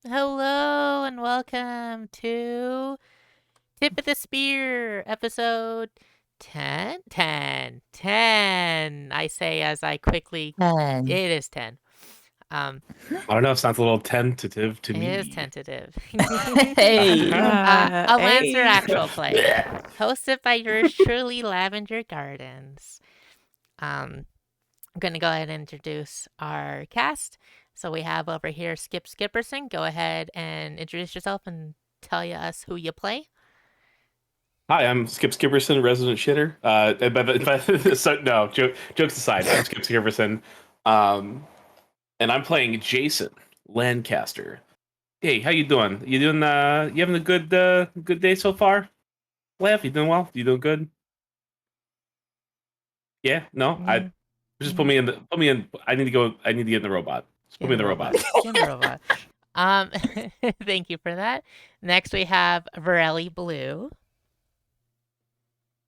Hello and welcome to Tip of the Spear, episode 10? 10. 10. I say as I quickly. And It is 10. Um, I don't know. It sounds a little tentative to it is me. tentative. hey, A Lancer Hey. actual play, hosted by yours truly, Lavender Gardens. I'm going to go ahead and introduce our cast. So we have over here Skip Skipperson. Go ahead and introduce yourself and tell us who you play. Hi, I'm Skip Skipperson, resident shitter. No, jokes aside, I'm Skip Skipperson, um, and I'm playing Jason Lancaster. Hey, how you doing? You doing? You having a good day so far? Laugh, you doing well? You doing good? Yeah, no, I Mm, just mm, put me in. I need to go. I need to get in the robot. Just put Get me in in the the robot. robot. Get in the robot. Um, Thank you for that. Next we have Varelli Blue.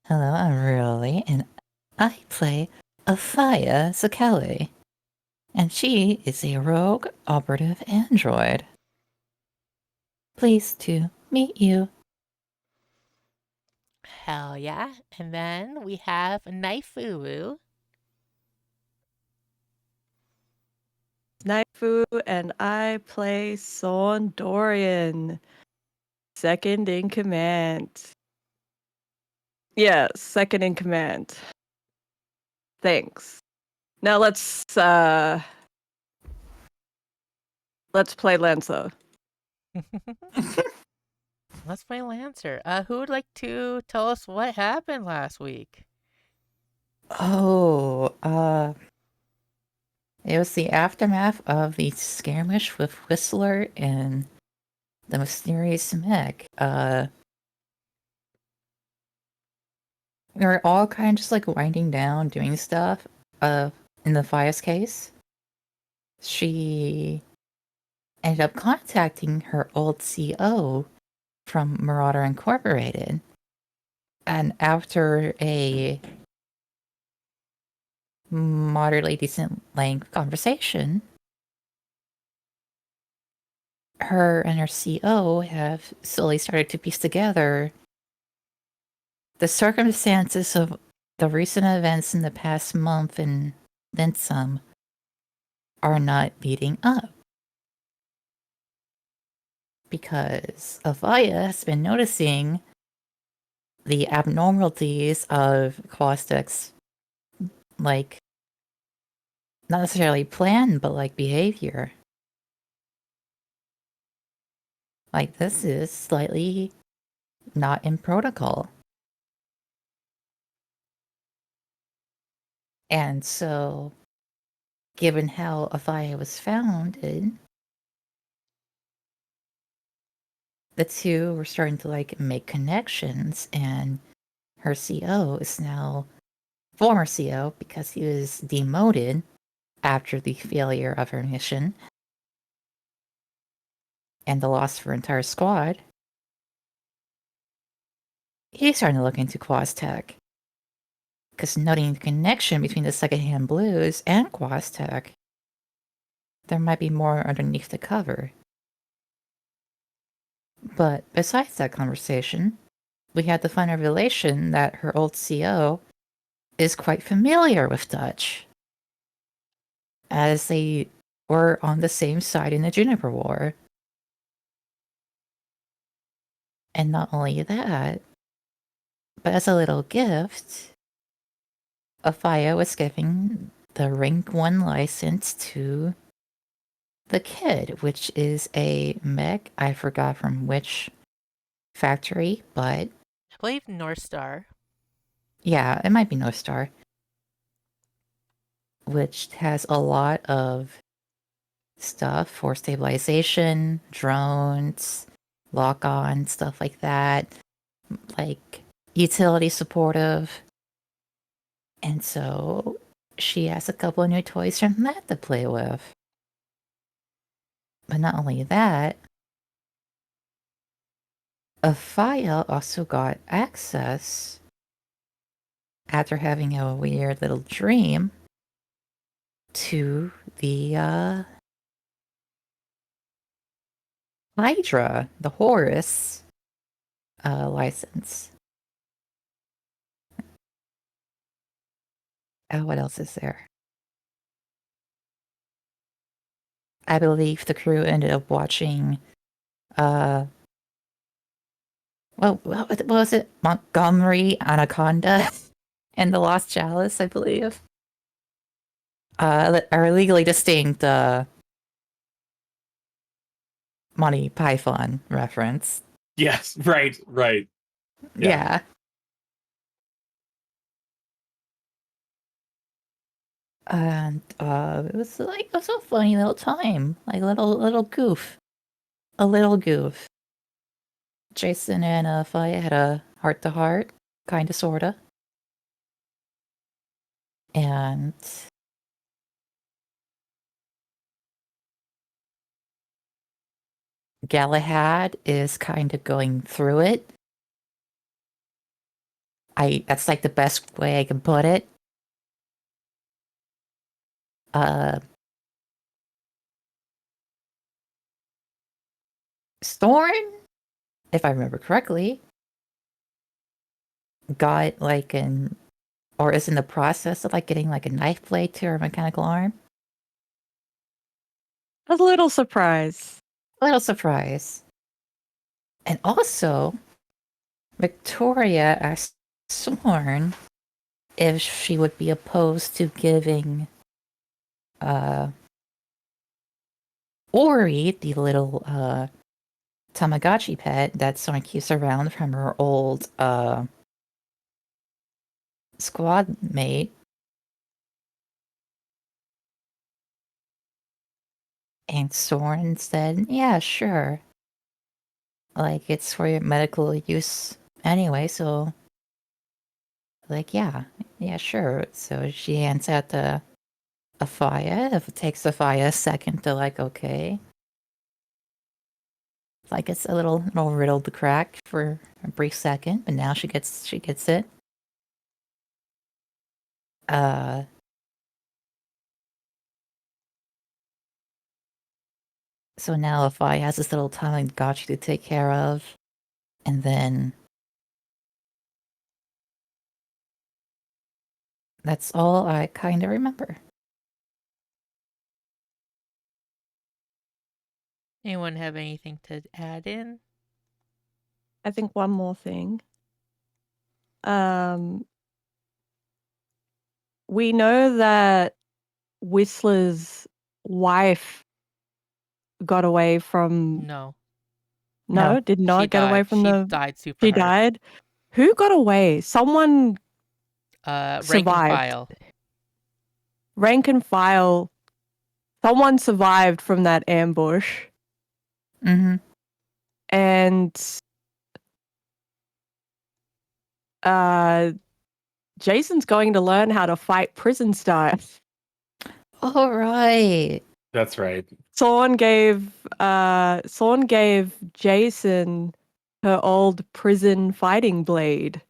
hello, I'm Roli, and I play Afaya Zakali, and she is a rogue operative android. Pleased to meet you. Hell yeah. And then we have Knifefuwu. Knifefuwu and I play Son Dorian, second in command. Yeah, second in command. Thanks. Now let's play Lancer. Let's play Lancer. Who would like to tell us what happened last week? Oh, it was the aftermath of the skirmish with Whistler and the mysterious mech. We were all kind of just like winding down, doing stuff. In the Fias case, she ended up contacting her old CO from Marauder Incorporated. And after a moderately decent length conversation, her and her CO have slowly started to piece together the circumstances of the recent events in the past month and then some are not leading up. Because Avaya has been noticing the abnormalities of Quastek's, like, not necessarily plan, but like behavior. Like, this is slightly not in protocol. And so, given how Avaya was founded, the two were starting to like make connections, and her CO is now former CO because he was demoted after the failure of her mission and the loss of her entire squad. He's starting to look into Quastech because noting the connection between the secondhand blues and Quastech, there might be more underneath the cover. But besides that conversation, we had the fun revelation that her old CO is quite familiar with Dutch, as they were on the same side in the Juniper War. And not only that, but as a little gift, Afaya was giving the Rank 1 license to the Kid, which is a mech. I forgot from which factory, but I believe North Star. yeah, it might be North Star, which has a lot of stuff for stabilization, drones, lock on, stuff like that, like utility supportive. And so she has a couple of new toys from that to play with. But not only that, Afaya also got access after having a weird little dream to the Hydra, the Horus license. What else is there? I believe the crew ended up watching what was it? Montgomery Anaconda and the Lost Chalice, I believe. Our legally distinct Monty Python reference. Yes, right. Yeah. And it was like it was a funny little time, like little goof, a little goof. Jason and Faya had a heart to heart, kind of, sorta, and Galahad is kind of going through it. That's like the best way I can put it. Storm, if I remember correctly, got like or is in the process of like getting like a knife blade to her mechanical arm. A little surprise. A little surprise. And also, Victoria asked Sorn if she would be opposed to giving Ori, the little Tamagotchi pet that Sorn keeps around from her old squad mate. And Soren said, yeah, sure. Like, it's for your medical use anyway, so, like, yeah, sure. So she hands out the Afaya. If it takes Afaya a second to, like, okay. Like, it's a little riddled the crack for a brief second, but now she gets it. So now Afaya has this little Tamagotchi to take care of, and then that's all I kind of remember. Anyone have anything to add in? I think one more thing. We know that Whistler's wife got away from. No. No, No. did She not get away died. from She the. died super She hard. died. Who got away? Someone Rank and survived. file. Rank and file. Someone survived from that ambush. Mm-hmm. And Jason's going to learn how to fight prison style. All right. That's right. Sorn gave Jason her old prison fighting blade.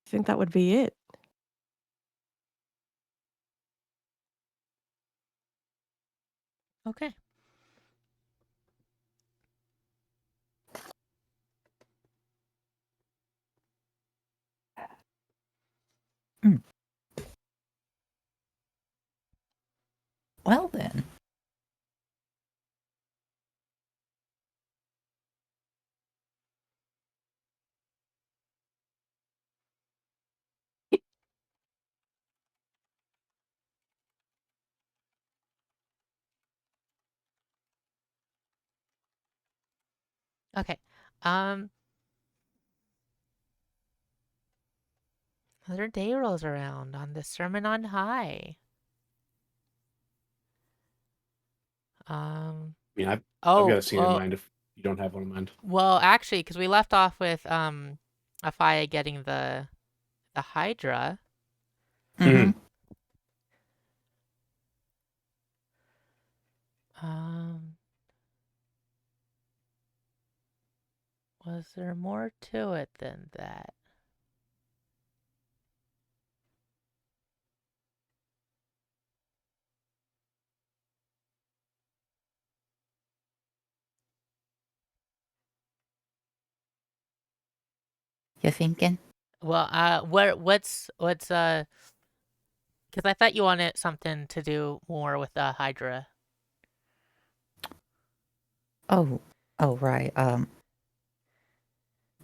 I think that would be it. Okay. Well then. Okay. Another day rolls around on the Sermon on High. I mean, I've got a scene in mind if you don't have one in mind. Well, actually, because we left off with Afaya getting the Hydra. Mm-hmm. Was there more to it than that? You thinking? Well, what's because I thought you wanted something to do more with the Hydra. Oh, oh, right.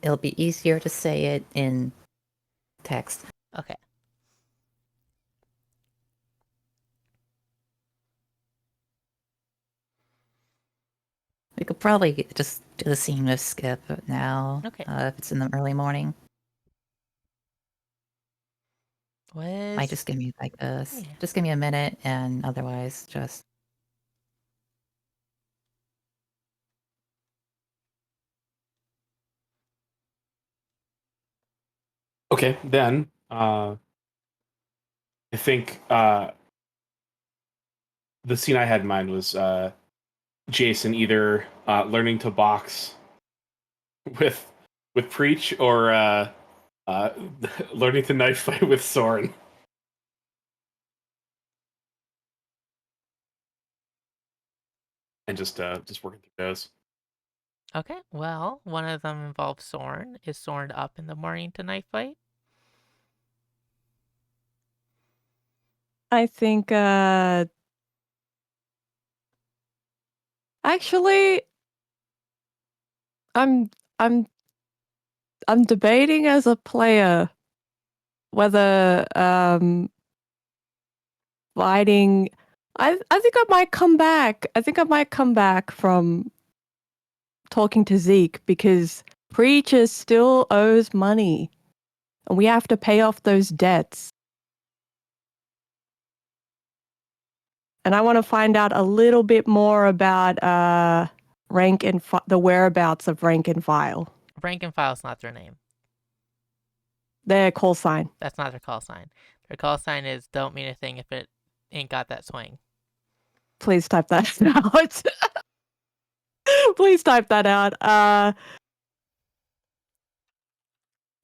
It'll be easier to say it in text. Okay. We could probably just do the scene with Skip now, Okay. if it's in the early morning. Might What? just give me like a, Yeah. just give me a minute, and otherwise just. Okay, then I think the scene I had in mind was Jason either learning to box with Preach or uh, learning to knife fight with Soren. And just working through those. Okay. Well, one of them involves Soren. Is Soren up in the morning to knife fight? I think actually I'm I'm I'm debating as a player whether fighting I think I might come back. I think I might come back from talking to Zeke because Preacher still owes money and we have to pay off those debts. And I want to find out a little bit more about rank and the whereabouts of rank and file. Rank and file's not their name. Their call sign. That's not their call sign. Their call sign is don't mean a thing if it ain't got that swing. Please type that out. Please type that out.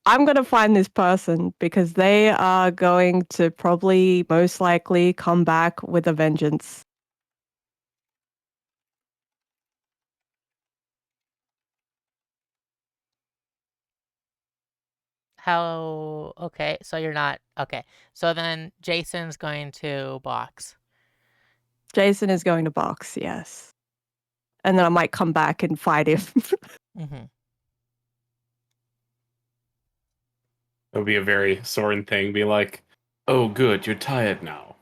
I'm going to find this person because they are going to probably most likely come back with a vengeance. How? Okay, so you're not. Okay, so then Jason's going to box. Jason is going to box, yes. And then I might come back and fight him. Mm-hmm. It would be a very Soren thing. Be like, oh, good, you're tired now.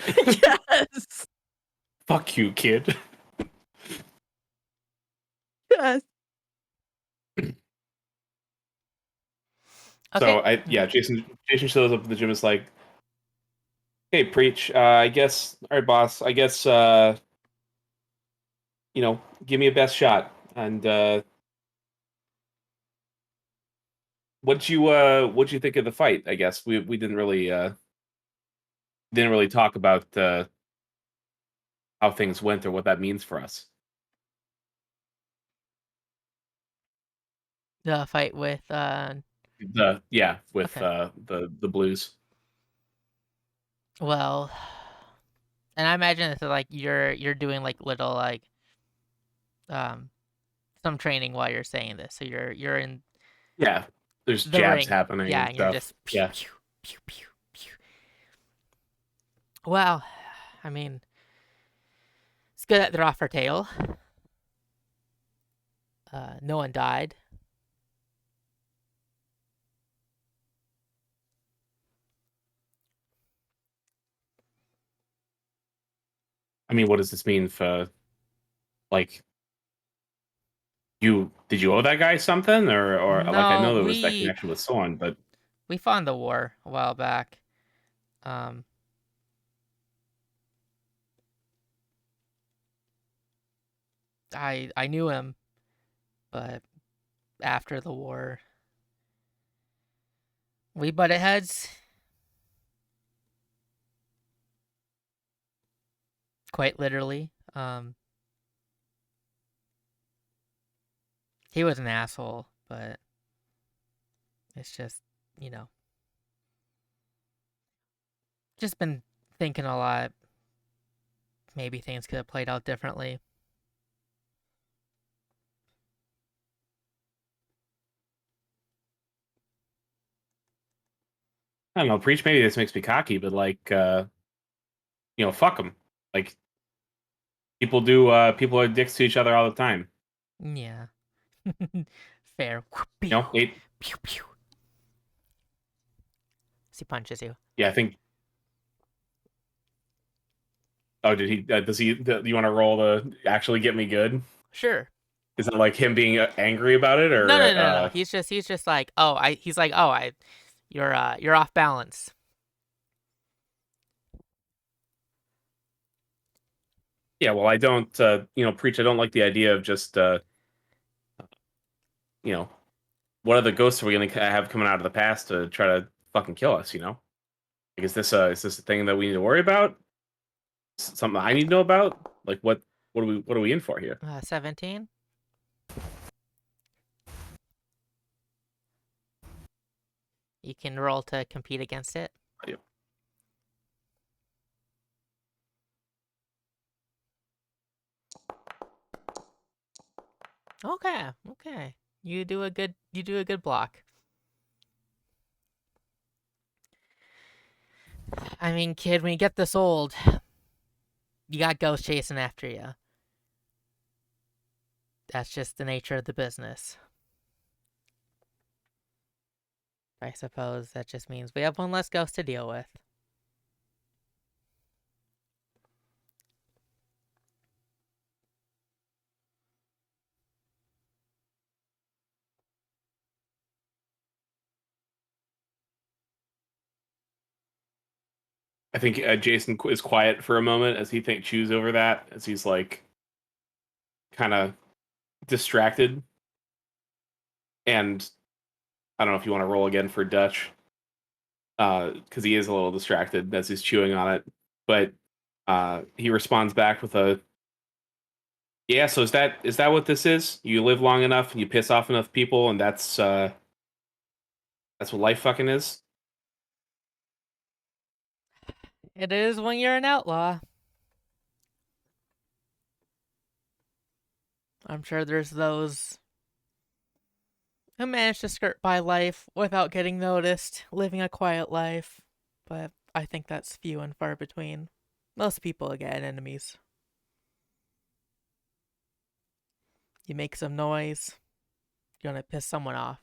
Yes. Fuck you, kid. Yes. So Okay. Jason shows up at the gym. Is like, hey, Preach. I guess, all right, boss. I guess, give me a best shot. And what'd you think of the fight? I guess we didn't really talk about how things went or what that means for us. The fight with With Okay. The Blues. Well, and I imagine it's like you're doing like little like um some training while you're saying this. So you're in Yeah, there's the jabs ring. happening Yeah, and and you're stuff. just pew Yeah, pew pew pew pew. Well, I mean, it's good that they're off her tail. No one died. I mean, what does this mean for like did you owe that guy something or like I No, know there was that we connection with Soren, but we fought in the war a while back. Um, I knew him, but after the war, we butted heads. Quite literally. He was an asshole, but it's just, you know, just been thinking a lot. Maybe things could have played out differently. I don't know, preach. Maybe this makes me cocky, but like, fuck them. Like, people are dicks to each other all the time. Yeah. Fair. It. Pew pew. He punches you. Yeah, I think. Oh, did he? Does he? Do you want to roll to actually get me good? Sure. Is it like him being angry about it, No, or no, no, no. He's just like, oh, he's like, oh, you're off balance. yeah? Well, I don't, preach. I don't like the idea of just, you know, what other ghosts are we gonna have coming out of the past to try to fucking kill us? Like, is this a thing that we need to worry about? Something I need to know about? Like, what are we in for here? 17. You can roll to compete against it. Yeah. Okay, okay. You do a good block. I mean, kid, when you get this old, you got ghosts chasing after you. That's just the nature of the business. I suppose that just means we have one less ghost to deal with. I think Jason is quiet for a moment as he chews over that, as he's like kind of distracted. And I don't know if you want to roll again for Dutch, because he is a little distracted as he's chewing on it. But he responds back with a, "Yeah, so is that what this is? You live long enough and you piss off enough people, and that's what life fucking is." It is when you're an outlaw. I'm sure there's those who manage to skirt by life without getting noticed, living a quiet life. But I think that's few and far between. Most people get enemies. You make some noise, you're gonna piss someone off.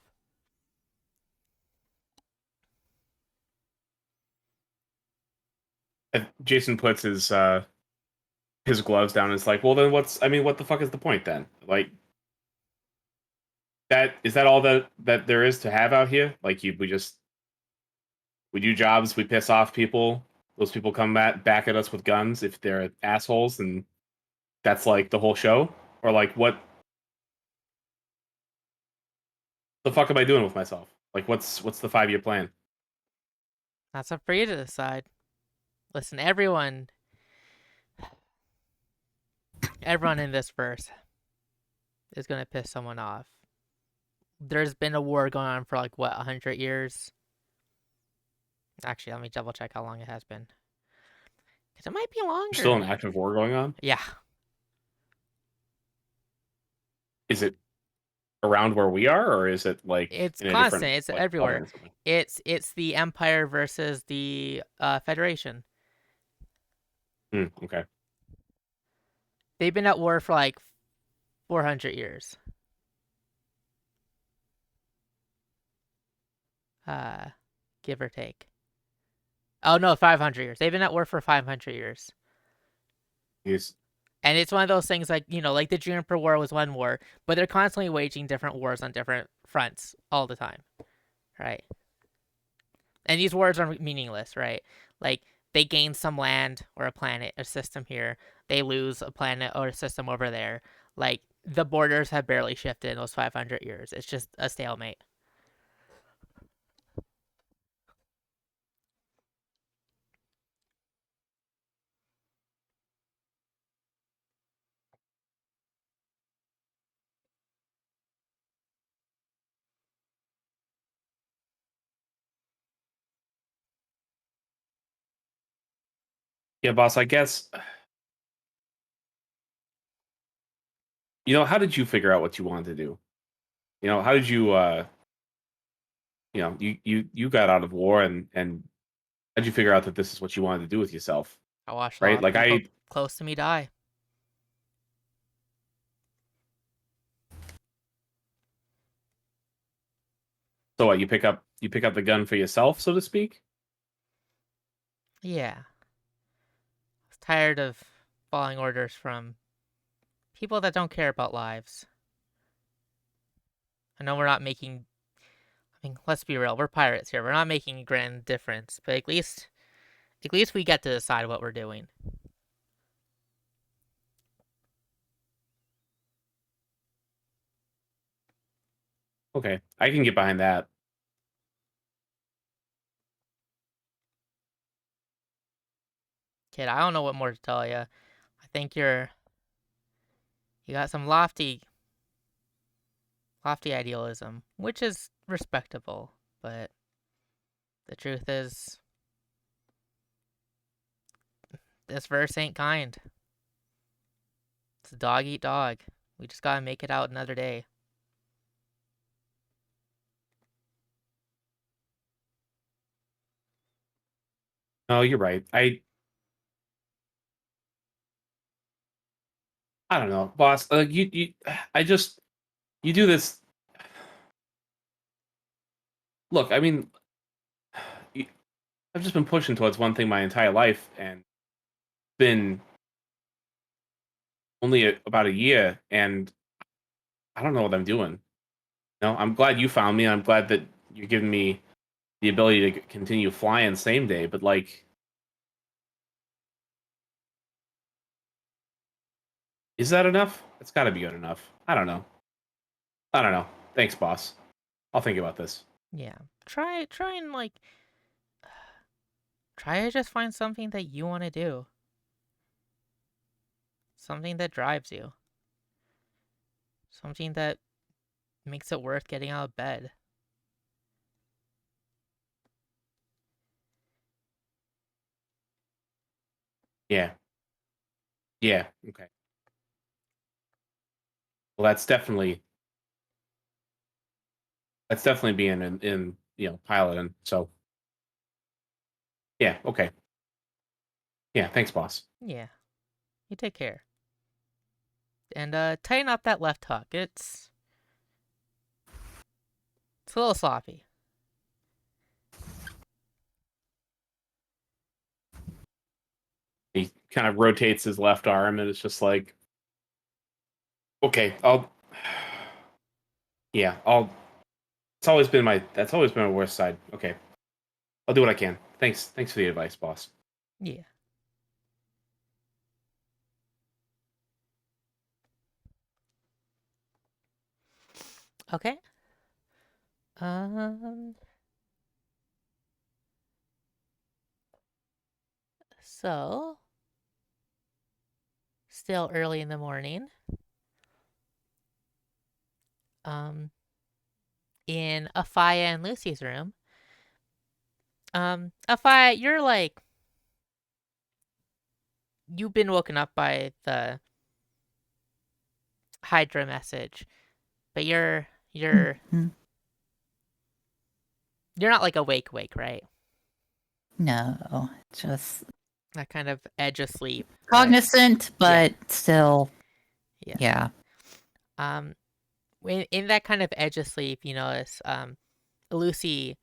Jason puts his gloves down and is like, "Well, then what the fuck is the point then? Like, is that all that there is to have out here? Like, we do jobs, we piss off people. Those people come back at us with guns if they're assholes, and that's like the whole show. Or like, what the fuck am I doing with myself? Like, what's the 5-year plan?" That's up for you to decide. Listen, everyone in this verse is gonna piss someone off. There's been a war going on for like what, 100 years? Actually, let me double check how long it has been. Cause it might be There's still an longer. active war going on. Yeah. Is it around where we are, or is it like It's in a constant. different It's like everywhere. or something? It's the Empire versus the Federation. Okay. They've been at war for like 400 years. Uh, give or take. Oh no, 500 years. They've been at war for 500 years. He's And it's one of those things like, like the Juniper War was one war, but they're constantly waging different wars on different fronts all the time. Right? And these wars are meaningless, right? Like they gain some land or a planet, a system here. They lose a planet or a system over there. Like the borders have barely shifted in those 500 years. It's just a stalemate. Yeah, boss. I guess how did you figure out what you wanted to do? How did you you got out of war, and how'd you figure out that this is what you wanted to do with yourself? I watched a lot Right? of Like people close to me die. so what, you pick up the gun for yourself, so to speak? Yeah. I was tired of following orders from people that don't care about lives. I know we're not making. I mean, let's be real. We're pirates here. We're not making a grand difference, but at least we get to decide what we're doing. Okay, I can get behind that. Kid, I don't know what more to tell you. I think you got some lofty idealism, which is respectable, but the truth is this verse ain't kind. It's a dog eat dog. We just gotta make it out another day. No, you're right. I don't know, boss. I just you do this. Look, I mean, y- I've just been pushing towards one thing my entire life, and been only about a year, and I don't know what I'm doing. No, I'm glad you found me. I'm glad that you're giving me the ability to continue flying same day. But like, is that enough? It's got to be good enough. I don't know. I don't know. Thanks, boss. I'll think about this. Yeah. Try and like try to just find something that you want to do. Something that drives you. Something that makes it worth getting out of bed. Yeah. Yeah. Okay. Well, that's definitely being in piloting. So yeah. Okay. Yeah. Thanks, boss. Yeah. You take care. And tighten up that left hook. It's a little sloppy. He kind of rotates his left arm, and it's just like, okay, I'll. Yeah, I'll. That's always been my worst side. Okay, I'll do what I can. Thanks for the advice, boss. Yeah. Okay. Um so still early in the morning. Um in Afaya and Lucy's room. Afaya, you've been woken up by the Hydra message, but Mhm. you're not like awake, right? No, just That kind of edge of sleep. Right? cognizant, but still, Yeah. yeah. In that kind of edge of sleep, you notice Lucy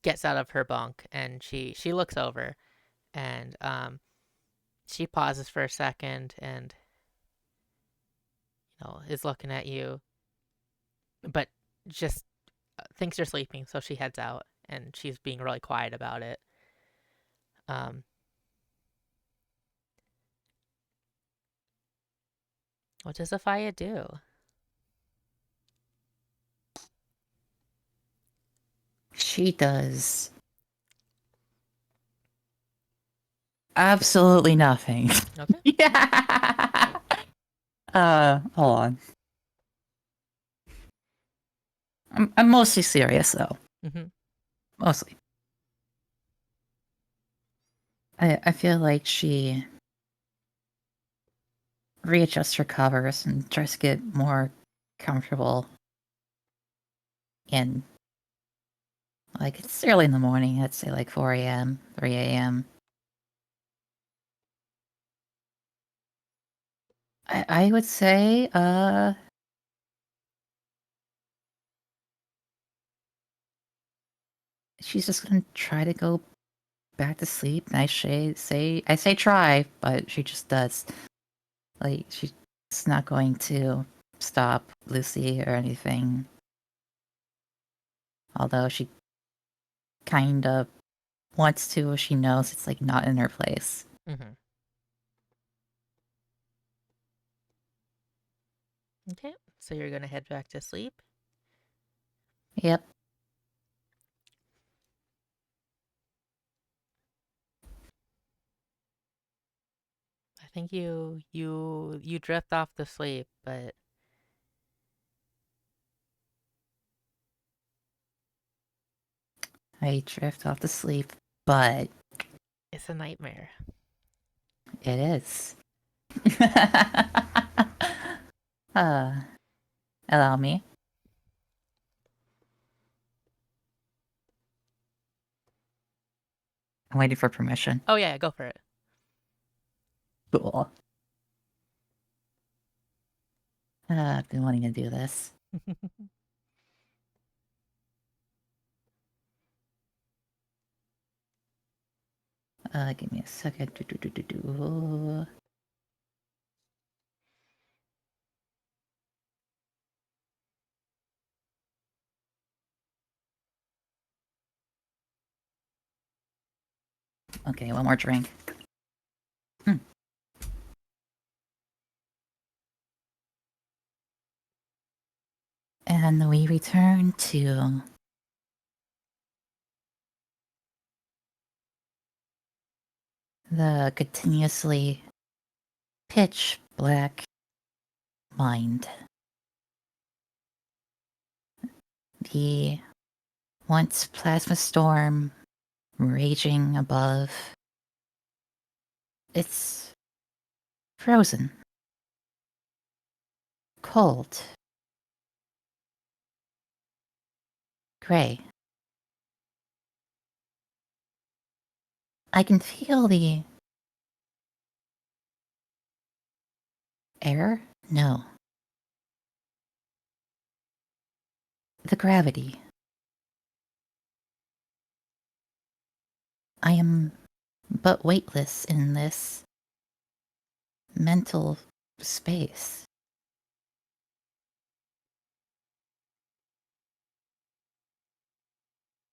gets out of her bunk and she looks over and she pauses for a second and is looking at you, but just thinks you're sleeping, so she heads out and she's being really quiet about it. Um, what does Afaya do? She does absolutely nothing. Okay. Yeah. Hold on. I'm mostly serious though. Mm-hmm. Mostly. I feel like she readjusts her covers and tries to get more comfortable. And like it's early in the morning, I'd say like 4 a.m., 3 a.m. I would say she's just gonna try to go back to sleep. And I say try, but she just does. Like she's not going to stop Lucy or anything. Although she kind of wants to, she knows it's like not in her place. Mm-hmm. Okay, so you're gonna head back to sleep. Yep. I think you drift off to sleep, but I drift off to sleep, but it's a nightmare. it is. uh, allow me. I'm waiting for permission. Oh yeah, go for it. Cool. I've been wanting to do this. Give me a second. Okay, one more drink. And we return to the continuously pitch black mind. The once plasma storm raging above. It's frozen, cold, gray. I can feel the air? No. The gravity. I am but weightless in this mental space.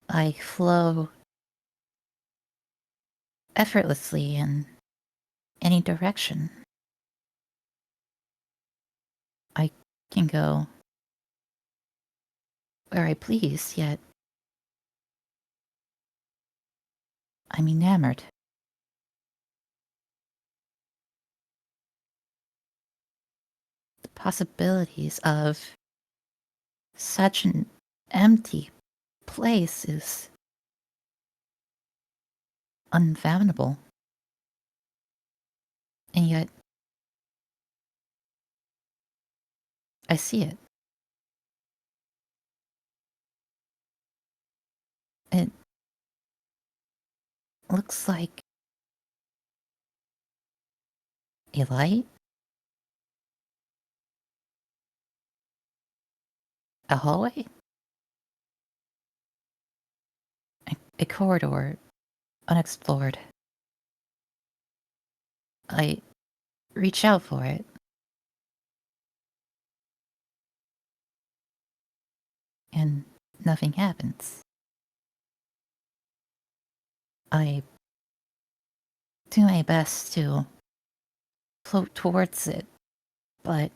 I flow effortlessly in any direction. I can go where I please, yet I'm enamored. The possibilities of such an empty place is unfathomable. And yet, I see it. It looks like a light, a hallway, a corridor unexplored. I reach out for it. And nothing happens. I do my best to float towards it, but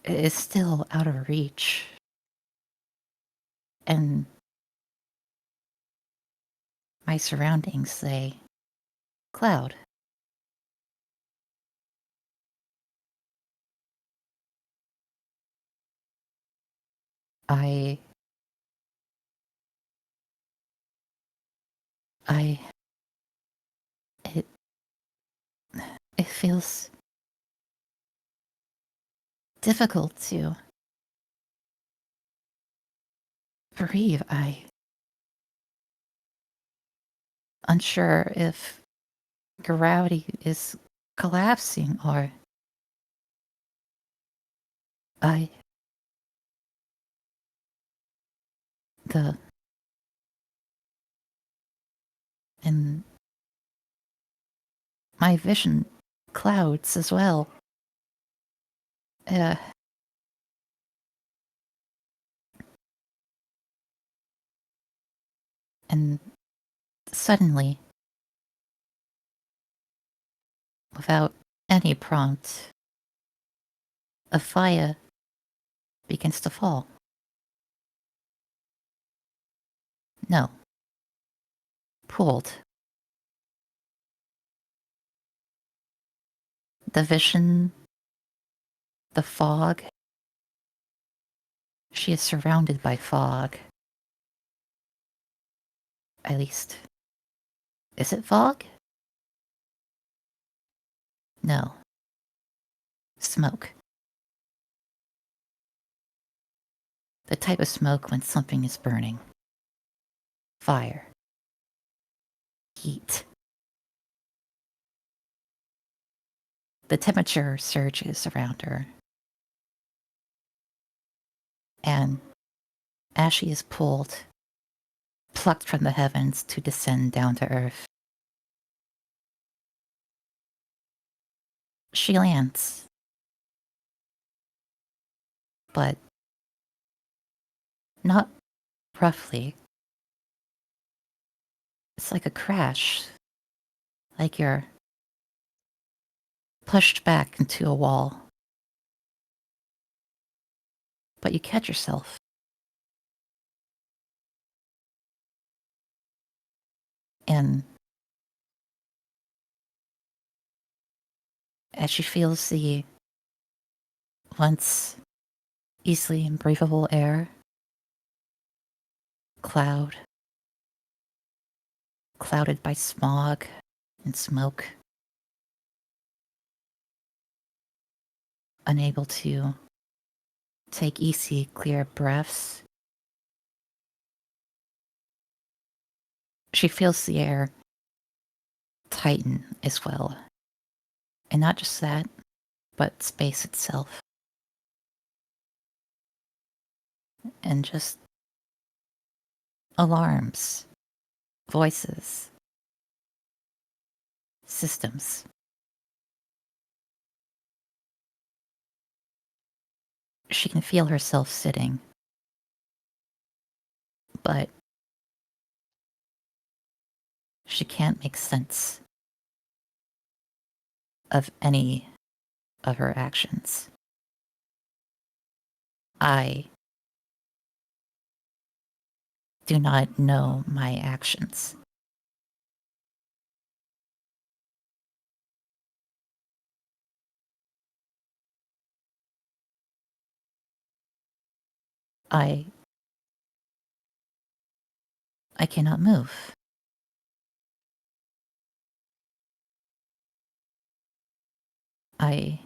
it is still out of reach. And my surroundings say cloud. I. I. It. It feels difficult to breathe. I unsure if gravity is collapsing or I the and my vision clouds as well. Uh, and suddenly, without any prompt, a fire begins to fall. No, pulled. The vision, the fog. She is surrounded by fog. At least, is it fog? No. Smoke. The type of smoke when something is burning. Fire. Heat. The temperature surges around her. And as she is pulled, plucked from the heavens to descend down to earth, she lands. But not roughly. It's like a crash. Like you're pushed back into a wall. But you catch yourself. And as she feels the once easily breathable air, clouded by smog and smoke, unable to take easy, clear breaths, she feels the air tighten as well. And not just that, but space itself. And just alarms, voices, systems. She can feel herself sitting, but she can't make sense of any of her actions. I do not know my actions. I cannot move. I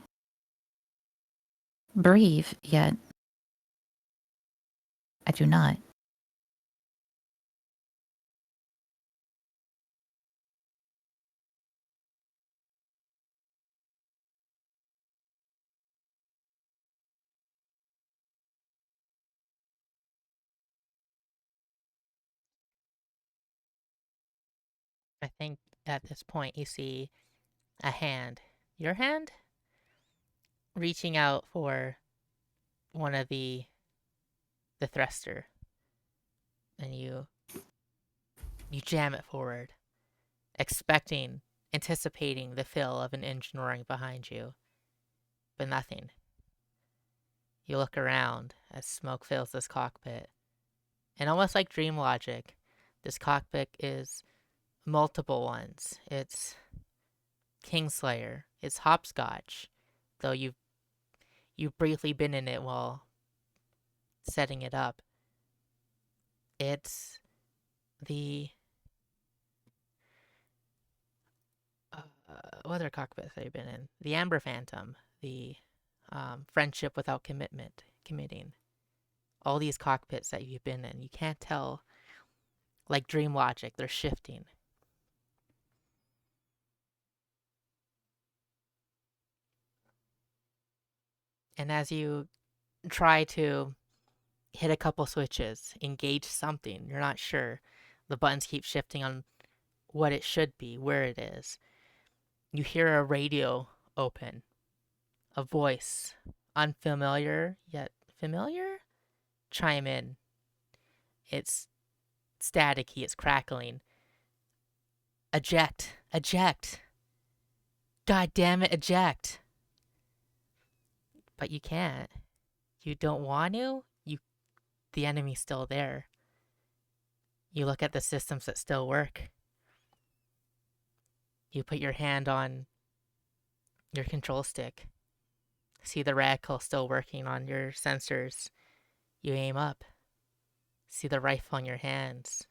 breathe, yet I do not. I think at this point you see a hand, your hand, reaching out for one of the thruster, and you jam it forward, expecting, anticipating the feel of an engine roaring behind you, but nothing. You look around as smoke fills this cockpit, and almost like dream logic, this cockpit is multiple ones. It's Kingslayer, it's hopscotch, though you've briefly been in it while setting it up. It's the what other cockpits have you been in? The Amber Phantom, the Friendship Without Commitment, committing. all these cockpits that you've been in. You can't tell, like dream logic, they're shifting. And as you try to hit a couple switches, engage something, you're not sure. The buttons keep shifting on what it should be, where it is. You hear a radio open, a voice, unfamiliar yet familiar, chime in. It's staticky, it's crackling. Eject, eject. God damn it, eject. But you can't. You don't want to. The enemy's still there. You look at the systems that still work. You put your hand on your control stick. See the reticle still working on your sensors. You aim up. See the rifle in your hands.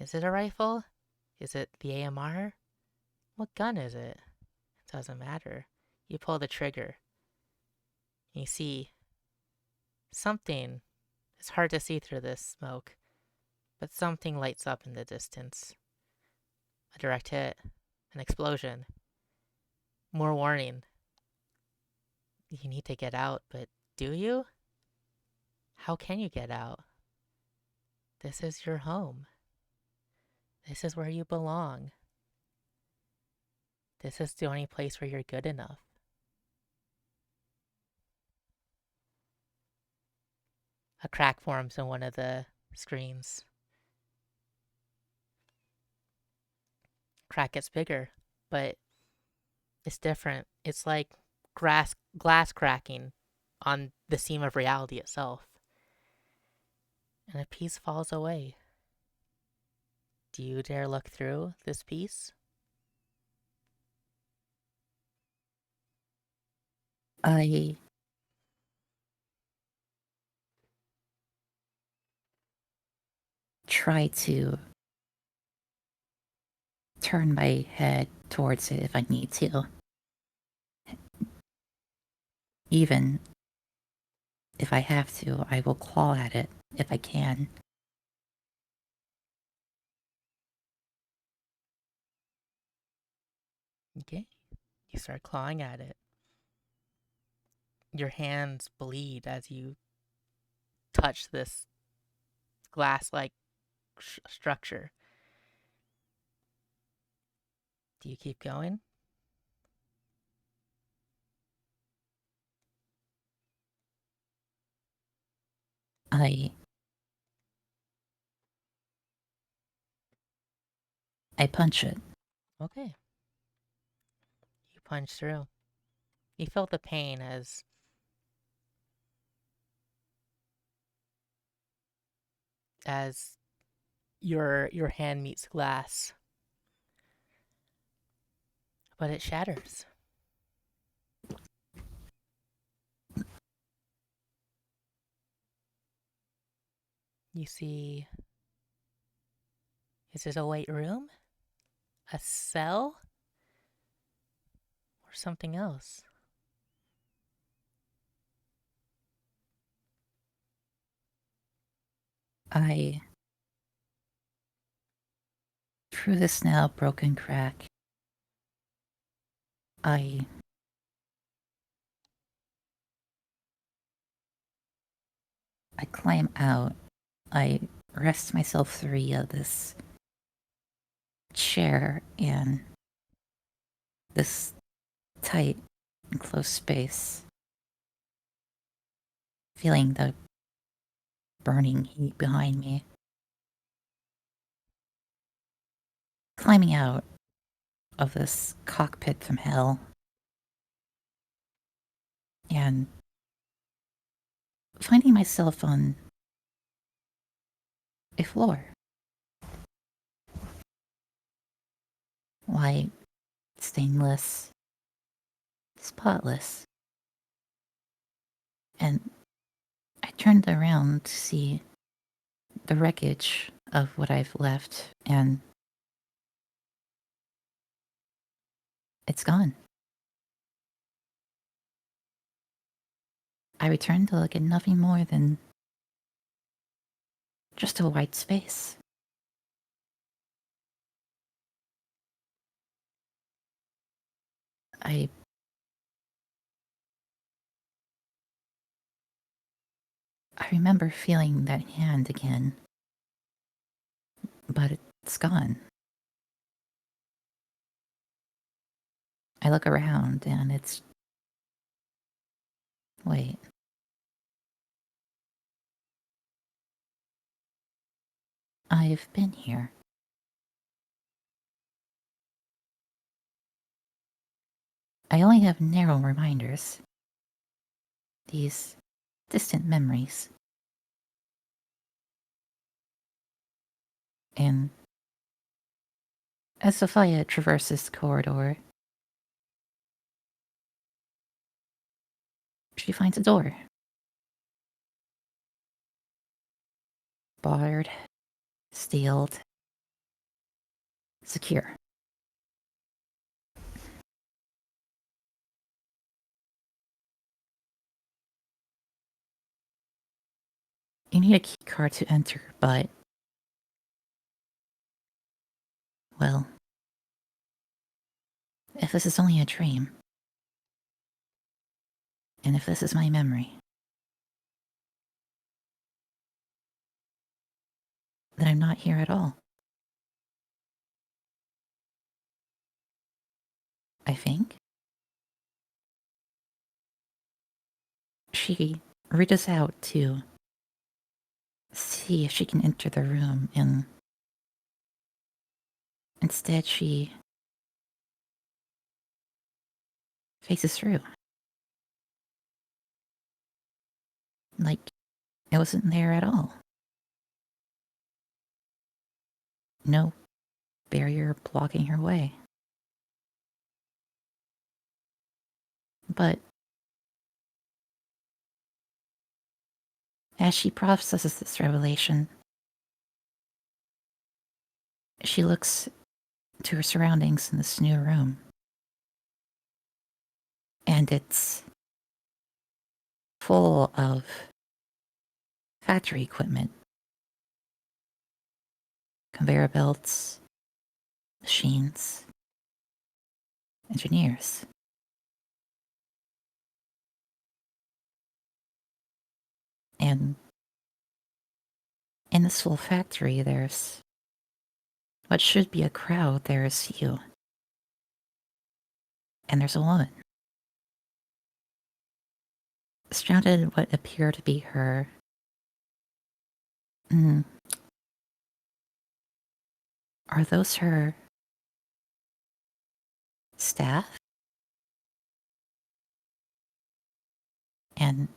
Is it a rifle? Is it the AMR? What gun is it? It doesn't matter. You pull the trigger. You see something. It's hard to see through this smoke, but something lights up in the distance. A direct hit. An explosion. More warning. You need to get out, but do you? How can you get out? This is your home. This is where you belong. This is the only place where you're good enough. A crack forms in one of the screens. Crack gets bigger, but it's different. It's like glass cracking on the seam of reality itself. And a piece falls away. Do you dare look through this piece? I try to turn my head towards it if I need to. Even if I have to, I will claw at it if I can. Okay. You start clawing at it. Your hands bleed as you touch this glass-like structure. Do you keep going? I punch it. Okay. You punch through. You feel the pain as your hand meets glass. But it shatters. You see, is it a white room? A cell? Or something else? Through this now broken crack, I climb out. I rest myself free of this chair and this tight and close space, feeling the burning heat behind me. Climbing out of this cockpit from hell and finding myself on a floor. White, stainless, spotless. And I turned around to see the wreckage of what I've left, and it's gone. I returned to look at nothing more than Just a white space. I remember feeling that hand again, but it's gone. I look around and it's. Wait. I've been here. I only have narrow reminders. These distant memories. And as Sophia traverses the corridor, she finds a door. Barred, sealed, secure. You need a key card to enter, but... well... if this is only a dream, and if this is my memory, then I'm not here at all. I think. She reaches out to see if she can enter the room, and instead she faces through. Like it wasn't there at all. No barrier blocking her way. But as she processes this revelation, she looks to her surroundings in this new room. And it's full of factory equipment. Conveyor belts, machines, engineers. And in this full factory, there's what should be a crowd. There's you. And there's a woman. Surrounded in what appear to be her... are those her staff? And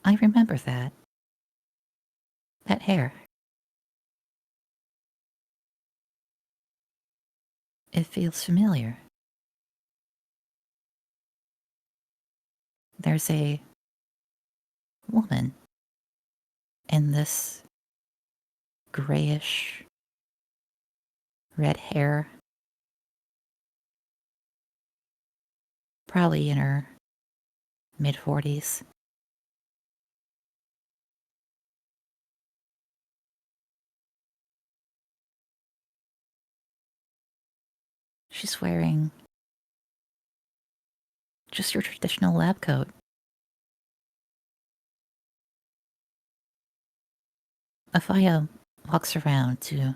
I remember that. That hair. It feels familiar. There's a woman in this grayish red hair, probably in her mid-40s. She's wearing just your traditional lab coat. Afaya walks around to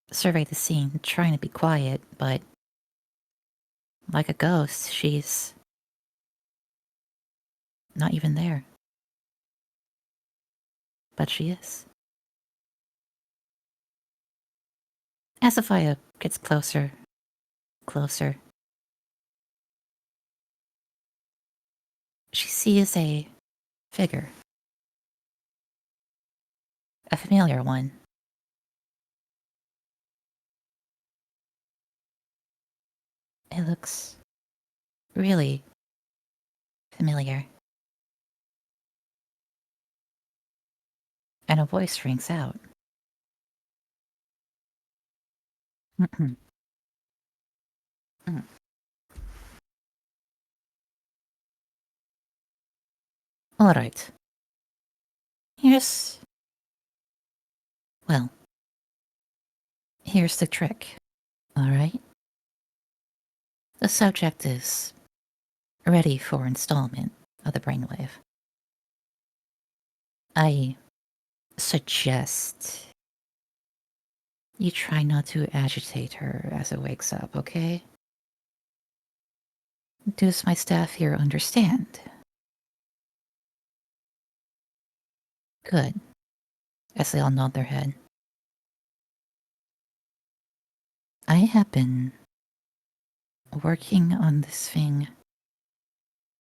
survey the scene, trying to be quiet, but like a ghost, she's not even there. But she is. As Afaya gets closer, she sees a figure. A familiar one. It looks really familiar. And a voice rings out. All right. Here's. Well, here's the trick, alright? The subject is ready for installment of the brainwave. I suggest you try not to agitate her as it wakes up, okay? Does my staff here understand? Good. As they all nod their head. I have been working on this thing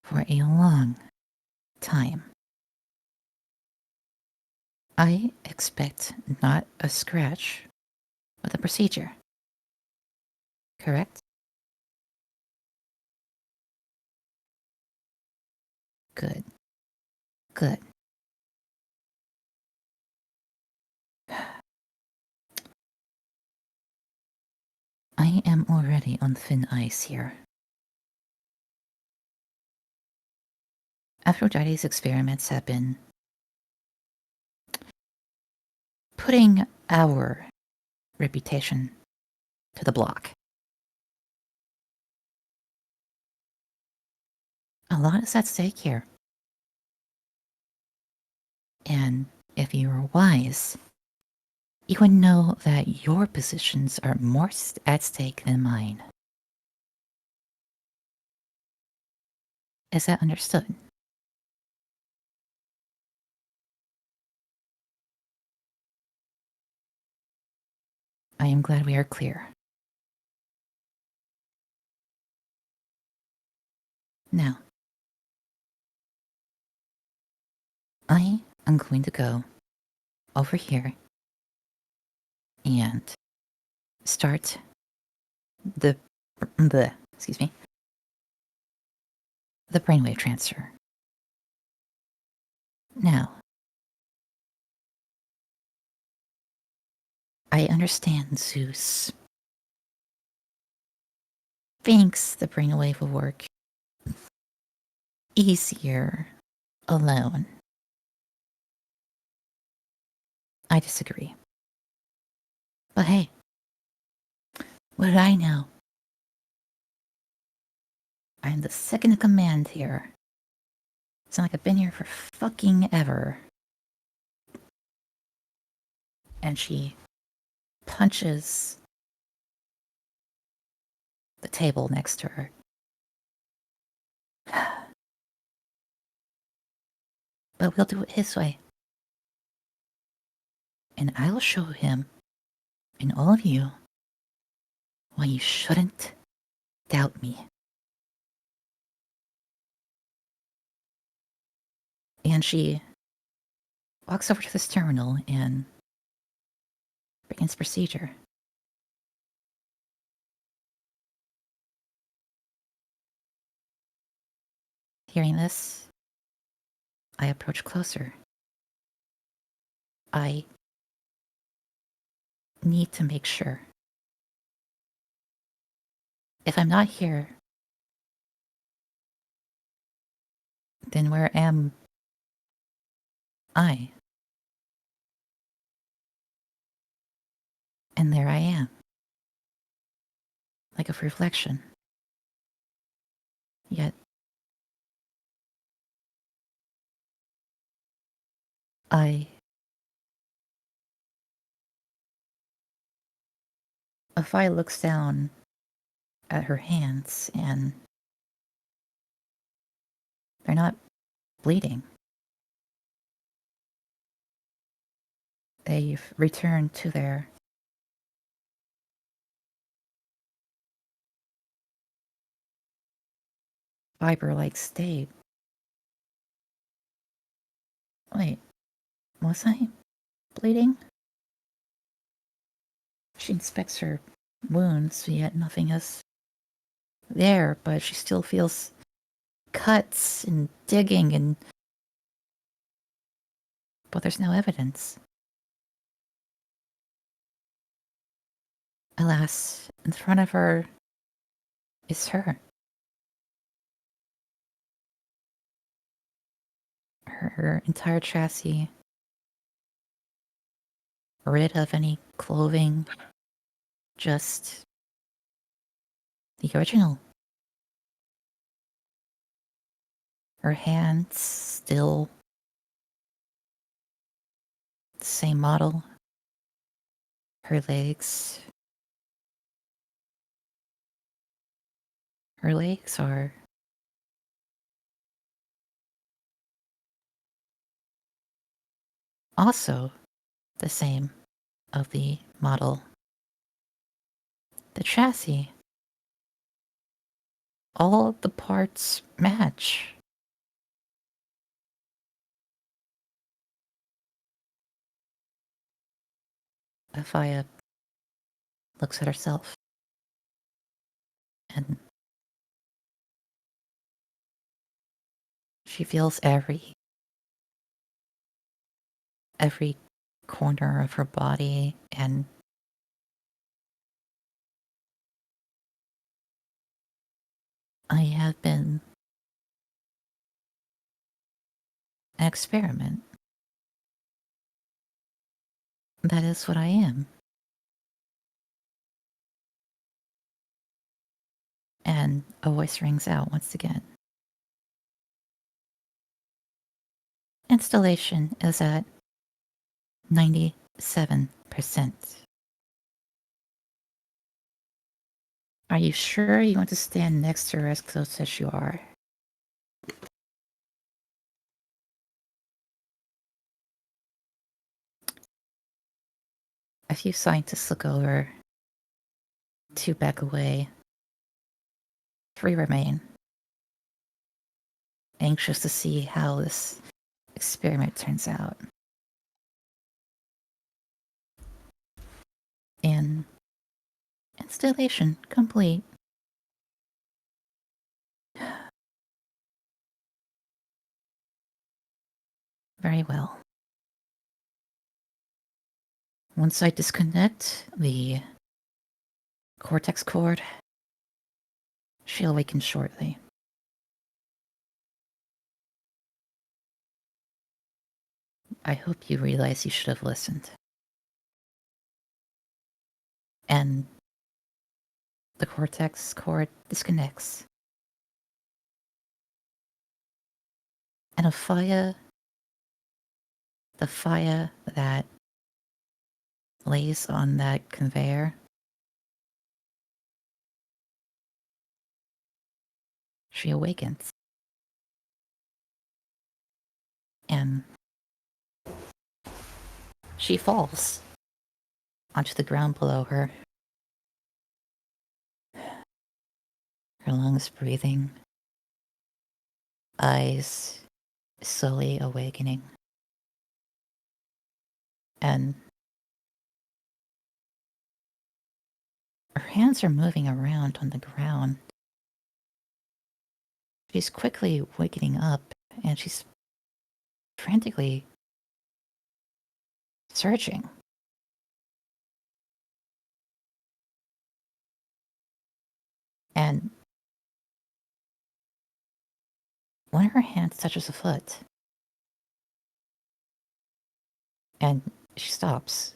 for a long time. I expect not a scratch, but a procedure. Correct? Good. Good. I am already on thin ice here. Aphrodite's experiments have been putting our reputation to the block. A lot is at stake here. And if you were wise, you would know that your positions are more at stake than mine. Is that understood? I am glad we are clear. Now, I am going to go over here and start the brainwave transfer. Now, I understand Zeus thinks the brainwave will work easier alone. I disagree. But hey, what did I know? I'm the second in command here. It's not like I've been here for fucking ever. And she punches the table next to her. But we'll do it his way. And I will show him and all of you why you shouldn't doubt me. And she walks over to this terminal and begins procedure. Hearing this, I approach closer. I need to make sure. If I'm not here, then where am I? And there I am, like a reflection. Yet, Afai looks down at her hands and they're not bleeding. They've returned to their fiber-like state. Wait, was I bleeding? She inspects her wounds, yet nothing is there, but she still feels cuts and digging but there's no evidence. Alas, in front of her is her. Her entire chassis rid of any clothing, just the original. Her hands still the same model. Her legs. Her legs are also the same of the model. The chassis. All the parts match. Afia looks at herself and she feels every corner of her body, and I have been an experiment. That is what I am. And a voice rings out once again. Installation is at 97%. Are you sure you want to stand next to her as close as you are? A few scientists look over. 2 back away. 3 remain. Anxious to see how this experiment turns out. And installation complete. Very well. Once I disconnect the cortex cord, she'll awaken shortly. I hope you realize you should have listened. And the cortex cord disconnects. And the fire that lays on that conveyor, she awakens. And she falls onto the ground below her. Her lungs breathing, eyes slowly awakening. And her hands are moving around on the ground. She's quickly waking up, and she's frantically searching. And one of her hands touches a foot, and she stops.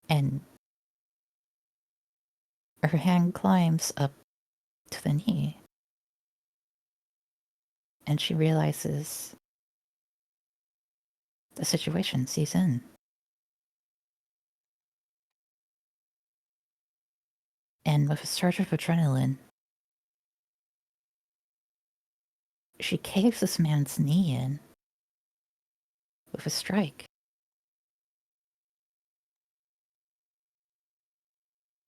And her hand climbs up to the knee, and she realizes the situation she's in. And with a surge of adrenaline, she caves this man's knee in with a strike.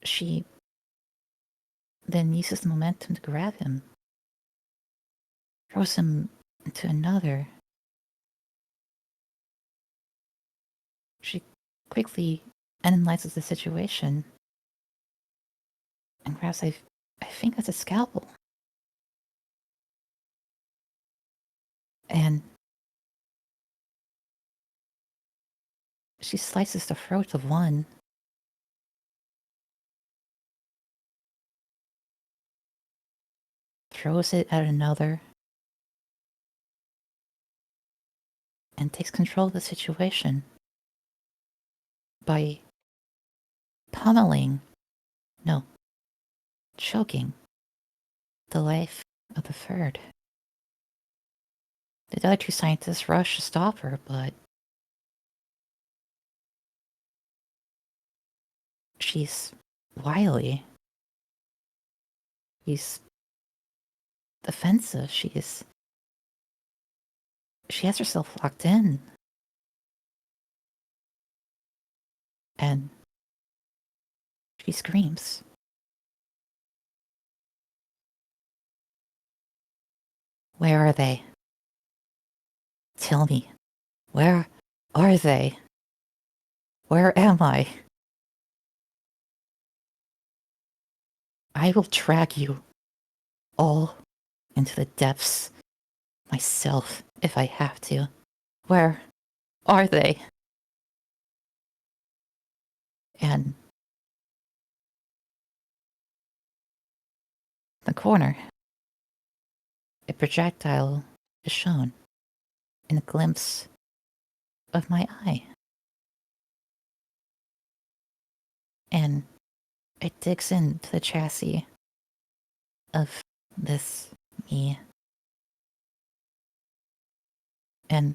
She then uses the momentum to grab him, throws him into another. She quickly analyzes the situation and grabs I think it's a scalpel. And she slices the throat of one, throws it at another, and takes control of the situation. by pummeling, no, choking the life of the third. The other two scientists rushed to stop her, but she's wily. She's defensive. She has herself locked in. And she screams. Where are they? Tell me, where are they? Where am I? I will drag you all into the depths myself if I have to. Where are they? And the corner, a projectile is shown in a glimpse of my eye. And it digs into the chassis of this me. And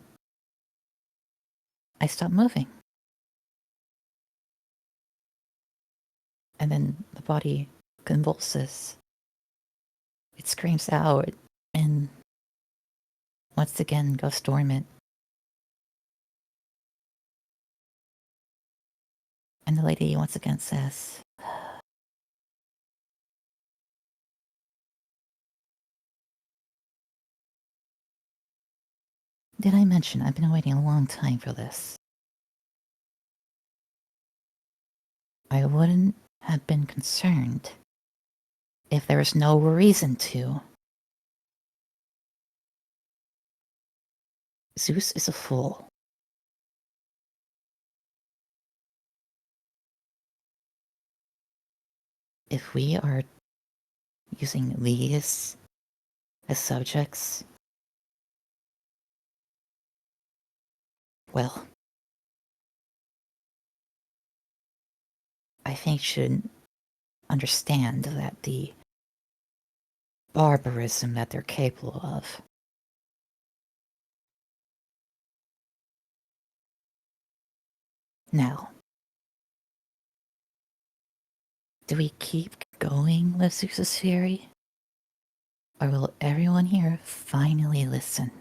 I stop moving. And then the body convulses. It screams out and once again goes dormant. And the lady once again says, did I mention I've been waiting a long time for this? I wouldn't have been concerned if there was no reason to. Zeus is a fool. If we are using these as subjects, well, I think you should understand that the barbarism that they're capable of. Now, do we keep going with Zeus's theory? Or will everyone here finally listen?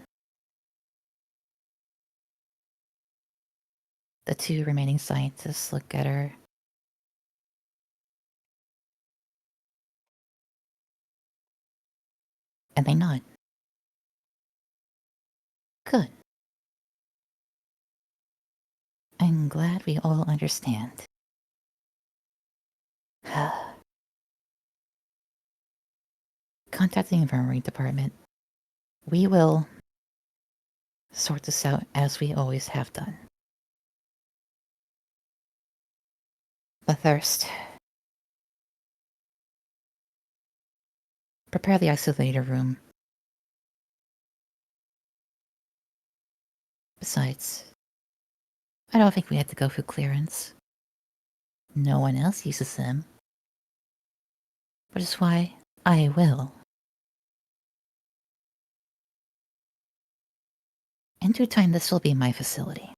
The two remaining scientists look at her. And they nod. Good. I'm glad we all understand. Contacting the infirmary department. We will sort this out as we always have done. But first, prepare the isolator room. Besides, I don't think we had to go through clearance. No one else uses them. Which is why I will. In due time, this will be my facility.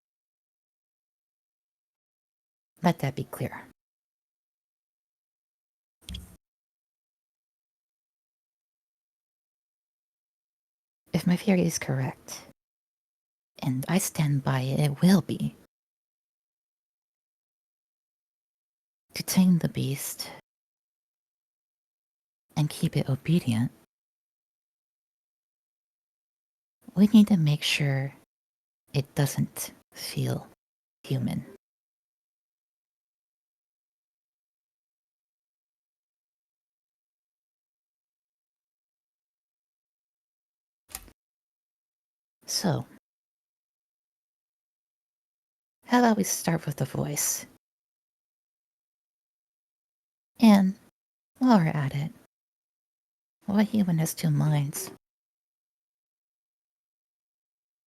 Let that be clear. If my theory is correct, and I stand by it, it will be, to tame the beast and keep it obedient, we need to make sure it doesn't feel human. So, how about we start with the voice? And while we're at it, what human has two minds?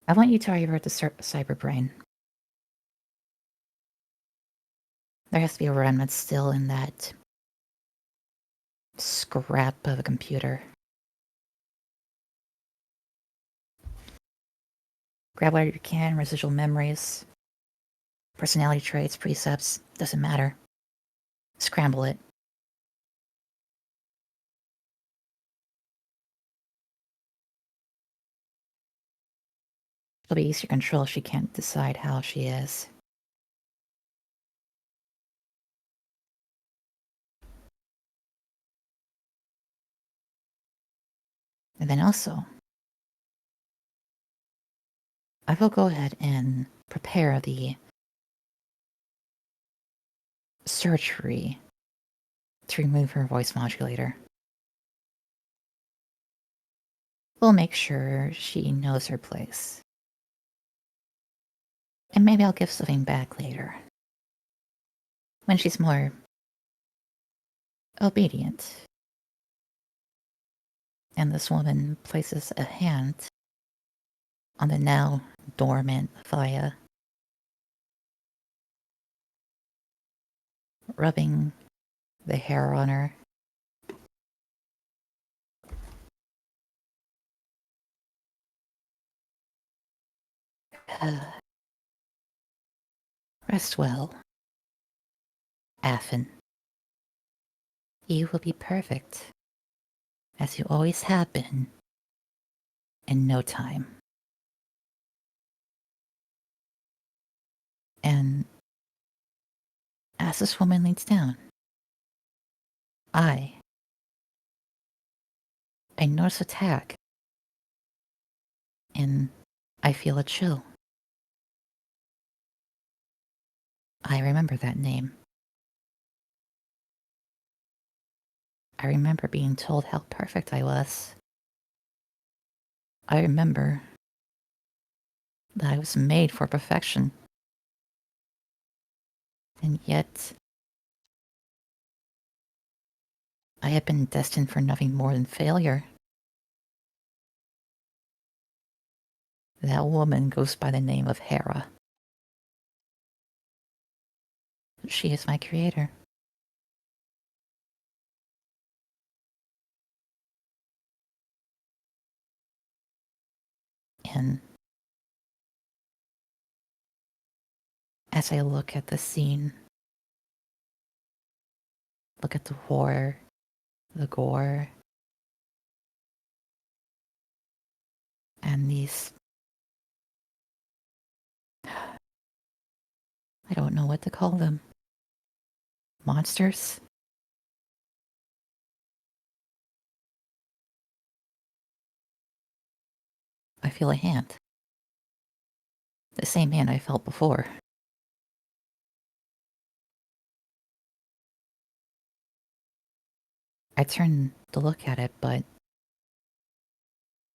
I want you to revert the cyber brain. There has to be a remnant still in that scrap of a computer. Grab whatever you can, residual memories, personality traits, precepts, doesn't matter. Scramble it. It'll be easier to control if she can't decide how she is. And then also, I will go ahead and prepare the surgery to remove her voice modulator. We'll make sure she knows her place. And maybe I'll give something back later. When she's more obedient. And this woman places a hand on the now dormant Thaya, rubbing the hair on her. Rest well, Affin. You will be perfect, as you always have been, in no time. And as this woman leans down, I notice a tag, and I feel a chill. I remember that name. I remember being told how perfect I was. I remember that I was made for perfection. And yet, I had been destined for nothing more than failure. That woman goes by the name of Hera. She is my creator. And as I look at the scene, look at the horror, the gore, and these... I don't know what to call them. Monsters? I feel a hand. The same hand I felt before. I turn to look at it, but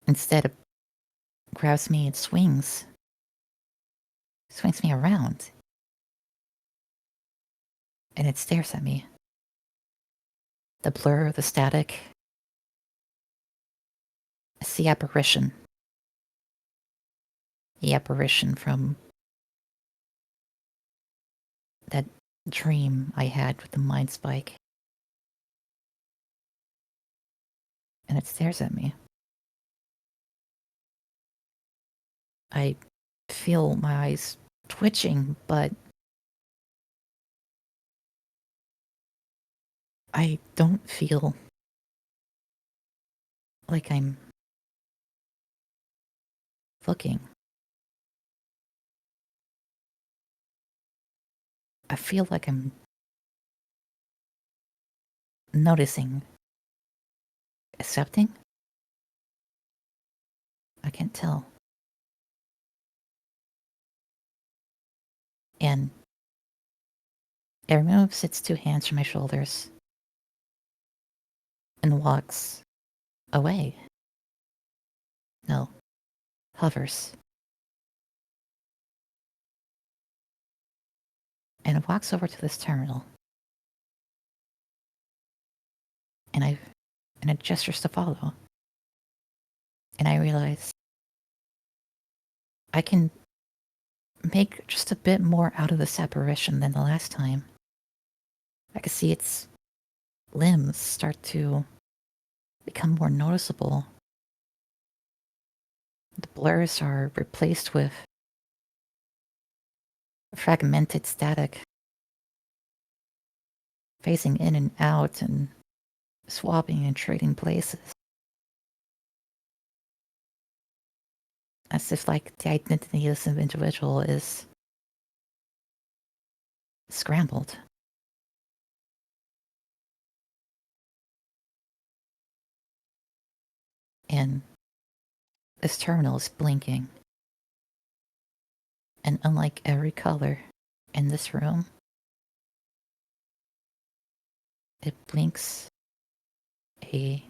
instead it grabs me and swings me around. And it stares at me. The blur, the static. It's the apparition. The apparition from that dream I had with the mind spike. And it stares at me. I feel my eyes twitching, but I don't feel like I'm looking. I feel like I'm noticing, accepting. I can't tell. And it removes its two hands from my shoulders and walks away. No, hovers. And it walks over to this terminal. And it gestures to follow. And I realize I can make just a bit more out of this apparition than the last time. I can see its limbs start to become more noticeable. The blurs are replaced with fragmented static, phasing in and out and swapping and trading places. As if like the identity of this individual is scrambled. And this terminal is blinking. And unlike every color in this room, it blinks a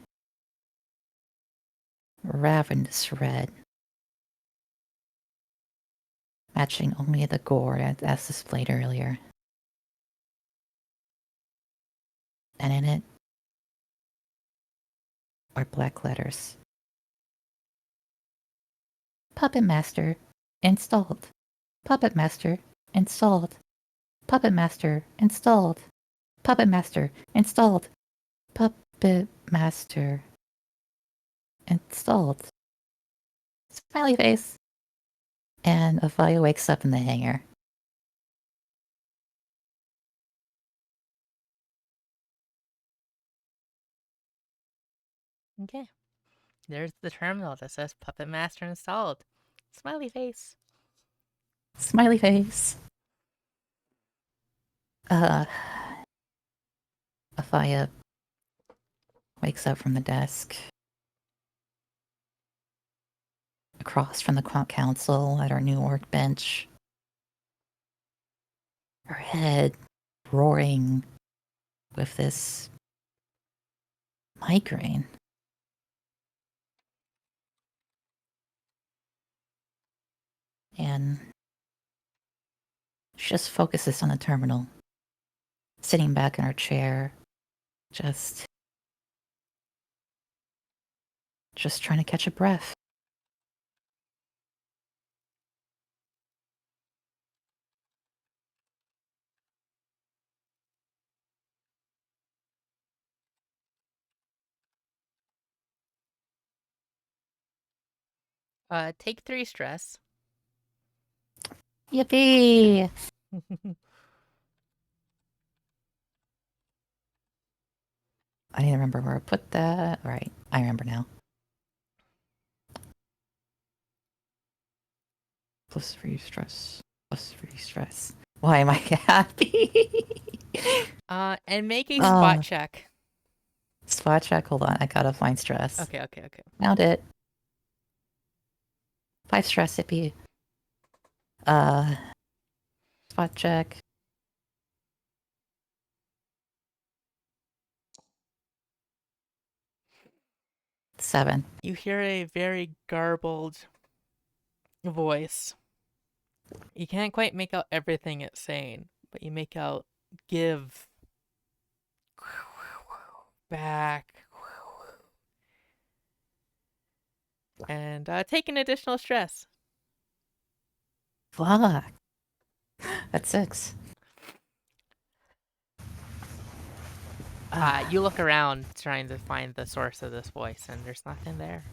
ravenous red, matching only the gore as displayed earlier. And in it are black letters. Puppet Master installed. Puppet Master installed. Puppet Master installed. Puppet Master installed. Puppet Master installed. Smiley face. And Avaya wakes up in the hangar. Okay. There's the terminal that says Puppet Master installed. Smiley face. Smiley face. Avaya wakes up from the desk across from the council at her new workbench. Her head roaring with this migraine. And she just focuses on the terminal, sitting back in her chair, just trying to catch a breath. Take 3 stress. Yippee! I need to remember where I put that. Right, I remember now. +3 stress. +3 stress. Why am I happy? And make a spot check. Spot check. Hold on. I gotta find stress. Okay. Found it. 5 stress, Yippee. Spot check. Seven. You hear a very garbled voice. You can't quite make out everything it's saying, but you make out give, back, and take an additional stress. Fuck. That's 6. You look around trying to find the source of this voice, and there's nothing there.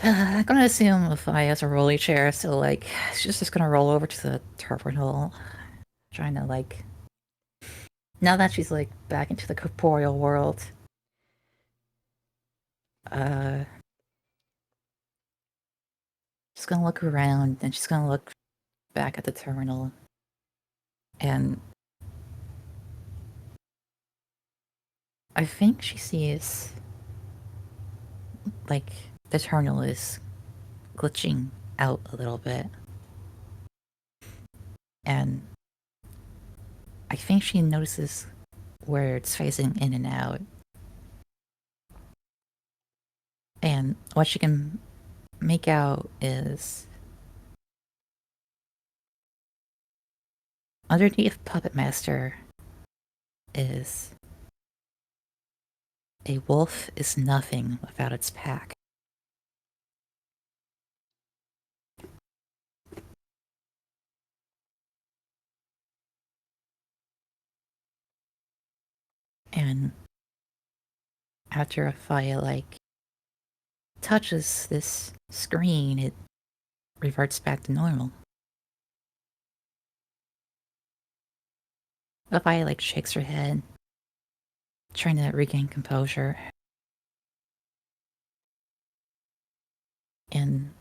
I'm gonna assume if I has a rolly chair, so like she's just gonna roll over to the terminal, trying to like. Now that she's like back into the corporeal world, she's gonna look around and she's gonna look back at the terminal, and I think she sees like the terminal is glitching out a little bit. And I think she notices where it's phasing in and out. And what she can make out is underneath Puppet Master is a wolf is nothing without its pack. And after a fire like touches this screen, it reverts back to normal. A fire like shakes her head, trying to regain composure, and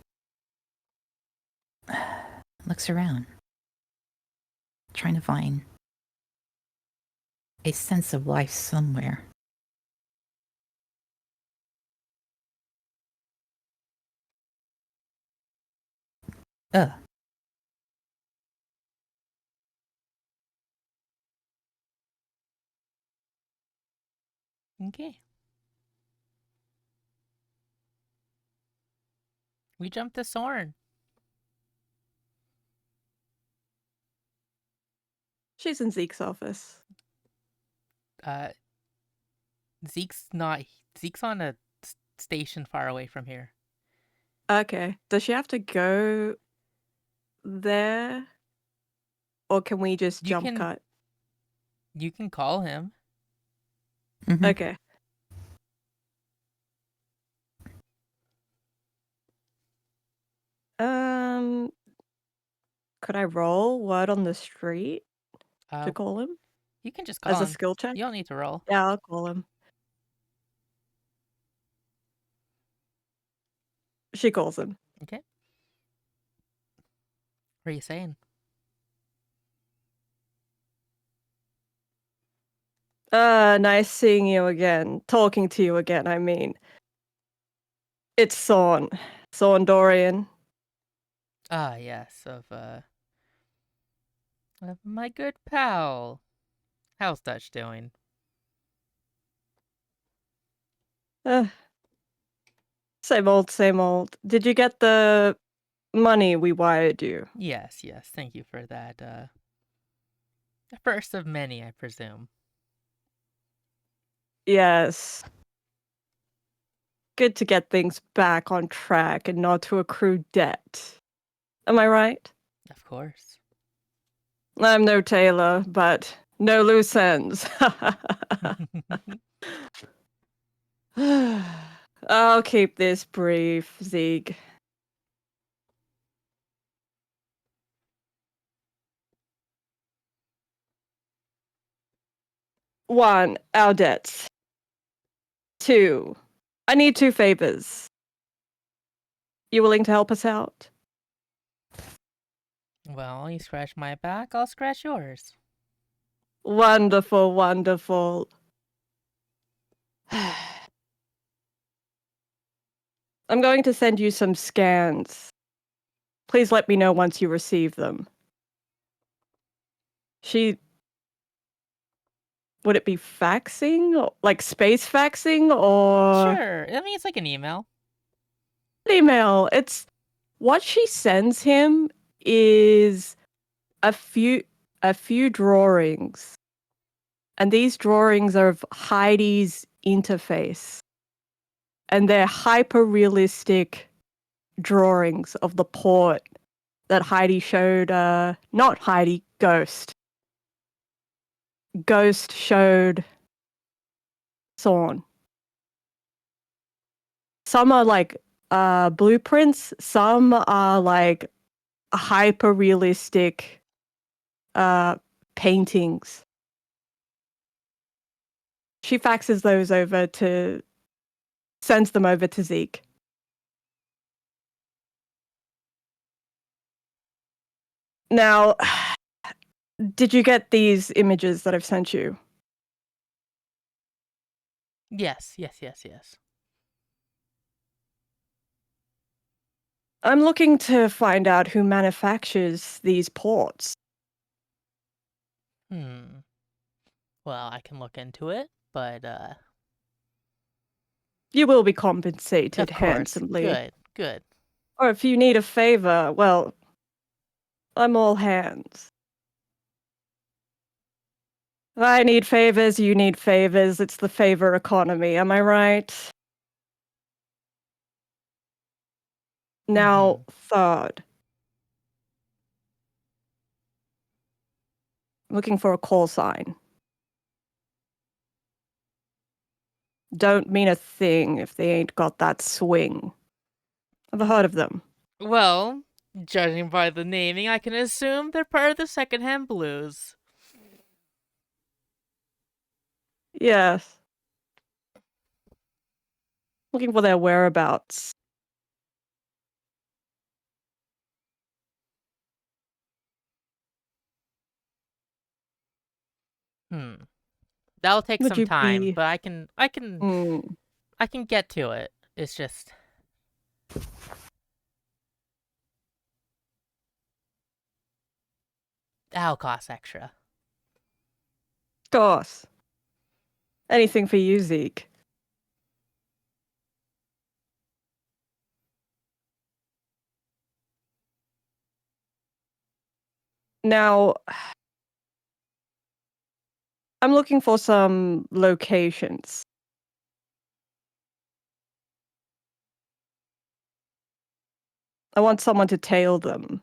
looks around, trying to find a sense of life somewhere. Ugh. Okay. We jumped to Soren. She's in Zeke's office. Zeke's on a station far away from here. Okay. Does she have to go there? Or can we just You jump can- cut? You can call him. Mhm. Okay. Could I roll word on the street to call him You can just call as a him. skill check? You don't need to roll. Yeah, I'll call him. She calls him. Okay. What are you saying? Nice seeing you again. Talking to you again, I mean. It's Sawn. Sawn Dorian. Ah, yes, of my good pal. How's Dutch doing? Uh, same old, same old. Did you get the money we wired you? Yes. Thank you for that. The first of many, I presume. Yes. Good to get things back on track and not to accrue debt. Am I right? Of course. I'm no tailor, but no loose ends. I'll keep this brief, Zeke. One, our debts. Two, I need two favors. You willing to help us out? Well, you scratch my back, I'll scratch yours. Wonderful, wonderful. I'm going to send you some scans. Please let me know once you receive them. Would it be faxing? Like space faxing or Sure. I mean, it's like an email. email? It's what she sends him is a few drawings. And these drawings are of Heidi's interface. And they're hyper realistic drawings of the port that Heidi showed not Heidi, Ghost. Ghost showed Sawn. Some are like blueprints, some are like hyper realistic paintings. She faxes those sends them over to Zeke. Now, did you get these images that I've sent you? Yes. I'm looking to find out who manufactures these ports. Well, I can look into it, but You will be compensated of course. handsomely. Good. Or if you need a favor, well, I'm all hands. I need favors, you need favors. It's the favor economy, am I right? Now, third. Looking for a call sign. don't mean a thing if they ain't got that swing. I've heard of them. Well, judging by the naming, I can assume they're part of the secondhand blues. Yes. Looking for their whereabouts. That'll take Would some you time, be... but I can get to it. It's just that'll cost extra. course. Anything for you, Zeke. Now, I'm looking for some locations. I want someone to tail them.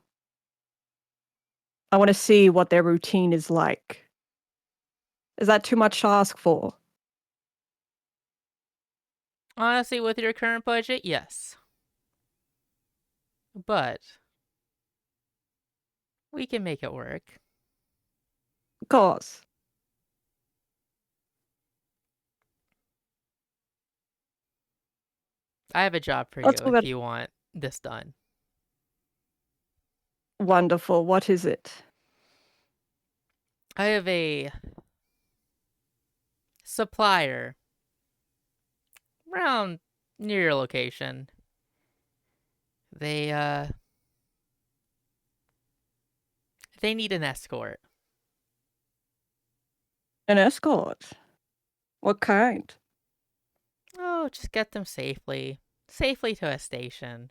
I want to see what their routine is like. Is that too much to ask for? Honestly, with your current budget, yes. But we can make it work. Of course. I have a job for you Let's move if it. you want this done. Wonderful. What is it? I have a supplier around near your location. They need an escort. An escort? What kind? Oh, just get them safely to a station.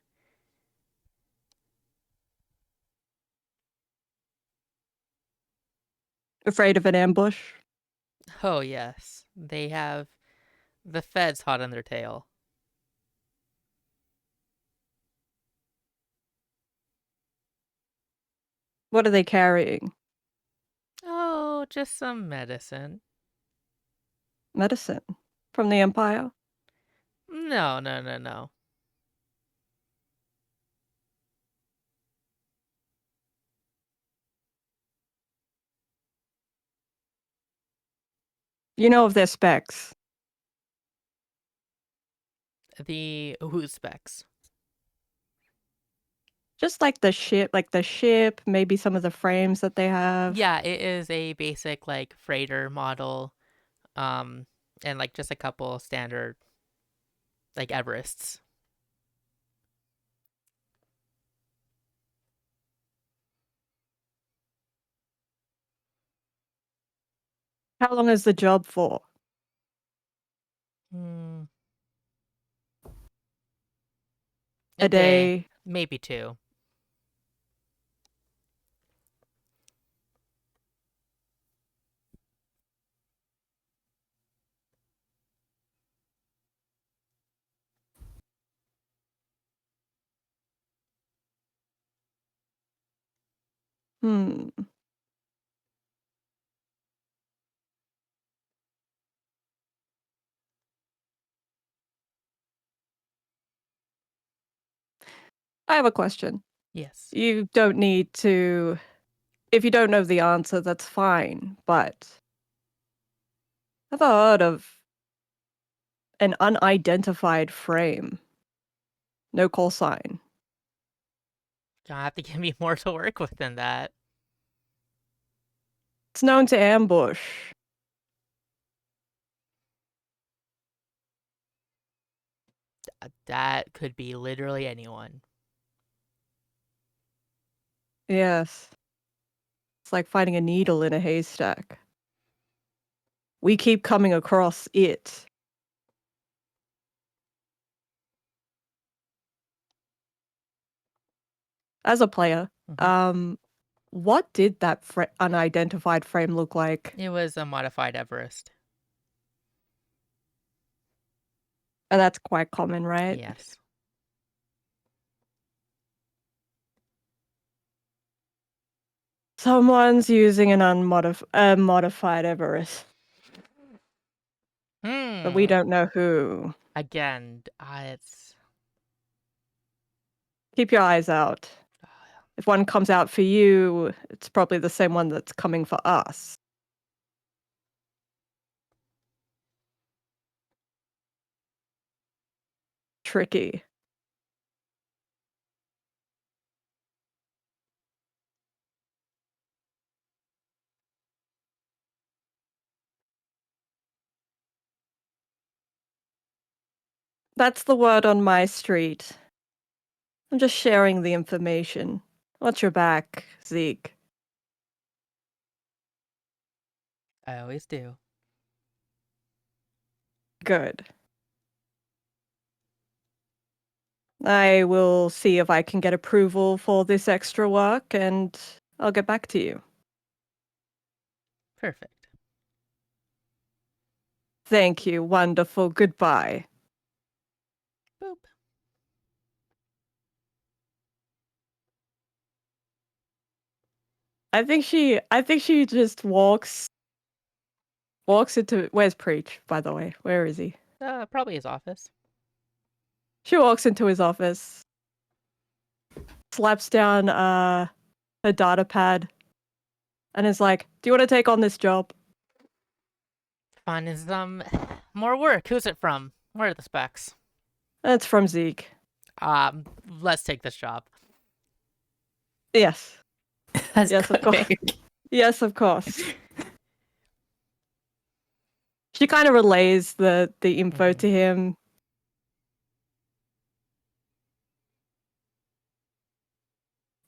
Afraid of an ambush? Oh yes, they have the feds hot on their tail. What are they carrying? Oh, just some medicine. Medicine? From the Empire? No. You know of their specs. The who's specs? Just like the ship, maybe some of the frames that they have. Yeah, it is a basic like freighter model, and like just a couple standard like Everests. How long is the job for? Hmm. A day? Maybe two. Hmm. I have a question. Yes. You don't need to... If you don't know the answer, that's fine, but... I've heard of an unidentified frame. No call sign. Gonna have to give me more to work with than that. It's known to ambush. That could be literally anyone. Yes. It's like finding a needle in a haystack. We keep coming across it. As a player, what did that unidentified frame look like? It was a modified Everest. And that's quite common, right? Yes. Someone's using an modified Everest. but we don't know who. Again, it's Keep your eyes out. If one comes out for you, it's probably the same one that's coming for us. Tricky. That's the word on my street. I'm just sharing the information. Watch your back, Zeke. I always do. Good. I will see if I can get approval for this extra work, and I'll get back to you. Perfect. Thank you. Wonderful. Goodbye. Boop. I think she just walks into where's Preach, by the way? Where is he? Probably his office. She walks into his office, slaps down her data pad, and is like, "Do you want to take on this job?" Fun is more work. Who's it from? Where are the specs? It's from Zeke. Let's take this job. Yes. That's Yes, of course. quick. Yes, of course. She kind of relays the info Mhm. to him.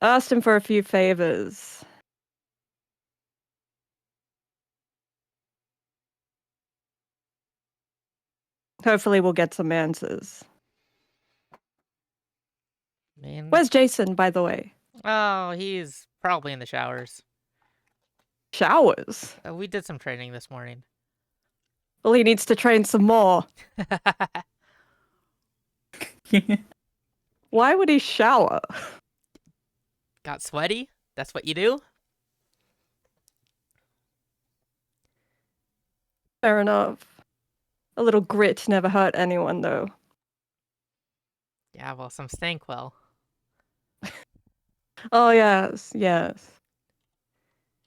Asked him for a few favors. Hopefully we'll get some answers. Man. Where's Jason, by the way? Oh, he's probably in the showers. Showers. We did some training this morning. Well, he needs to train some more. Why would he shower? Got sweaty? That's what you do? Fair enough. A little grit never hurt anyone, though. Yeah, well, some Stankwell. Oh, yes, yes.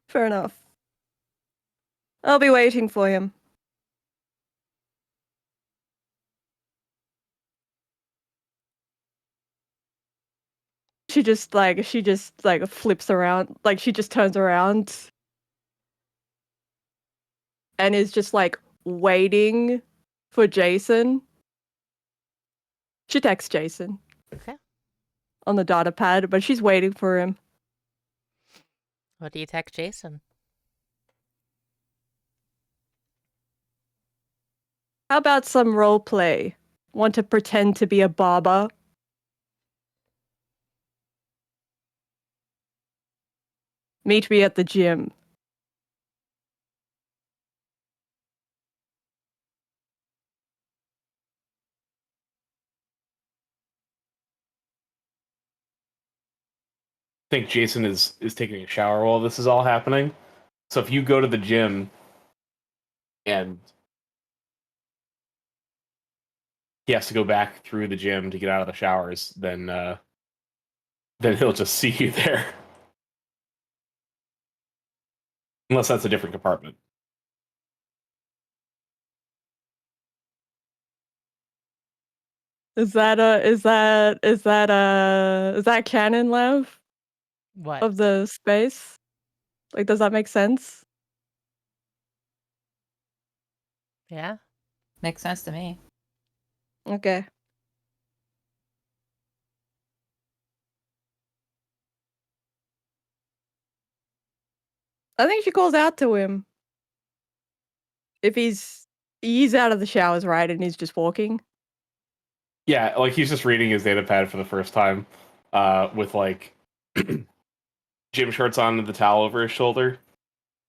Fair enough. I'll be waiting for him. She just flips around, like she just turns around and is just like waiting for Jason. She texts Jason Okay. on the data pad, but she's waiting for him. What do you text Jason? How about some role play? Want to pretend to be a barber? Meet me at the gym. I think Jason is taking a shower while this is all happening. So if you go to the gym and he has to go back through the gym to get out of the showers, then he'll just see you there. Unless that's a different compartment. Is that canon, Lev, What? of the space? Like, does that make sense? Yeah? Makes sense to me. Okay. I think she calls out to him. If he's out of the showers, right, and he's just walking. Yeah, like he's just reading his data pad for the first time, with like gym shorts on and the towel over his shoulder,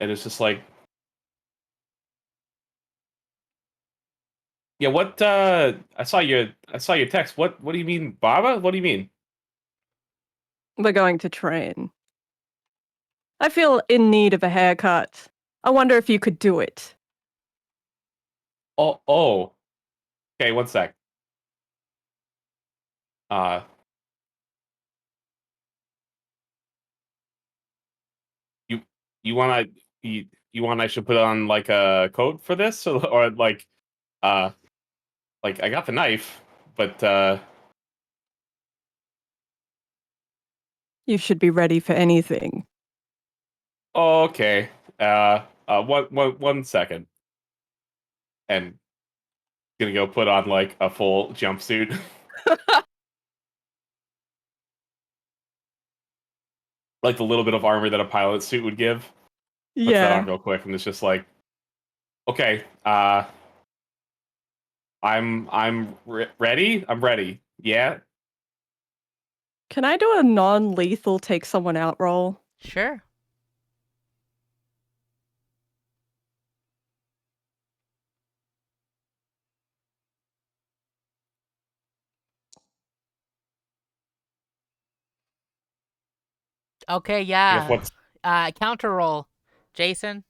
and it's just like, yeah, what? I saw your text. What do you mean, Baba? What do you mean? We're going to train. I feel in need of a haircut. I wonder if you could do it. Oh. Okay, one sec. Uh, you you want you want I should put on like a code for this or uh like I got the knife, but You should be ready for anything. okay. One second, and gonna go put on like a full jumpsuit. Like the little bit of armor that a pilot suit would give. Puts that on Yeah. real quick, and it's just like, okay, I'm ready. I'm ready. Yeah. Can I do a non-lethal take someone out roll? Sure. Okay, I guess yeah. what's Counter roll, Jason.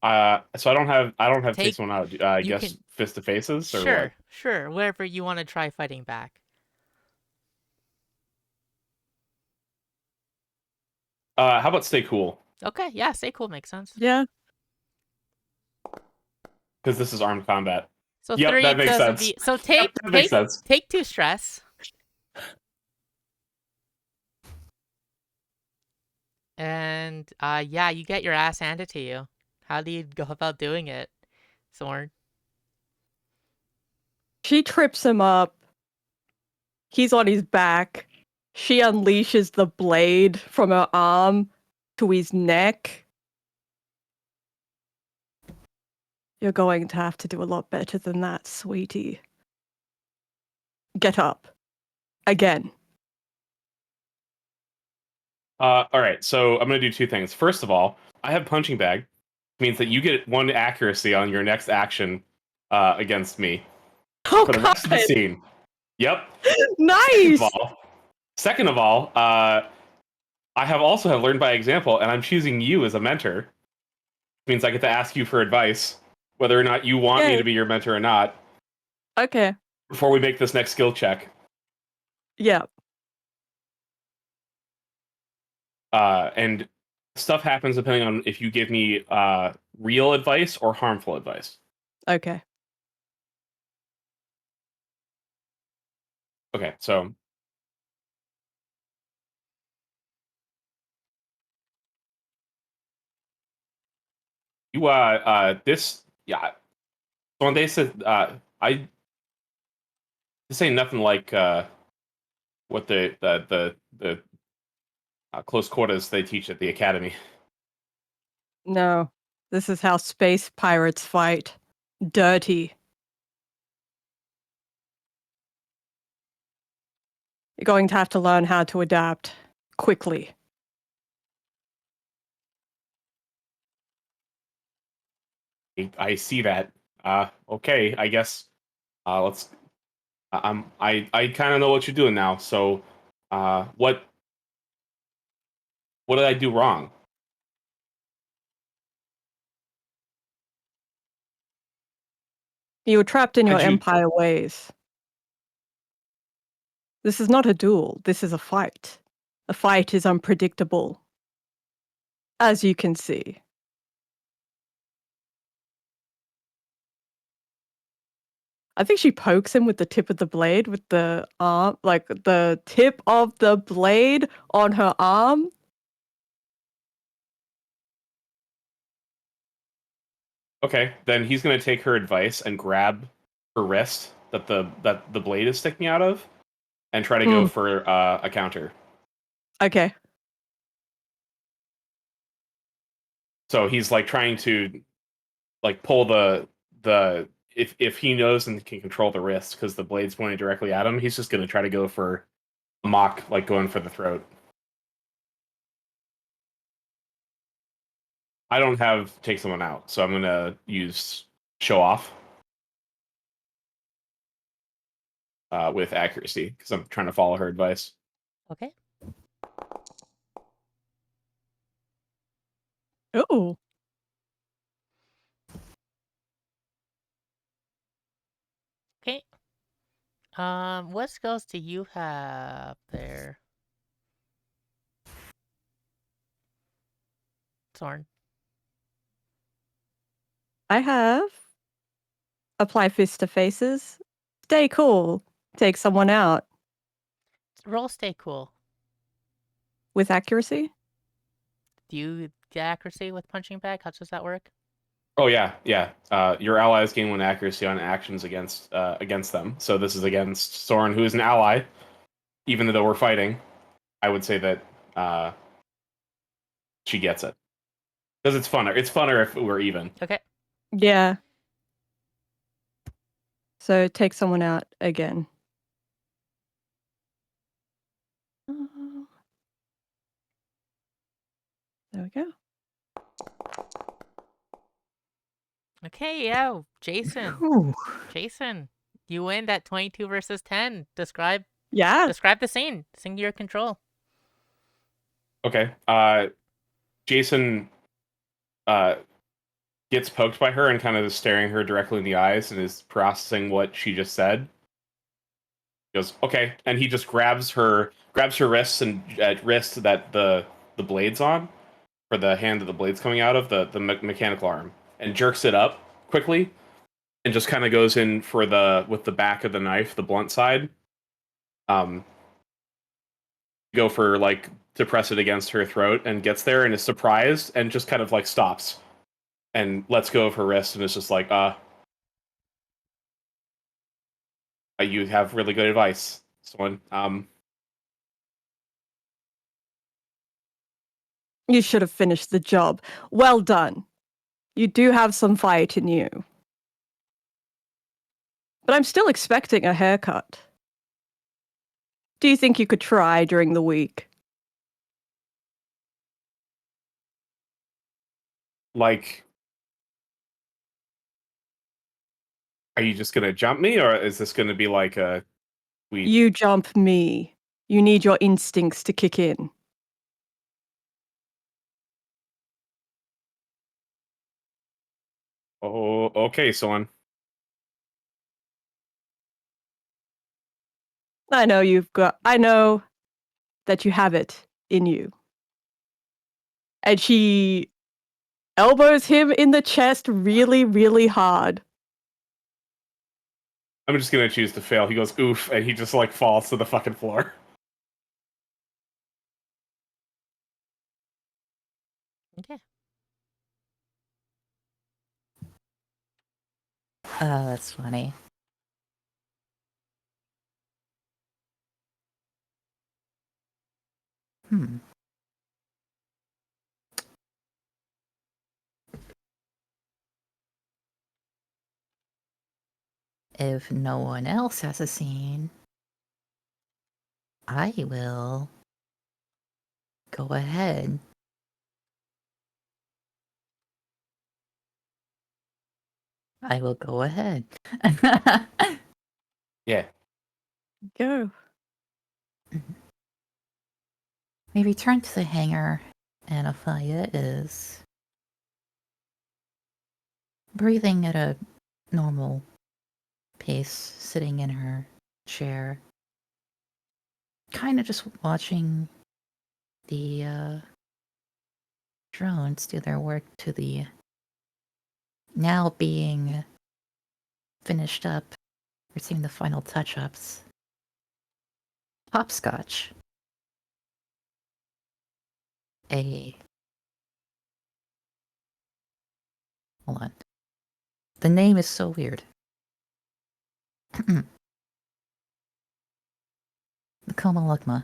so I don't have take Take someone out. I you guess can fist to faces or what? sure, wherever you want to try fighting back. How about stay cool? Okay, yeah, stay cool makes sense. Yeah. Because this is armed combat. So Yep, 3 that makes doesn't sense. be so Yep, that makes sense. take 2 stress. And yeah, you get your ass handed to you. How do you go about doing it, Sorn? She trips him up. He's on his back. She unleashes the blade from her arm to his neck. You're going to have to do a lot better than that, sweetie. Get up. Again. All right, so I'm gonna do two things. First of all, I have punching bag, means that you get 1 accuracy on your next action against me Oh, for the God. rest of the scene. Yep. Nice! Second of all, I have learned by example, and I'm choosing you as a mentor. Means I get to ask you for advice, whether or not you want me Yay. to be your mentor or not, Okay. before we make this next skill check. Yeah. And stuff happens depending on if you give me real advice or harmful advice. Okay. Okay, so you this yeah. So when they said I this ain't nothing like what the close quarters they teach at the academy. No. This is how space pirates fight. Dirty. You're going to have to learn how to adapt quickly. I see that. Okay, I guess let's. I kind of know what you're doing now. So, what did I do wrong? You were trapped in your How'd you? empire ways. This is not a duel. This is a fight. A fight is unpredictable, as you can see. I think she pokes him with the tip of the blade with the arm, like the tip of the blade on her arm. Okay, then he's gonna take her advice and grab her wrist that the blade is sticking out of, and try to go for a counter. Okay. So he's like trying to like pull the if he knows and can control the wrist because the blade's pointing directly at him, he's just gonna try to go for a mock, like going for the throat. I don't have take someone out, so I'm gonna use show off with accuracy because I'm trying to follow her advice. Okay. Oh. Okay. What skills do you have there, Zorn? I have apply fist to faces, stay cool, take someone out Roll stay cool. with accuracy. Do you get accuracy with punching bag? How does that work? Oh yeah, yeah. Your allies gain 1 accuracy on actions against them. So this is against Soren, who is an ally. Even though we're fighting, I would say that she gets it because it's funner. It's funner if we're even. Okay. Yeah. So take someone out again. There we go. Okay, yeah. Jason. Ooh. Jason. You win that 22 versus 10. Describe Yeah. the scene. Sing to your control. Okay. Jason gets poked by her and kind of is staring her directly in the eyes and is processing what she just said. He goes, okay, and he just grabs her wrists and wrist that the blade's on, for the hand that the blade's coming out of, the mechanical arm, and jerks it up quickly, and just kind of goes in for with the back of the knife, the blunt side. Go for like to press it against her throat, and gets there and is surprised and just kind of like stops and lets go of her wrist and is just like, you have really good advice, someone. You should have finished the job. Well done. You do have some fight in you. But I'm still expecting a haircut. Do you think you could try during the week? Like, are you just gonna jump me, or is this gonna be like a You jump me. You need your instincts to kick in. Oh, okay, someone. I know that you have it in you. And she elbows him in the chest really, really hard. I'm just gonna choose to fail. He goes oof, and he just like falls to the fucking floor. Okay. Oh, that's funny. Hmm. If no one else has a scene, I will go ahead. I will go ahead. Yeah. Go. We return to the hangar, and Afaya is breathing at a normal pace, sitting in her chair, kind of just watching the drones do their work to the now being finished up. We're seeing the final touch-ups. Hopscotch. Hold on. The name is so weird. The Komalugma.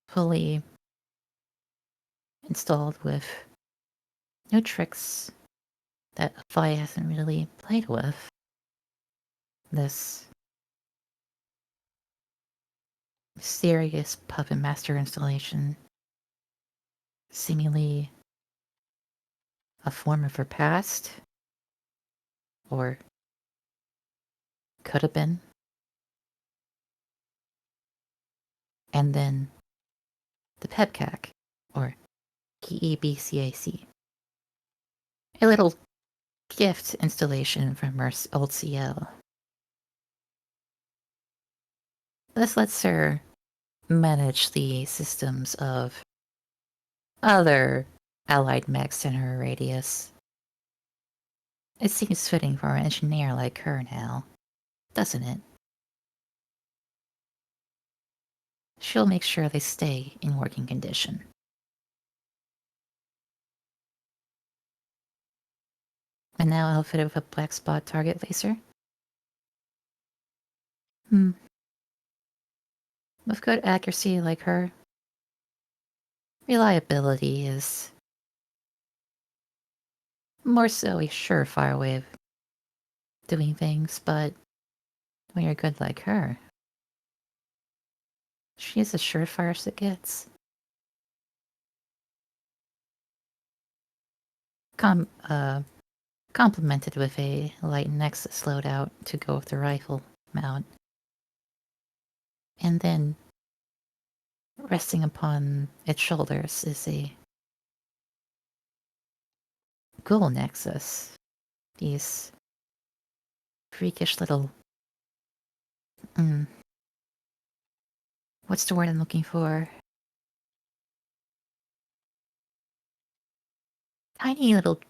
Fully installed with new tricks that Afaya hasn't really played with. This mysterious puppet master installation, seemingly a form of her past, or could have been. And then the Pebcac, or KEBCAC. A little gift installation from her old CL. This lets her manage the systems of other allied mechs in her radius. It seems fitting for an engineer like her now, doesn't it? She'll make sure they stay in working condition. And now outfitted with a black spot target laser? With good accuracy like her, reliability is more so a surefire way of doing things, but when you're good like her, she's as surefire as it gets. Complemented with a light Nexus loadout to go with the rifle mount. And then, resting upon its shoulders is a ghoul Nexus. These freakish little... what's the word I'm looking for? Tiny little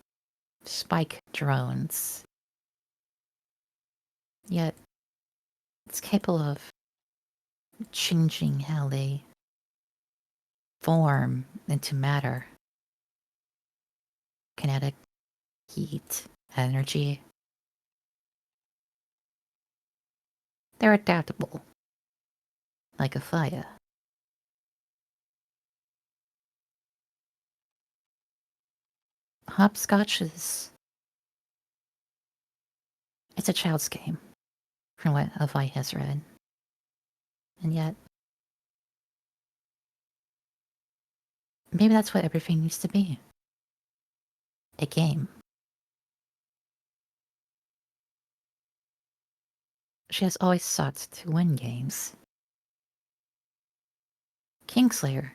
spike drones. Yet, it's capable of changing how they form into matter. Kinetic, heat, energy. They're adaptable, like a fire. Hopscotch is... it's a child's game, from what Avai has read. And yet, maybe that's what everything needs to be. A game. She has always sought to win games. Kingslayer.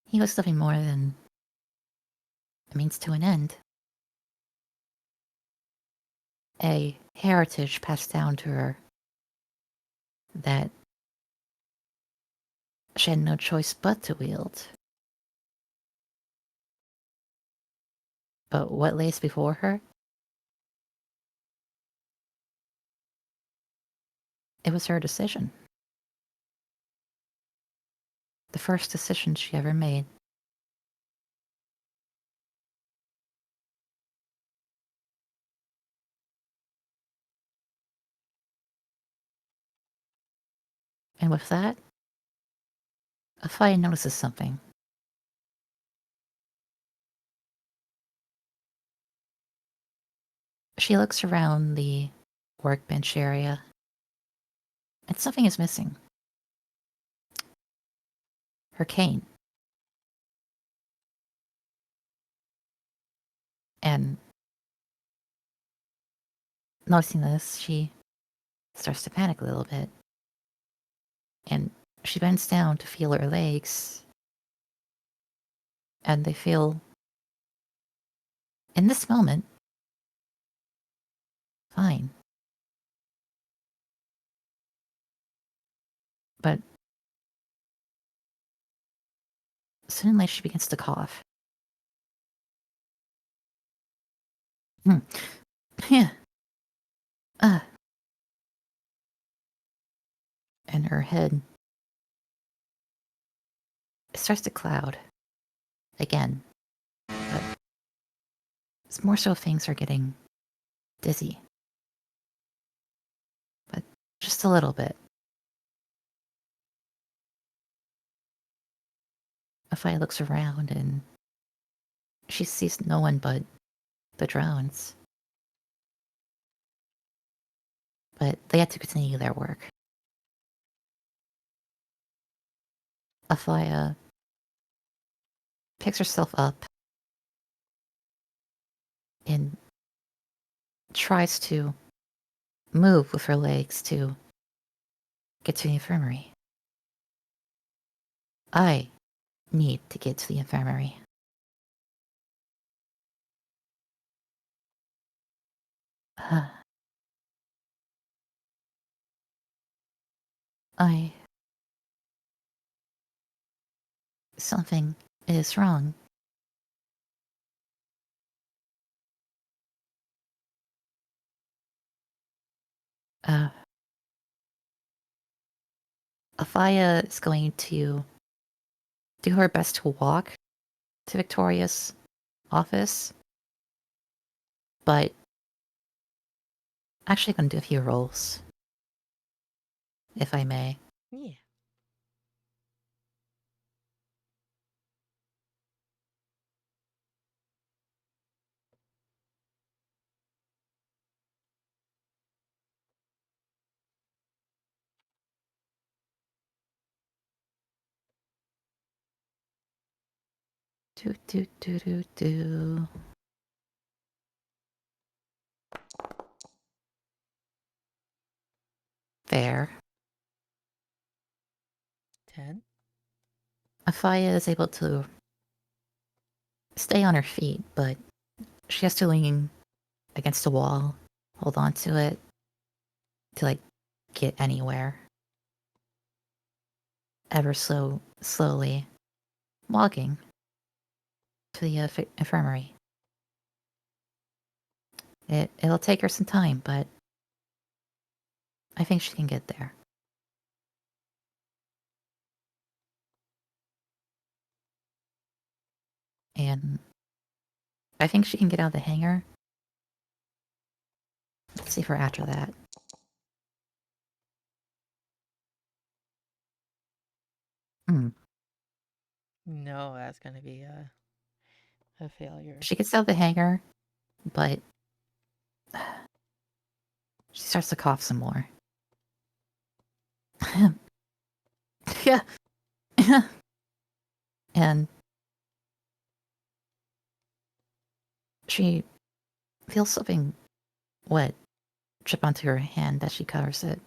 He was nothing more than a means to an end. A heritage passed down to her that she had no choice but to wield. But what lays before her? It was her decision. The first decision she ever made. And with that, Afai notices something. She looks around the workbench area, and something is missing. Her cane. And noticing this, she starts to panic a little bit. And she bends down to feel her legs. And they feel, in this moment, fine. But suddenly she begins to cough. Yeah. And her head starts to cloud. Again. But it's more so things are getting dizzy. But just a little bit. Afai looks around and she sees no one but the drones. But they had to continue their work. Afai picks herself up and tries to move with her legs to get to the infirmary. I need to get to the infirmary. I. Something is wrong. Uh, Afaya is going to do her best to walk to Victoria's office, but actually going to do a few rolls, if I may. Yeah. Do. There. 10. Afaya is able to stay on her feet, but she has to lean against the wall, hold on to it, to like get anywhere. Ever so slowly, walking to the infirmary. It'll take her some time, but I think she can get there. And I think she can get out of the hangar. Let's see for after that. No, that's going to be a failure. She gets out of the hangar, but she starts to cough some more. Yeah. And she feels something wet drip onto her hand as she covers it.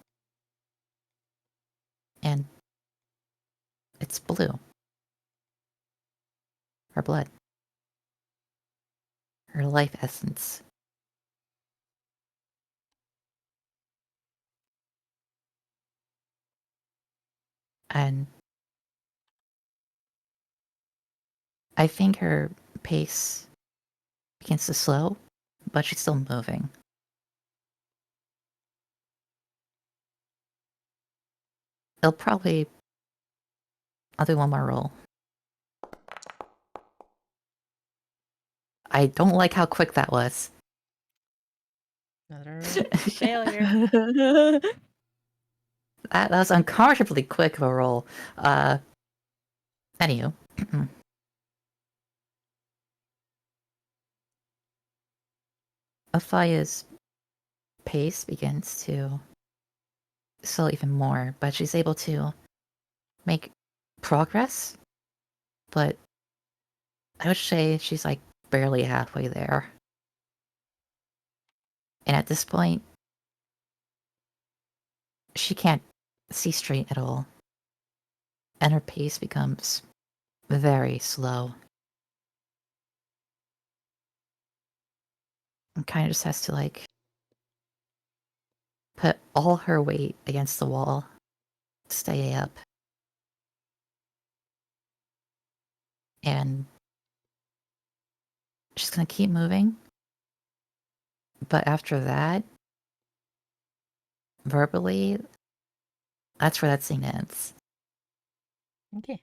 And it's blue. Her blood. Her life essence. And I think her pace begins to slow, but she's still moving. I'll do one more roll. I don't like how quick that was. Another failure. That was uncomfortably quick of a roll. Anywho. Afaya's pace begins to slow even more, but she's able to make progress. But I would say she's like barely halfway there. And at this point, she can't see straight at all. And her pace becomes very slow. And kind of just has to like put all her weight against the wall to stay up. And she's gonna keep moving. But after that, verbally, that's where that scene ends. Okay.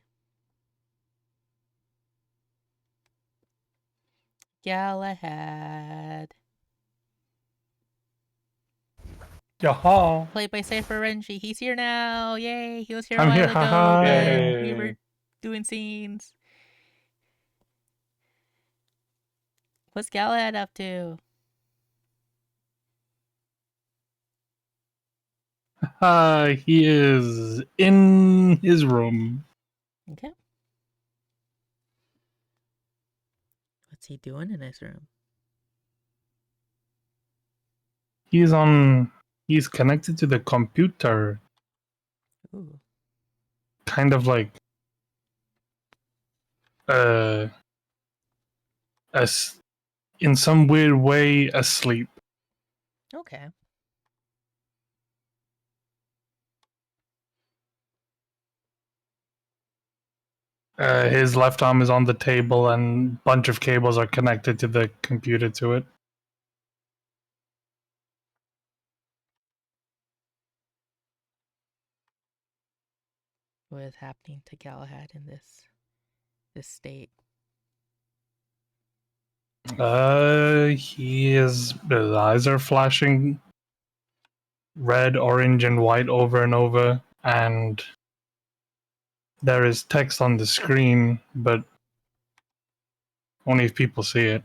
Galahad. Yaha. Played by Cypher Renji. He's here now. Yay. He was here a I'm while here, ago haha. when we Yay. were doing scenes. What's Galahad up to? He is in his room. Okay. What's he doing in his room? He's connected to the computer. Ooh. Kind of like as in some weird way asleep. Okay. His left arm is on the table, and a bunch of cables are connected to the computer to it. What is happening to Galahad in this state? His eyes are flashing red, orange, and white over and over, and there is text on the screen, but only if people see it.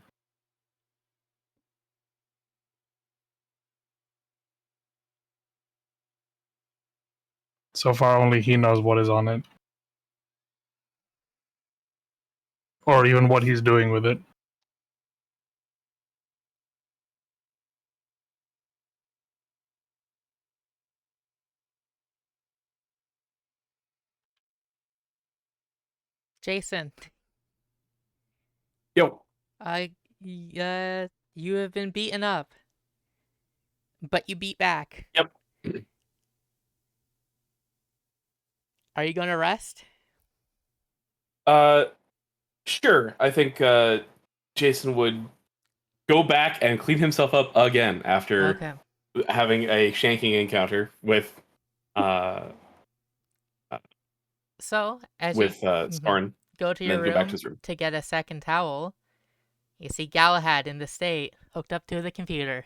So far, only he knows what is on it. Or even what he's doing with it. Jason, Yo, you have been beaten up, but you beat back. Yep. Are you going to rest? Sure. I think Jason would go back and clean himself up again after Okay. having a shanking encounter with So, as you Sparn, go to and your then go back to room his room. to get a second towel, you see Galahad in the state, hooked up to the computer.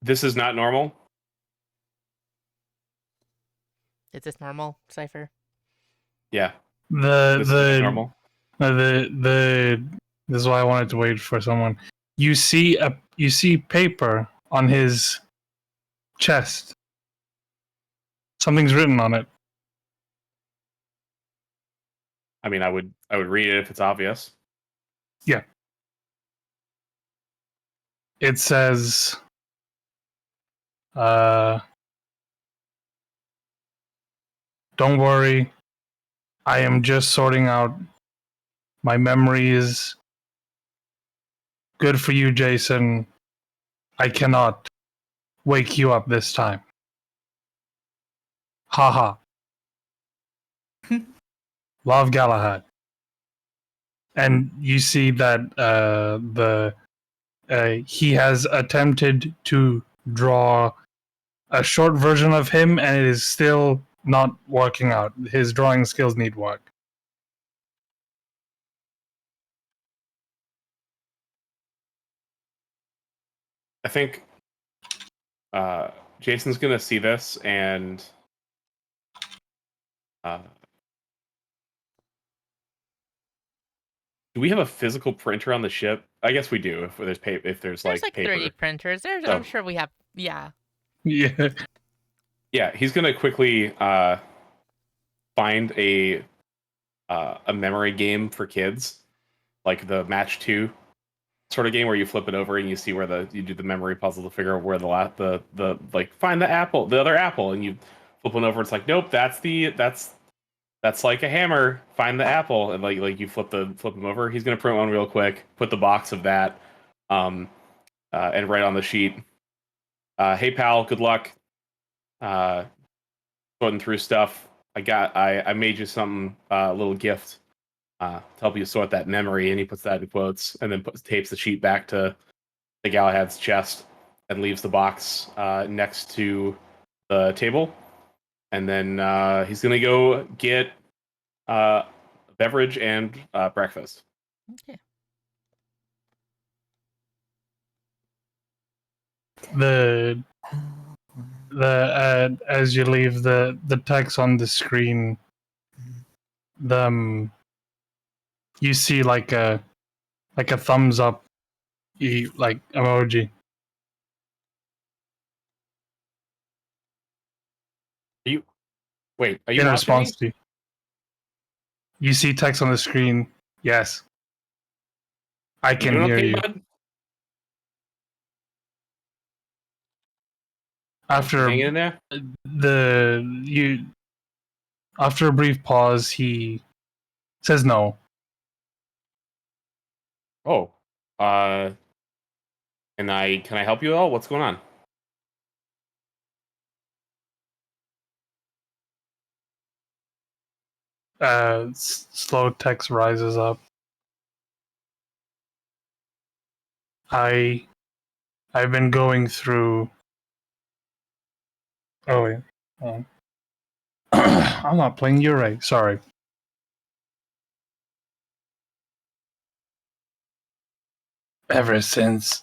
This is not normal. Is this normal, Cypher? Yeah, The this is not normal. This is why I wanted to wait for someone. You see paper on his chest. Something's written on it. I mean, I would read it if it's obvious. It says, "Don't worry, I am just sorting out my memories. Good for you, Jason. I cannot wake you up this time. Haha. Love, Galahad." And you see that he has attempted to draw a short version of him, and it is still not working out. His drawing skills need work. I think Jason's gonna see this and do we have a physical printer on the ship? I guess we do. If there's paper, if there's There's like paper. 3D printers. I'm So- sure we have. Yeah. Yeah. Yeah, he's gonna quickly find a memory game for kids, like the Match 2 sort of game where you flip it over and you see where you do the memory puzzle to figure out where the like find the apple, the other apple, and you flip one over. It's like, nope, that's like a hammer. Find the apple, and like you flip them over. He's gonna print one real quick, put the box of that, and write on the sheet. Hey pal, good luck. Sorting through stuff. I made you something, a little gift to help you sort that memory, and he puts that in quotes, and then tapes the sheet back to the Galahad's chest, and leaves the box next to the table, and then he's gonna go get beverage and breakfast. Okay. As you leave, the text on the screen, you see like a thumbs up like emoji. Are you In watching response me? to you see text on the screen. Yes, I You can doing hear okay, you. bud? After Hanging in there? after a brief pause, he says no. Oh, can I help you at all? What's going on? Slow text rises up. I've been going through. Oh wait, I'm not playing Ure. Sorry. Ever since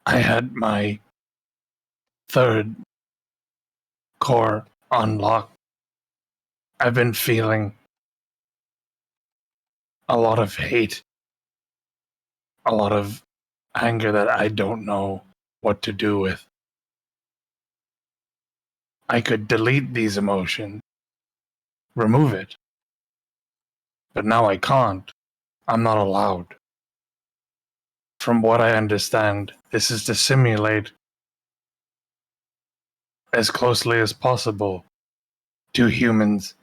I had my third core unlocked, I've been feeling a lot of hate, a lot of anger that I don't know what to do with. I could delete these emotions, remove it, but now I can't. I'm not allowed. From what I understand, this is to simulate as closely as possible to humans,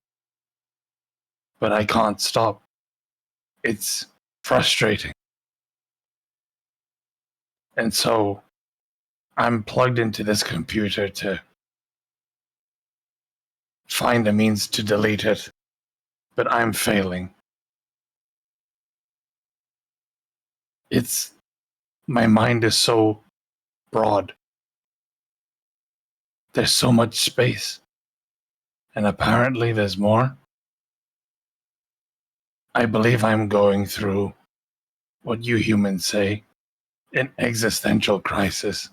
but I can't stop. It's frustrating. And so I'm plugged into this computer to find a means to delete it, but I'm failing. My mind is so broad. There's so much space. And apparently there's more. I believe I'm going through what you humans say, an existential crisis.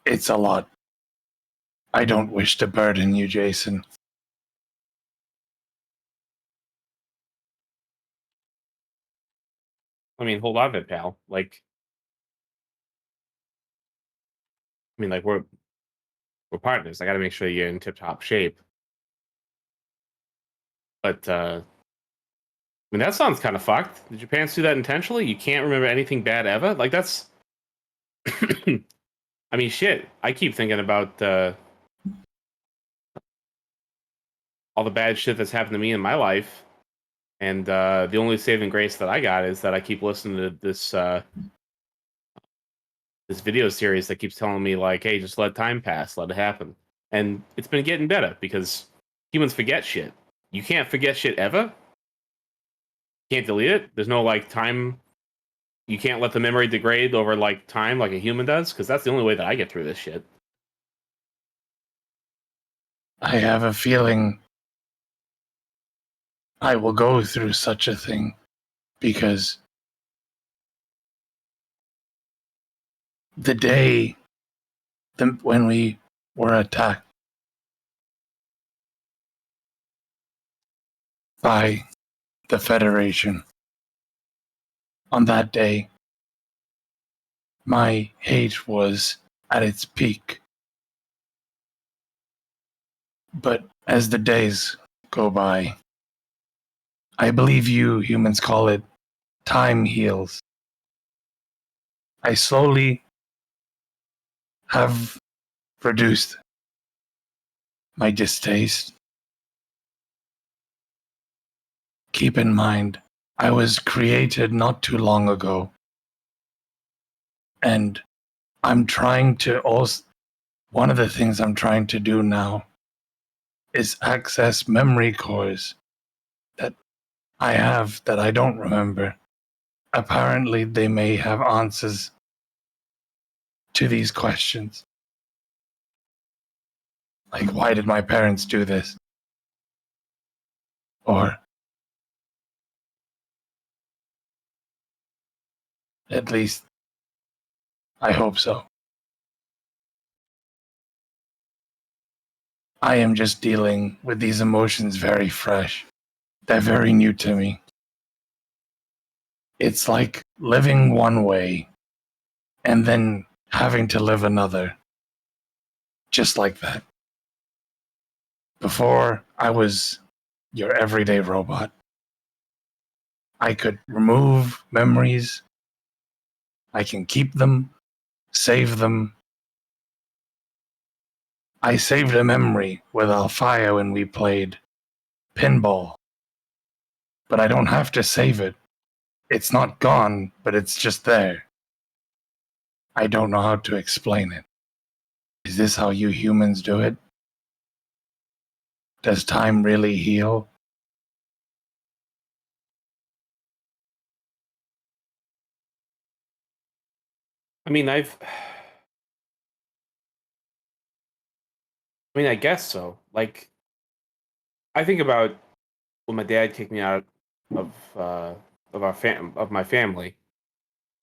It's a lot. I don't wish to burden you, Jason. I mean, hold on a bit, pal. Like, I mean, like we're partners. I got to make sure you're in tip-top shape. But I mean, that sounds kind of fucked. Did your parents do that intentionally? You can't remember anything bad ever? Like that's. I mean, shit. I keep thinking about all the bad shit that's happened to me in my life, and the only saving grace that I got is that I keep listening to this video series that keeps telling me like, "Hey, just let time pass, let it happen," and it's been getting better because humans forget shit. You can't forget shit ever. Can't delete it. There's no like time. You can't let the memory degrade over like time like a human does, because that's the only way that I get through this shit. I have a feeling I will go through such a thing because the day when we were attacked by the Federation, on that day, my hate was at its peak. But as the days go by, I believe you humans call it time heals. I slowly have reduced my distaste. Keep in mind, I was created not too long ago. And I'm trying to also, one of the things I'm trying to do now is access memory cores that I have that I don't remember. Apparently, they may have answers to these questions. Like, why did my parents do this? Or, at least, I hope so. I am just dealing with these emotions very fresh. They're very new to me. It's like living one way and then having to live another. Just like that. Before, I was your everyday robot. I could remove memories. I can keep them, save them. I saved a memory with Alfaya when we played pinball. but I don't have to save it. It's not gone, but it's just there. I don't know how to explain it. Is this how you humans do it? Does time really heal? I mean, I guess so. Like, I think about when my dad kicked me out of of my family,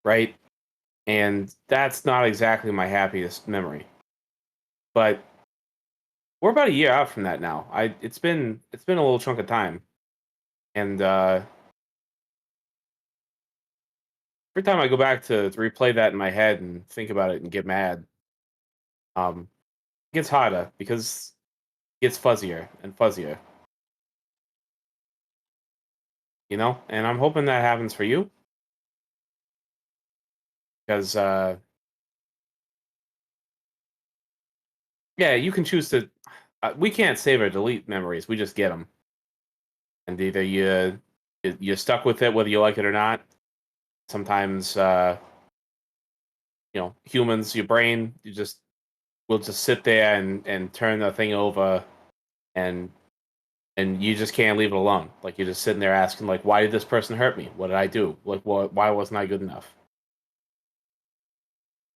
right? And that's not exactly my happiest memory. But we're about a year out from that now. It's been a little chunk of time, and every time I go back to replay that in my head and think about it and get mad, it gets harder because it gets fuzzier and fuzzier. And I'm hoping that happens for you because yeah, you can choose to. We can't save or delete memories. We just get them, and either you're stuck with it whether you like it or not. Sometimes humans, your brain, you just will just sit there and turn the thing over, and you just can't leave it alone. Like, you're just sitting there asking, like, why did this person hurt me? What did I do? Like, why wasn't I good enough?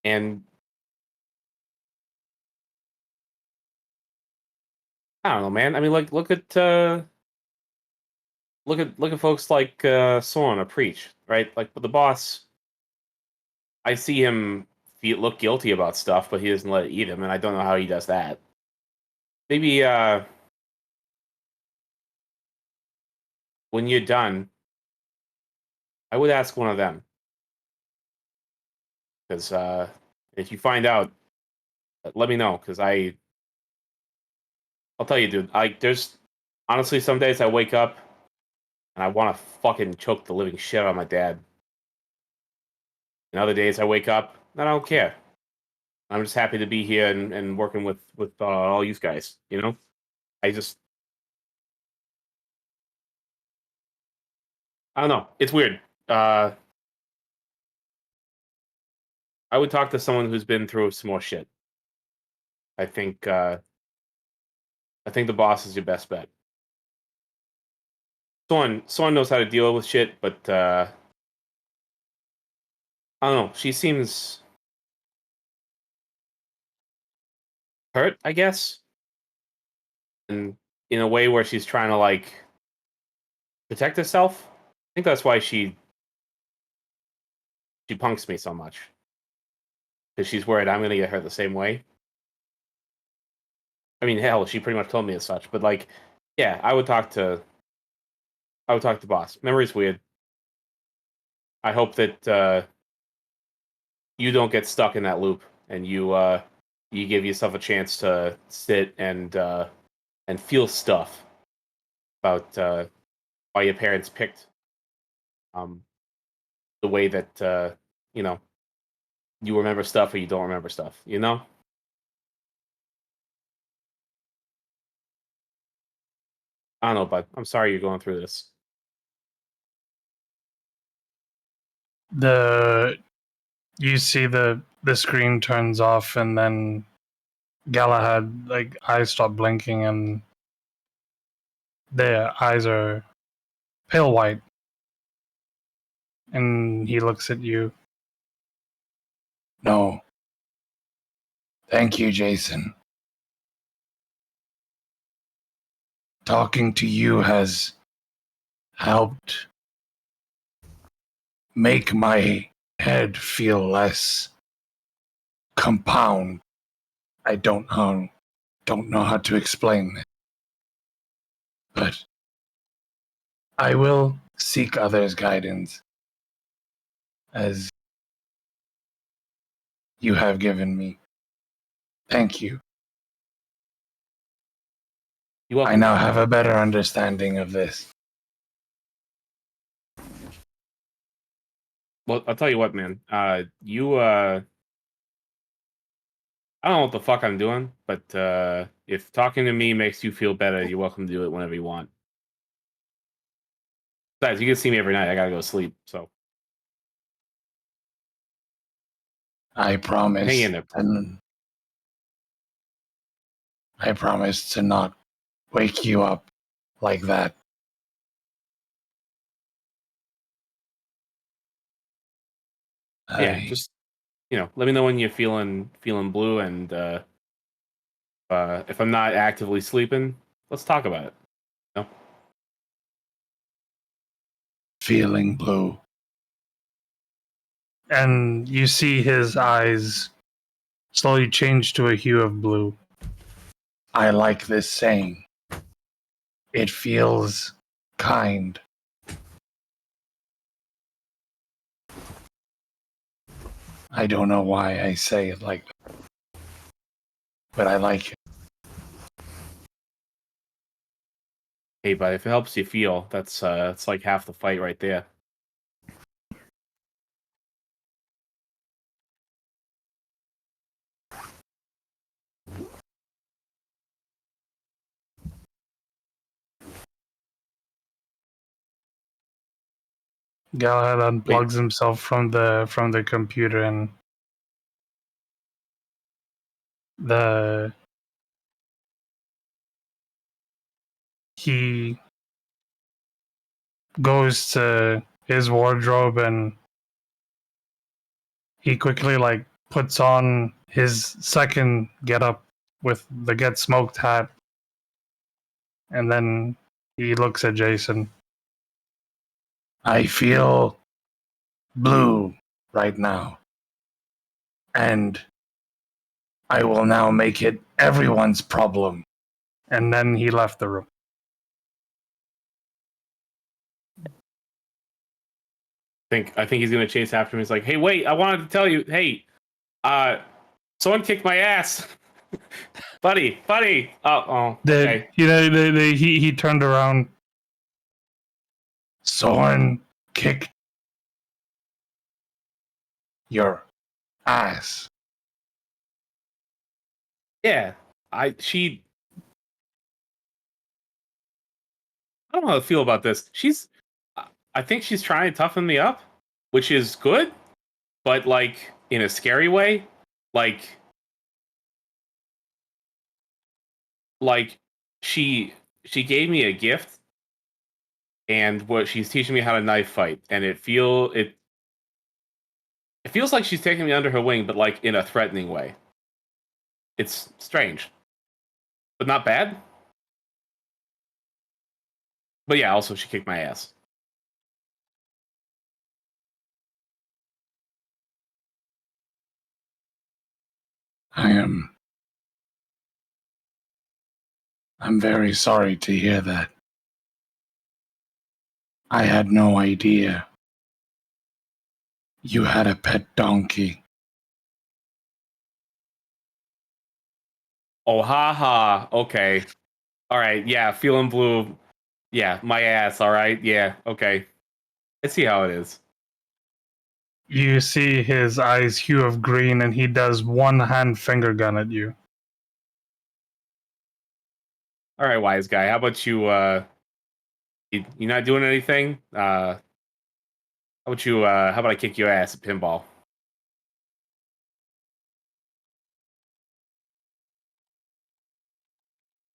And I don't know, man. I mean, like, look at folks like Soren or Preach, right? Like, the boss. I see him look guilty about stuff, but he doesn't let it eat him, and I don't know how he does that. Maybe when you're done, I would ask one of them, because if you find out, let me know, because I'll tell you, dude. There's honestly some days I wake up and I want to fucking choke the living shit out of my dad. And other days I wake up and I don't care. I'm just happy to be here and working with all you guys. I just I don't know. It's weird. Uh, I would talk to someone who's been through some more shit. I think the boss is your best bet. Someone knows how to deal with shit, but I don't know. She seems hurt, I guess, and in a way where she's trying to, like, protect herself. I think that's why she punks me so much, because she's worried I'm gonna get hurt the same way. I mean, hell, she pretty much told me as such. But, like, yeah, I would talk to boss. Memory's weird. I hope that you don't get stuck in that loop, and you give yourself a chance to sit and feel stuff about why your parents picked um, the way that you know you remember stuff or you don't remember stuff. I don't know, but I'm sorry you're going through this. You see the screen turns off, and then Galahad, like, eyes stop blinking, and their eyes are pale white, and he looks at you. No. Thank you, Jason. Talking to you has helped make my head feel less compound. I don't know how to explain it. But I will seek others' guidance as you have given me. Thank you. You're welcome. I now have a better understanding of this. Well, I'll tell you what, man. I don't know what the fuck I'm doing, but if talking to me makes you feel better, you're welcome to do it whenever you want. Besides, you can see me every night. I gotta go to sleep. So I promise. hang in there. I promise to not wake you up like that. Yeah, just let me know when you're feeling blue, and if I'm not actively sleeping, let's talk about it. Feeling blue. And you see his eyes slowly change to a hue of blue. I like this saying. It feels kind. I don't know why I say it like that, but I like it. Hey, but if it helps you feel, that's like half the fight right there. Galahad unplugs himself from the computer, and he goes to his wardrobe, and he quickly puts on his second getup with the Get Smoked hat, and then he looks at Jason. I feel blue right now. And I will now make it everyone's problem. And then he left the room. I think he's gonna chase after him. He's like, "Hey, wait! I wanted to tell you. Hey, someone kicked my ass, buddy. Oh, okay. He turned around. Someone kicked your ass. Yeah, I don't know how to feel about this. I think she's trying to toughen me up, which is good, but like in a scary way. Like she gave me a gift, and what she's teaching me how to knife fight, and it feels like she's taking me under her wing, but like in a threatening way. It's strange, but not bad. But yeah, also she kicked my ass. I'm very sorry to hear that. I had no idea you had a pet donkey. Oh, ha. Okay. All right. Yeah, feeling blue. Yeah, my ass. All right. Yeah. Okay. I see how it is. You see his eyes hue of green, and he does one hand finger gun at you. All right, wise guy. How about you? You not doing anything? How about you? How about I kick your ass at pinball?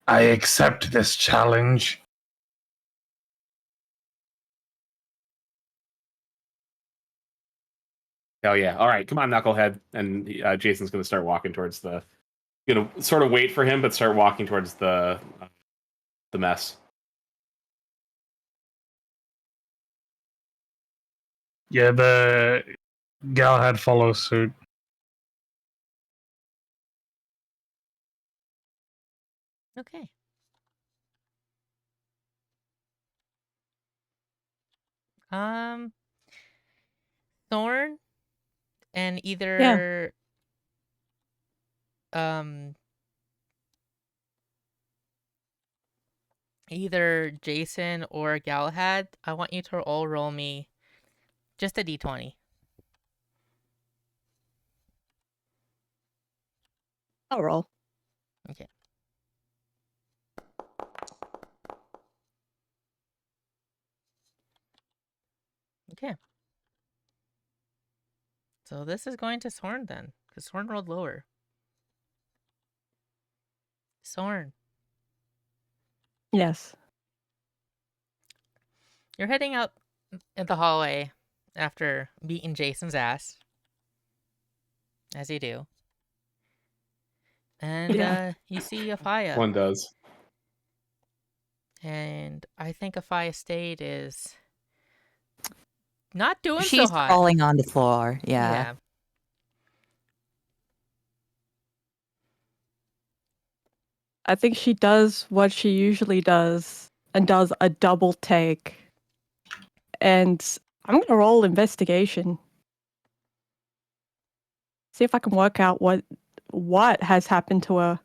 I accept this challenge. Hell yeah! All right, come on, knucklehead. And Jason's gonna start walking towards sort of wait for him, but start walking towards the mess. Yeah, the Galahad follows suit. Okay. Thorn and either either Jason or Galahad, I want you to all roll me just a d20. I'll roll. Okay. Okay. So this is going to Sorn then, because Sorn rolled lower. Sorn, Yes. you're heading out in the hallway after beating Jason's ass, as you do. And Yeah. you see Afaya. One does. And I think Afaya State is not doing so She's hot. crawling on the floor. Yeah. I think she does what she usually does and does a double take. And I'm going to roll investigation. See if I can work out what has happened to her.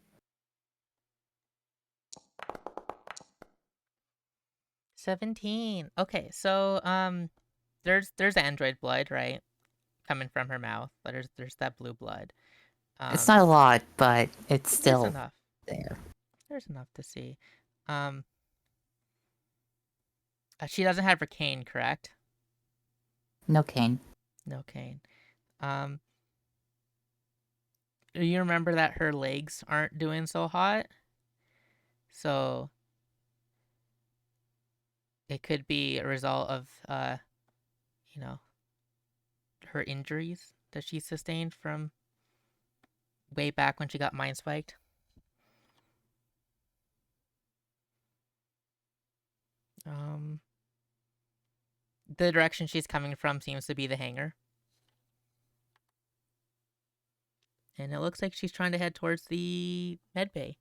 17. Okay, so there's android blood, right? Coming from her mouth. But there's that blue blood. It's not a lot, but it's There's still enough. there. There's enough to see. She doesn't have her cane, correct? No cane. No cane. You remember that her legs aren't doing so hot? So it could be a result of you know, her injuries that she sustained from way back when she got mind spiked. The direction she's coming from seems to be the hangar. And it looks like she's trying to head towards the med bay.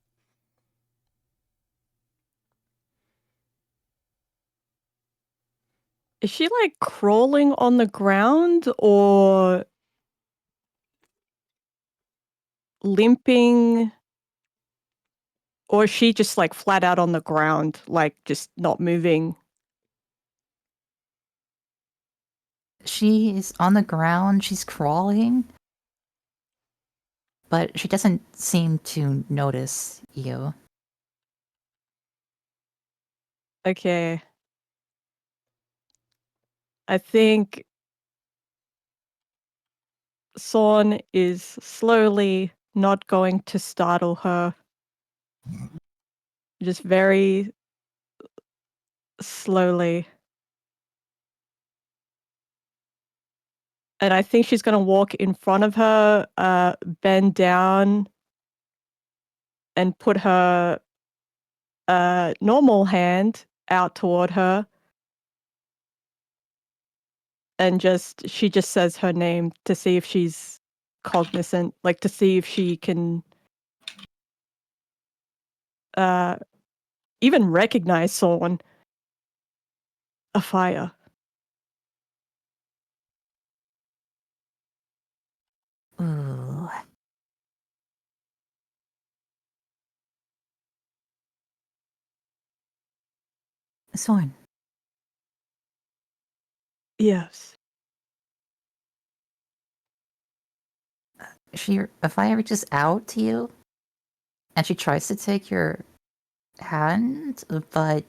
Is she like crawling on the ground or limping? Or is she just like flat out on the ground, like just not moving? She is on the ground. She's crawling. But she doesn't seem to notice you. Okay. I think Sorn is slowly not going to startle her. Just very slowly. And I think she's going to walk in front of her, bend down, and put her normal hand out toward her. And she just says her name to see if she's cognizant, like to see if she can even recognize someone. A fire. Ooh. Sorn, Yes. if I reaches out to you and she tries to take your hand, but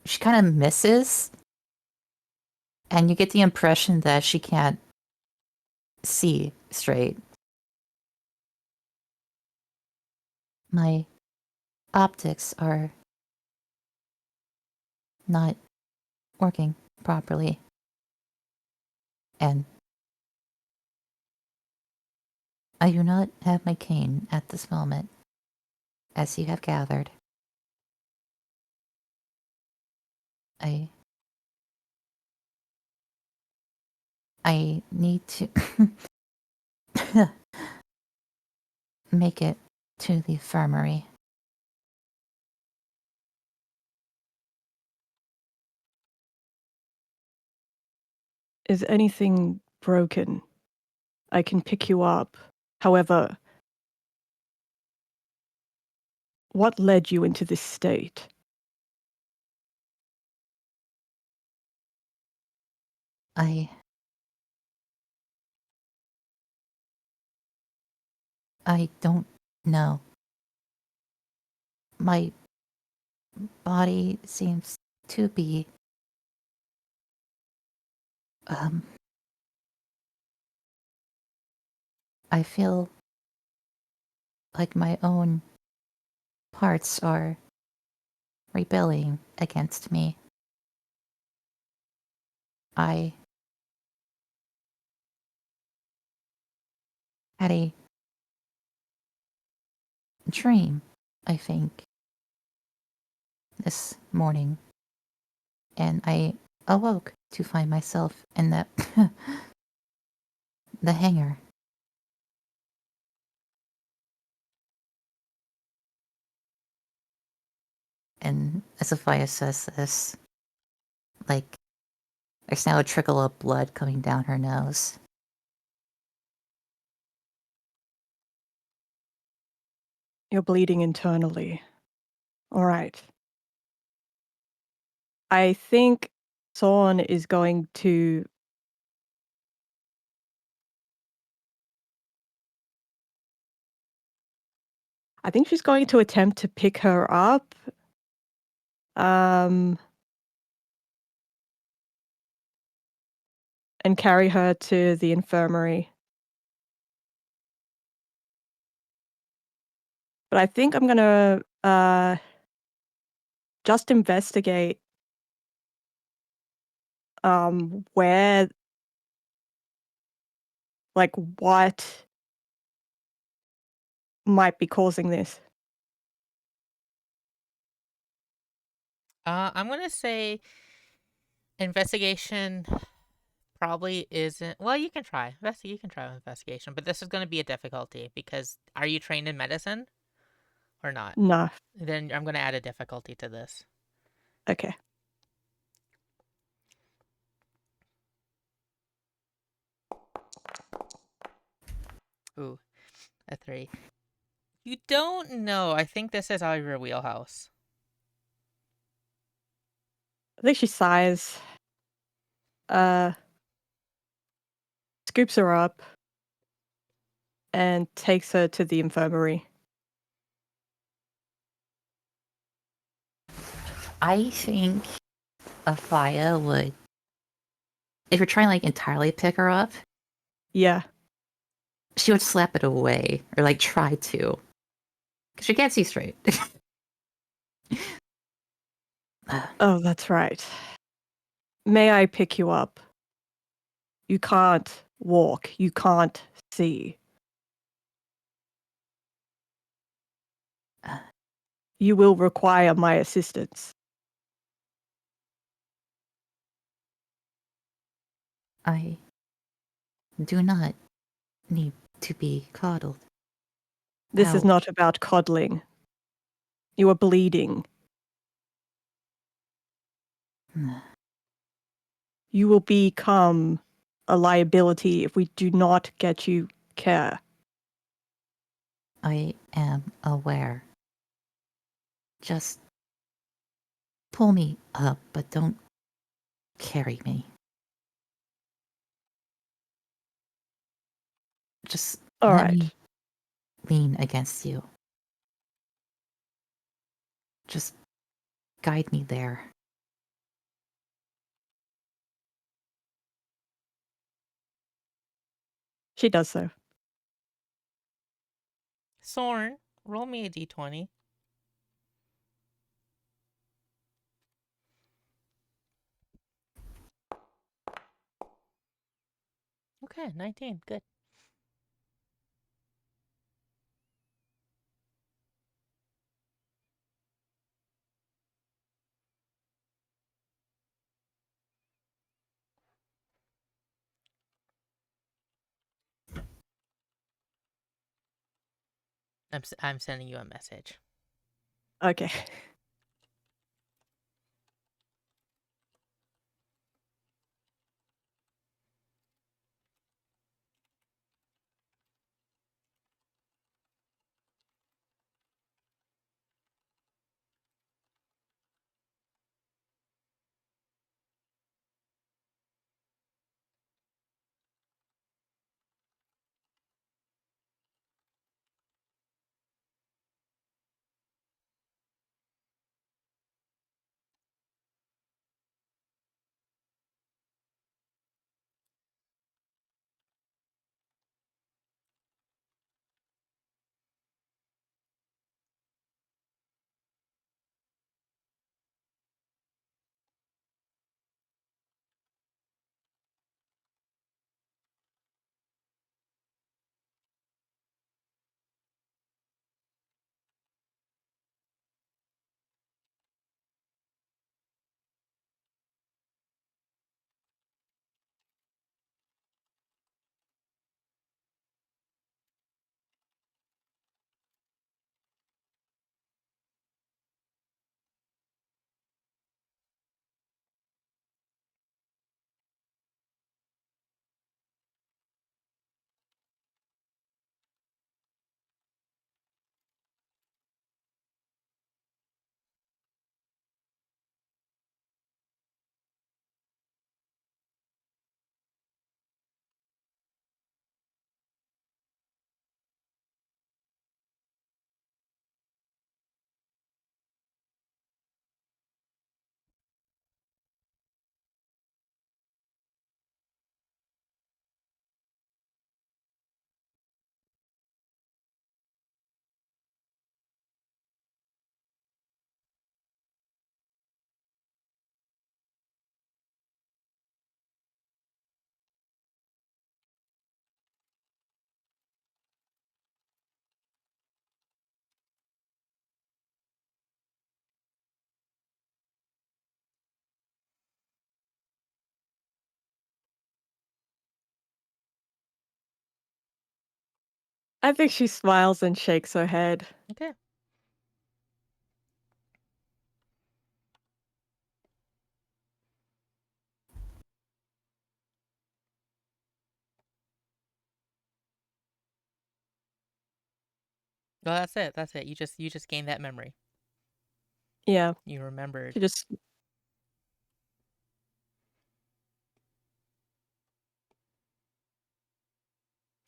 she kind of misses, and you get the impression that she can't see straight. My optics are not working properly. And I do not have my cane at this moment, as you have gathered. I need to make it to the infirmary. Is anything broken? I can pick you up. However, what led you into this state? I don't know. My body seems to be Um, I feel like my own parts are rebelling against me. I had a dream, I think, this morning, and I awoke to find myself in the the hangar. And as Sophia says this, like there's now a trickle of blood coming down her nose. You're bleeding internally. All right. I think Sorn is going to. I think she's going to attempt to pick her up. And carry her to the infirmary. But I think I'm gonna just investigate where, like, what might be causing this. I'm gonna say investigation probably isn't. Well, you can try. You can try investigation, but this is gonna be a difficulty because are you trained in medicine or not? No. Then I'm gonna add a difficulty to this. Okay. Ooh, a 3. You don't know. I think this is out of your wheelhouse. I think she sighs. Scoops her up and takes her to the infirmary. I think Afia would, if you're trying to like entirely pick her up, Yeah. she would slap it away or like try to, because she can't see straight. Oh, that's right. May I pick you up? You can't walk. You can't see. Uh, You will require my assistance. I do not need to be coddled. This is How? not about coddling. You are bleeding. You will become a liability if we do not get you care. I am aware. Just pull me up, but don't carry me. Just All let right. me lean against you. Just guide me there. She does so. Sorn, roll me a d20. Okay, 19. Good. I'm sending you a message. Okay. I think she smiles and shakes her head. Okay. Well, that's it. That's it. You just gained that memory. Yeah, You remembered. she just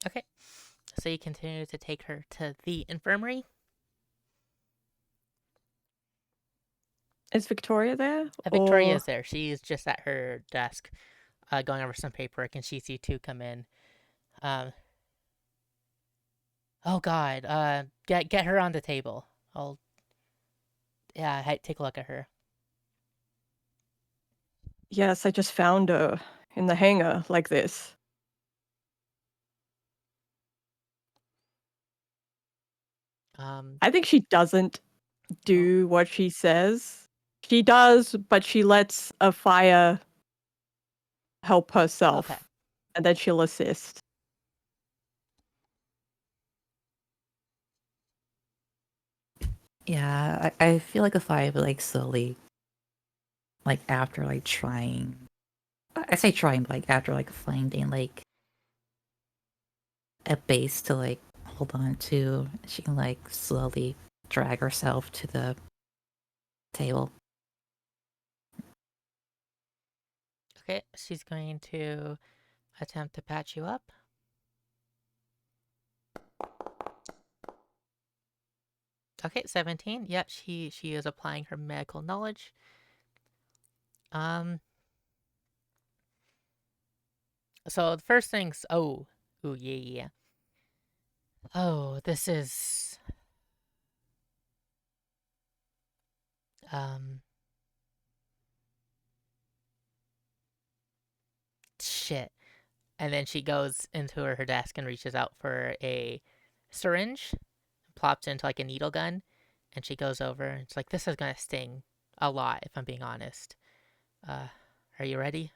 Okay. So you continue to take her to the infirmary. is Victoria there? Victoria Or is there. She's just at her desk, going over some paperwork, and she sees two come in. Um. Oh God. Get her on the table. I'll. Yeah. Take a look at her. yes, I just found her in the hangar like this. Um. I think she doesn't Oh, do what she says. She does, but she lets a fire help herself, okay. and then she'll assist. Yeah, I feel like if I like slowly, like after like trying, I say trying, but like after like finding like a base to like hold on to, she can like slowly drag herself to the table. Okay. She's going to attempt to patch you up. Okay, 17. Yeah, she is applying her medical knowledge. Um. So the first things. Oh. Ooh. Yeah. Yeah. Oh. This is. Um. Shit. And then she goes into her desk and reaches out for a syringe, plops into like a needle gun, and she goes over and it's like, this is gonna sting a lot if I'm being honest. Uh, are you ready?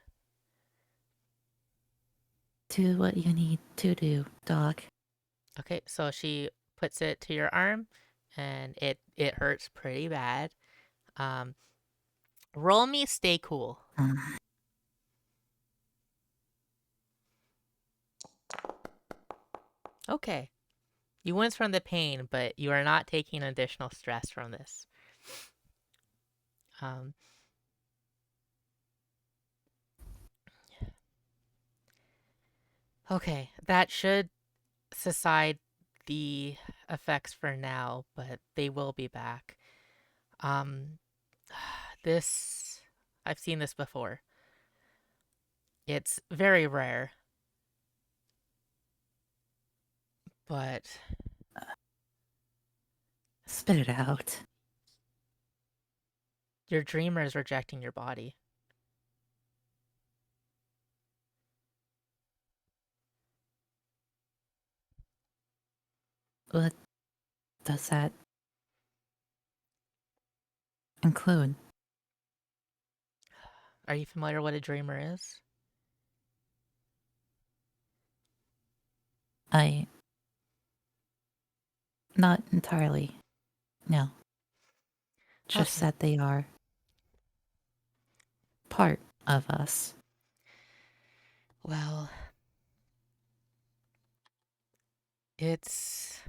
Do what you need to do, Doc. Okay, so she puts it to your arm, and it hurts pretty bad. Um, roll me stay cool. Mm. Okay, you wince from the pain, but you are not taking additional stress from this. Um, okay, that should subside the effects for now, but they will be back. Um, this I've seen this before. It's very rare, but Spit it out. your dreamer is rejecting your body. What does that include? Are you familiar what a dreamer is? I not entirely. No. Just Okay. that they are part of us. Well, it's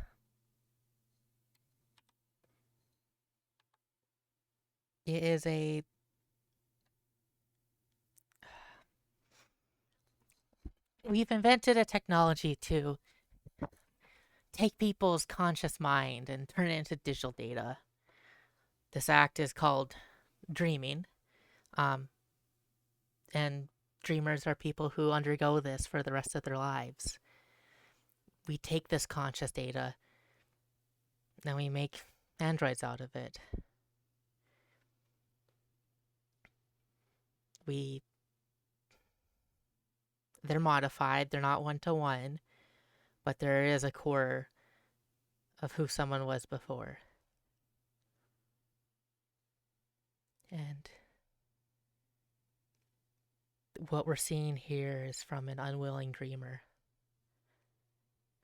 it is a we've invented a technology to take people's conscious mind and turn it into digital data. This act is called dreaming. Um, and dreamers are people who undergo this for the rest of their lives. We take this conscious data and we make androids out of it. We they're modified, they're not one to one, but there is a core of who someone was before. And what we're seeing here is from an unwilling dreamer.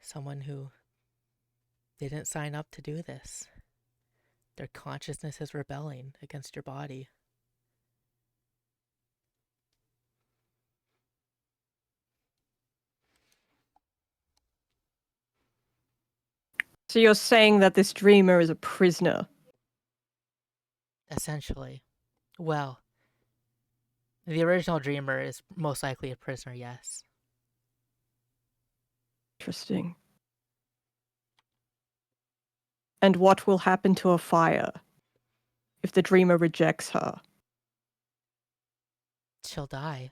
Someone who They didn't sign up to do this. Their consciousness is rebelling against your body. So you're saying that this dreamer is a prisoner? Essentially. Well, the original dreamer is most likely a prisoner, yes. Interesting. And what will happen to a fire if the dreamer rejects her? She'll die.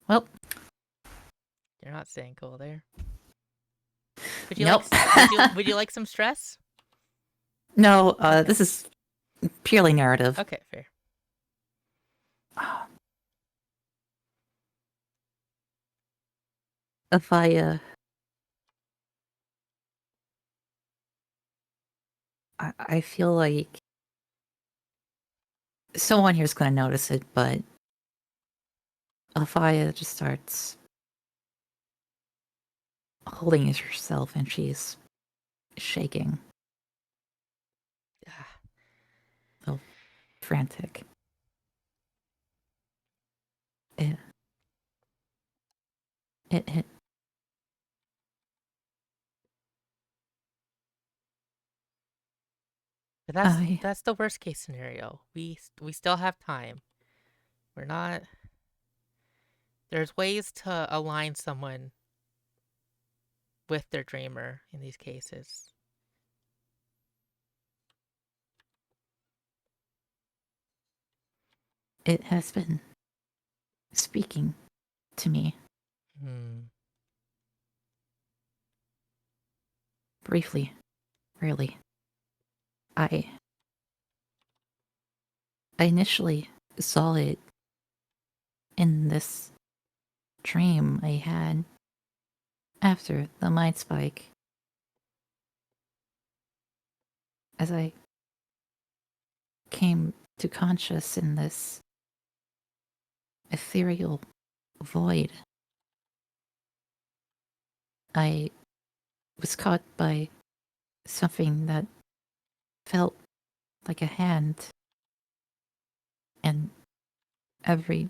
Well, You're not staying cool there. Would you nope. would you like some stress? No, Okay. this is purely narrative. Okay, fair. If I feel like someone here's going to notice it, but Alfaya just starts holding herself and she's shaking, Ah, frantic. It, it But that's the worst case scenario. We still have time. We're not. There's ways to align someone with their dreamer in these cases. it has been speaking to me briefly, really. I initially saw it in this dream I had after the mind spike. As I came to conscious in this ethereal void, I was caught by something that felt like a hand, and every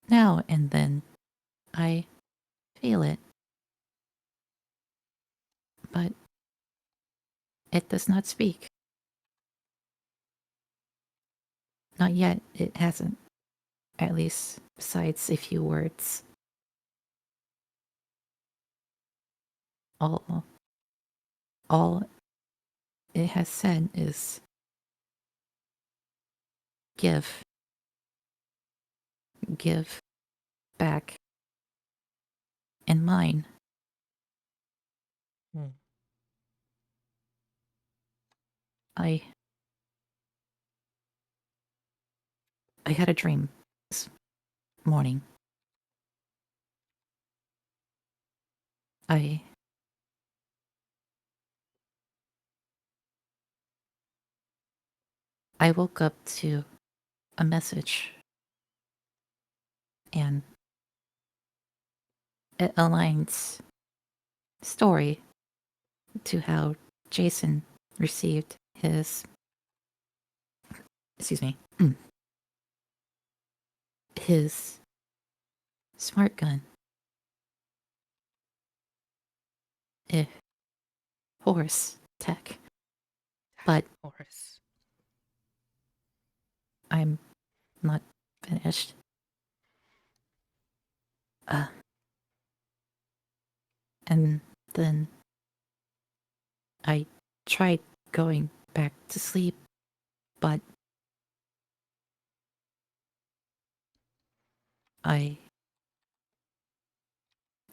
now and then I feel it, but it does not speak. Not yet, it hasn't, at least besides a few words. All it has said is give back in mine. Hmm. I had a dream this morning. I woke up to a message, and it aligns story to how Jason received his his smart gun. Eh, horse tech. But Horse. I'm not finished. And then I tried going back to sleep, but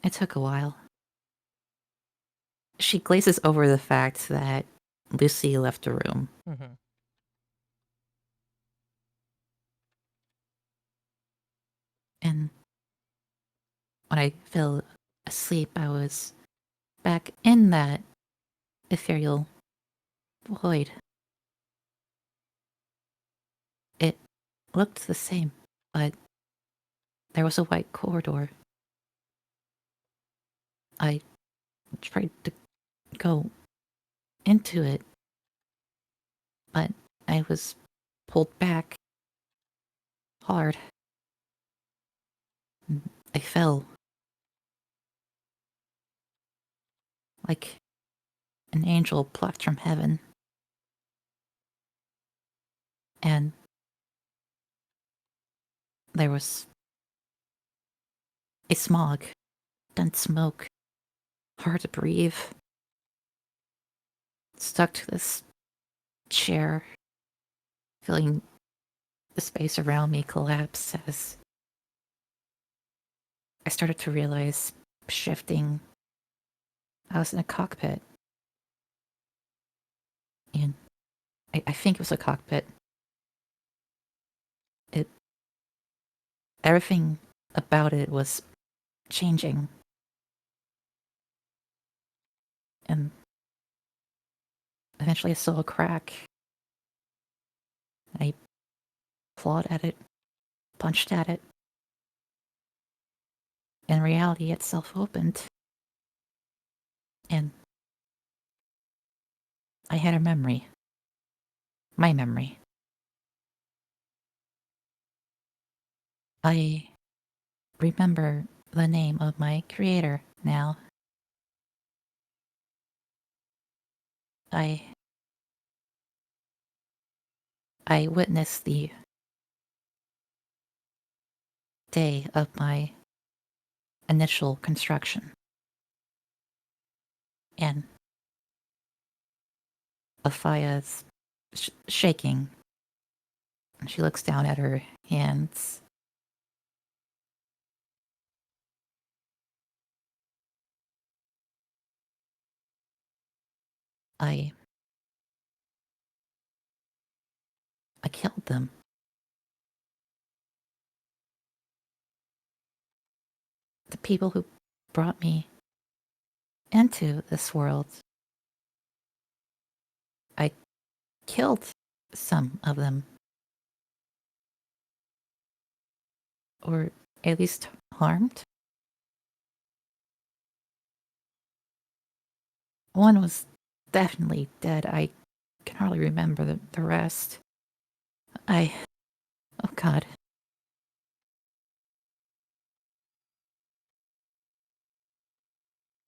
it took a while. She glazes over the fact that Lucy left the room. Mm-hmm. And when I fell asleep, I was back in that ethereal void. It looked the same, but there was a white corridor. I tried to go into it, but I was pulled back hard. I fell like an angel plucked from heaven. And there was a smog, dense smoke, hard to breathe. Stuck to this chair, feeling the space around me collapse as I started to realize shifting. I was in a cockpit. And I think it was a cockpit. Everything about it was changing. And eventually I saw a crack. I clawed at it, punched at it, and reality itself opened. And I had a memory. My memory. I remember the name of my creator now. I witnessed the day of my initial construction. And Afaya's shaking. She looks down at her hands. I killed them. The people who brought me into this world. I killed some of them. Or at least harmed. One was definitely dead. I can hardly remember the rest. Oh God.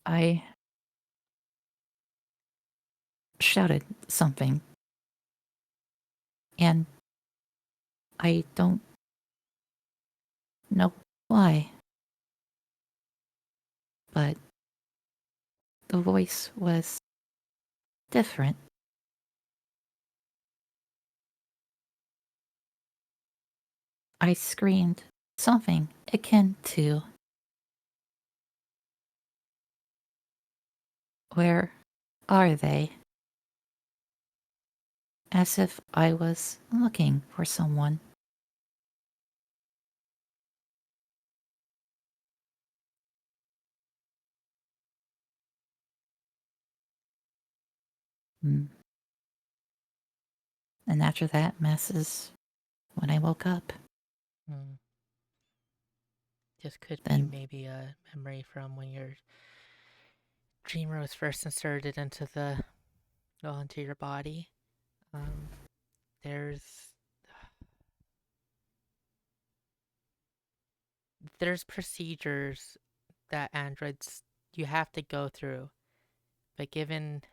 I shouted something. And I don't know why. But the voice was different. I screamed something akin to, "Where are they?" As if I was looking for someone. Mm. And after that mess is when I woke up. Hmm. This could be Then maybe a memory from when your dreamer was first inserted into your body. Um, there's there's procedures that androids you have to go through, but given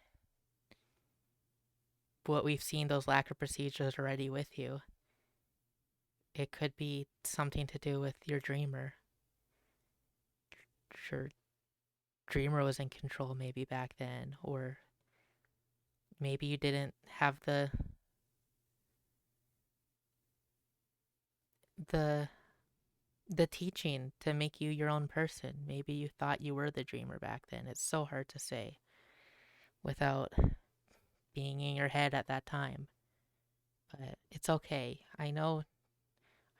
what we've seen, those lack of procedures already with you, it could be something to do with your dreamer. Sure, dreamer was in control maybe back then, or maybe you didn't have the the teaching to make you your own person. Maybe you thought you were the dreamer back then. It's so hard to say without being in your head at that time. But it's okay. I know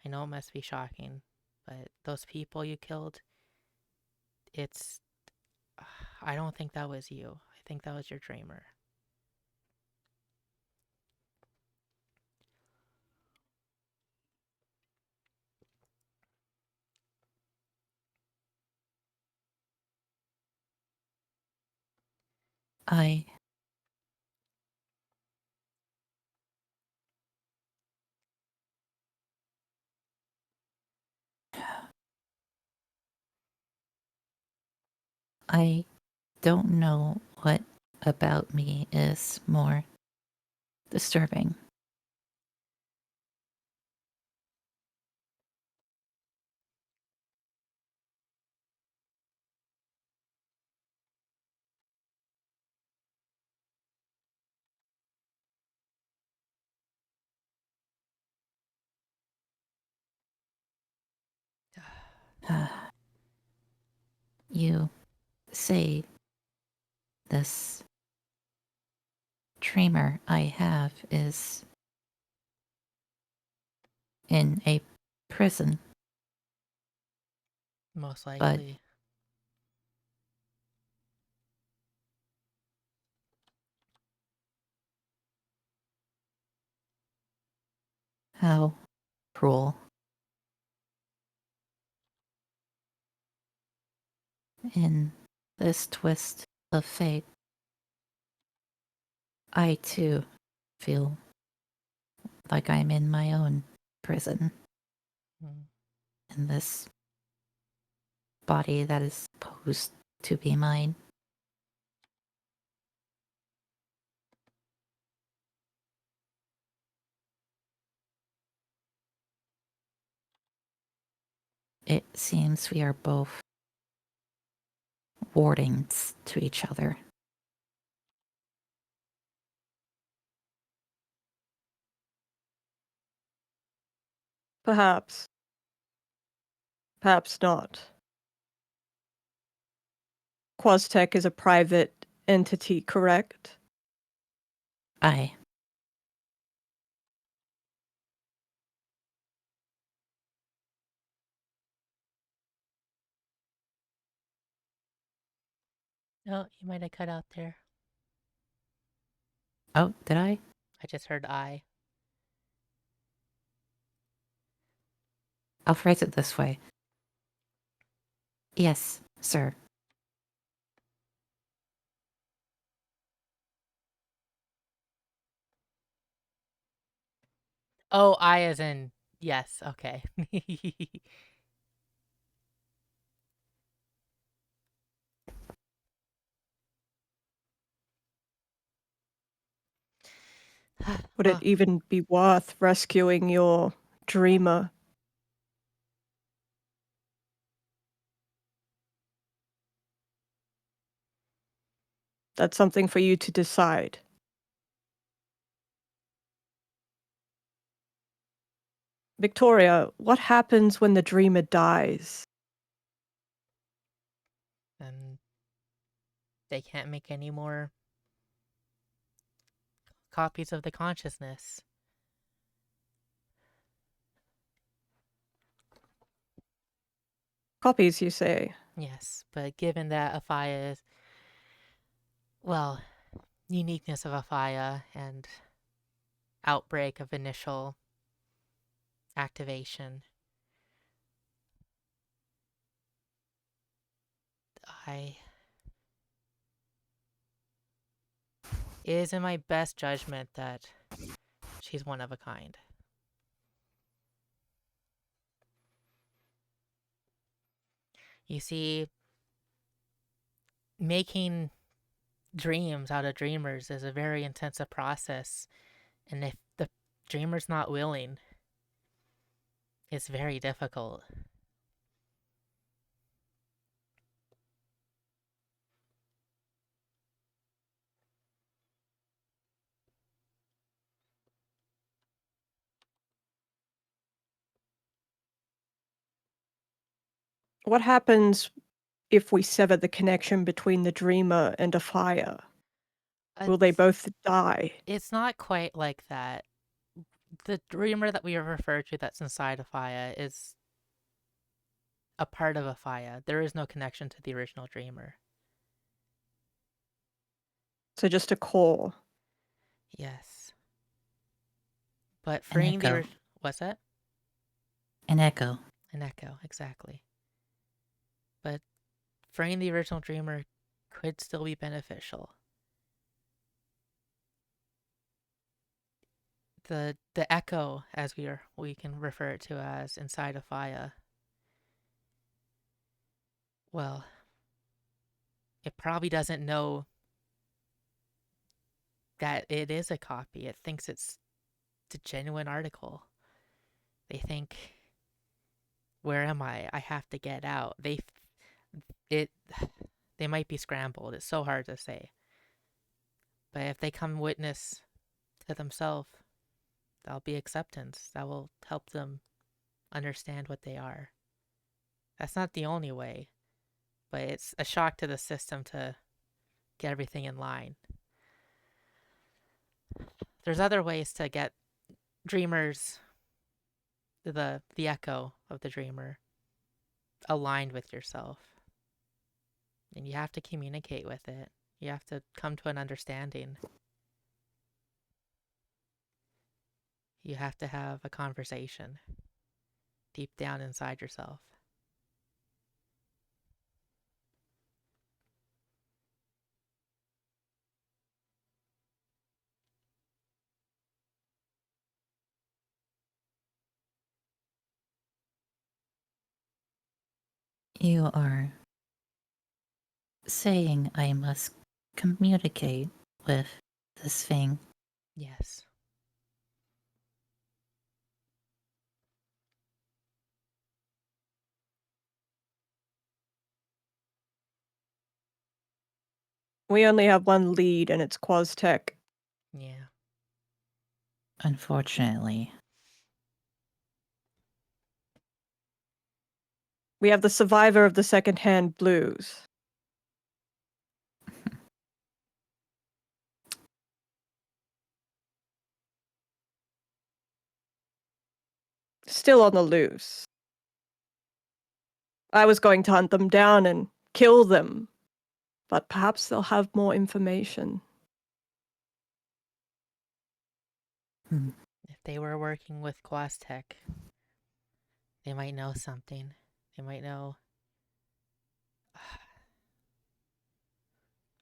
it must be shocking, but those people you killed, it's I don't think that was you. I think that was your dreamer. I I don't know what about me is more disturbing. You say this dreamer I have is in a prison, Most but likely. how cruel. In this twist of fate, I too feel like I'm in my own prison Mm. in this body that is supposed to be mine. It seems we are both wardings to each other. Perhaps. Perhaps not. Quaztech is a private entity, correct? I Oh, you might have cut out there. Oh, did I? I just heard I. I'll phrase it this way. Yes, sir. Oh, I as in yes. Okay. Would it Well, even be worth rescuing your dreamer? That's something for you to decide. Victoria, what happens when the dreamer dies? then they can't make any more copies of the consciousness. Copies, you say? Yes, but given that Afaya's, well, uniqueness of Afaya and outbreak of initial activation, I it is in my best judgment that she's one of a kind. You see, making dreams out of dreamers is a very intensive process, and if the dreamer's not willing, it's very difficult. What happens if we sever the connection between the dreamer and a fire? Will they It's, both die? it's not quite like that. The dreamer that we have referred to that's inside of Faya is a part of Afaya. There is no connection to the original dreamer. So just a core. Yes. But An freeing the... echo. What's that? An echo. An echo, exactly. But freeing the original dreamer could still be beneficial. The echo, as we can refer it to as inside of Faya, well, it probably doesn't know that it is a copy. It thinks it's the genuine article. They think, where am I? I have to get out. They might be scrambled. It's so hard to say. But if they come witness to themselves, that'll be acceptance. That will help them understand what they are. That's not the only way, but it's a shock to the system to get everything in line. There's other ways to get dreamers, the echo of the dreamer, aligned with yourself. And you have to communicate with it. You have to come to an understanding. You have to have a conversation deep down inside yourself. You are saying I must communicate with this thing. Yes. We only have one lead, and it's Quaztech. Yeah. Unfortunately. We have the survivor of the second-hand blues. Still on the loose. I was going to hunt them down and kill them, but perhaps they'll have more information. If they were working with Quaztech, they might know something. They might know. Let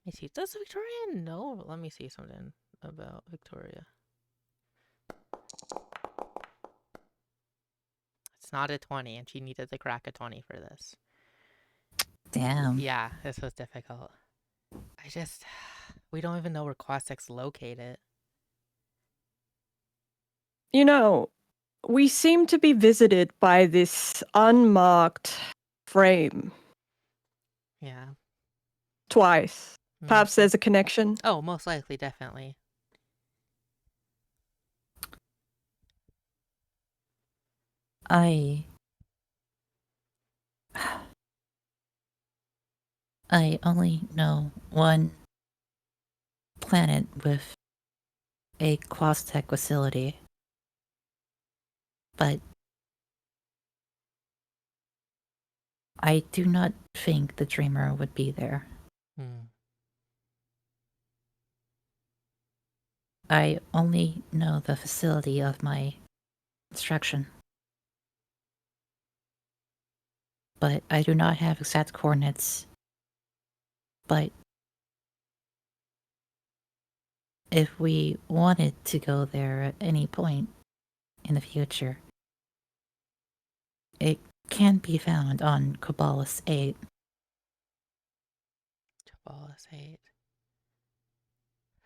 me see. Does Victoria know? Let me see something about Victoria. It's not a 20, and she needed to crack a 20 for this. Damn. Yeah, this was difficult. We don't even know where Quaztech's located. You know, we seem to be visited by this unmarked frame Yeah. twice. Perhaps Mhm. there's a connection. Oh, most likely, definitely. I only know one planet with a Quaztech facility. But I do not think the dreamer would be there. I only know the facility of my instruction. But I do not have exact coordinates. But if we wanted to go there at any point in the future, it can be found on Cabalus 8. Cabalus 8.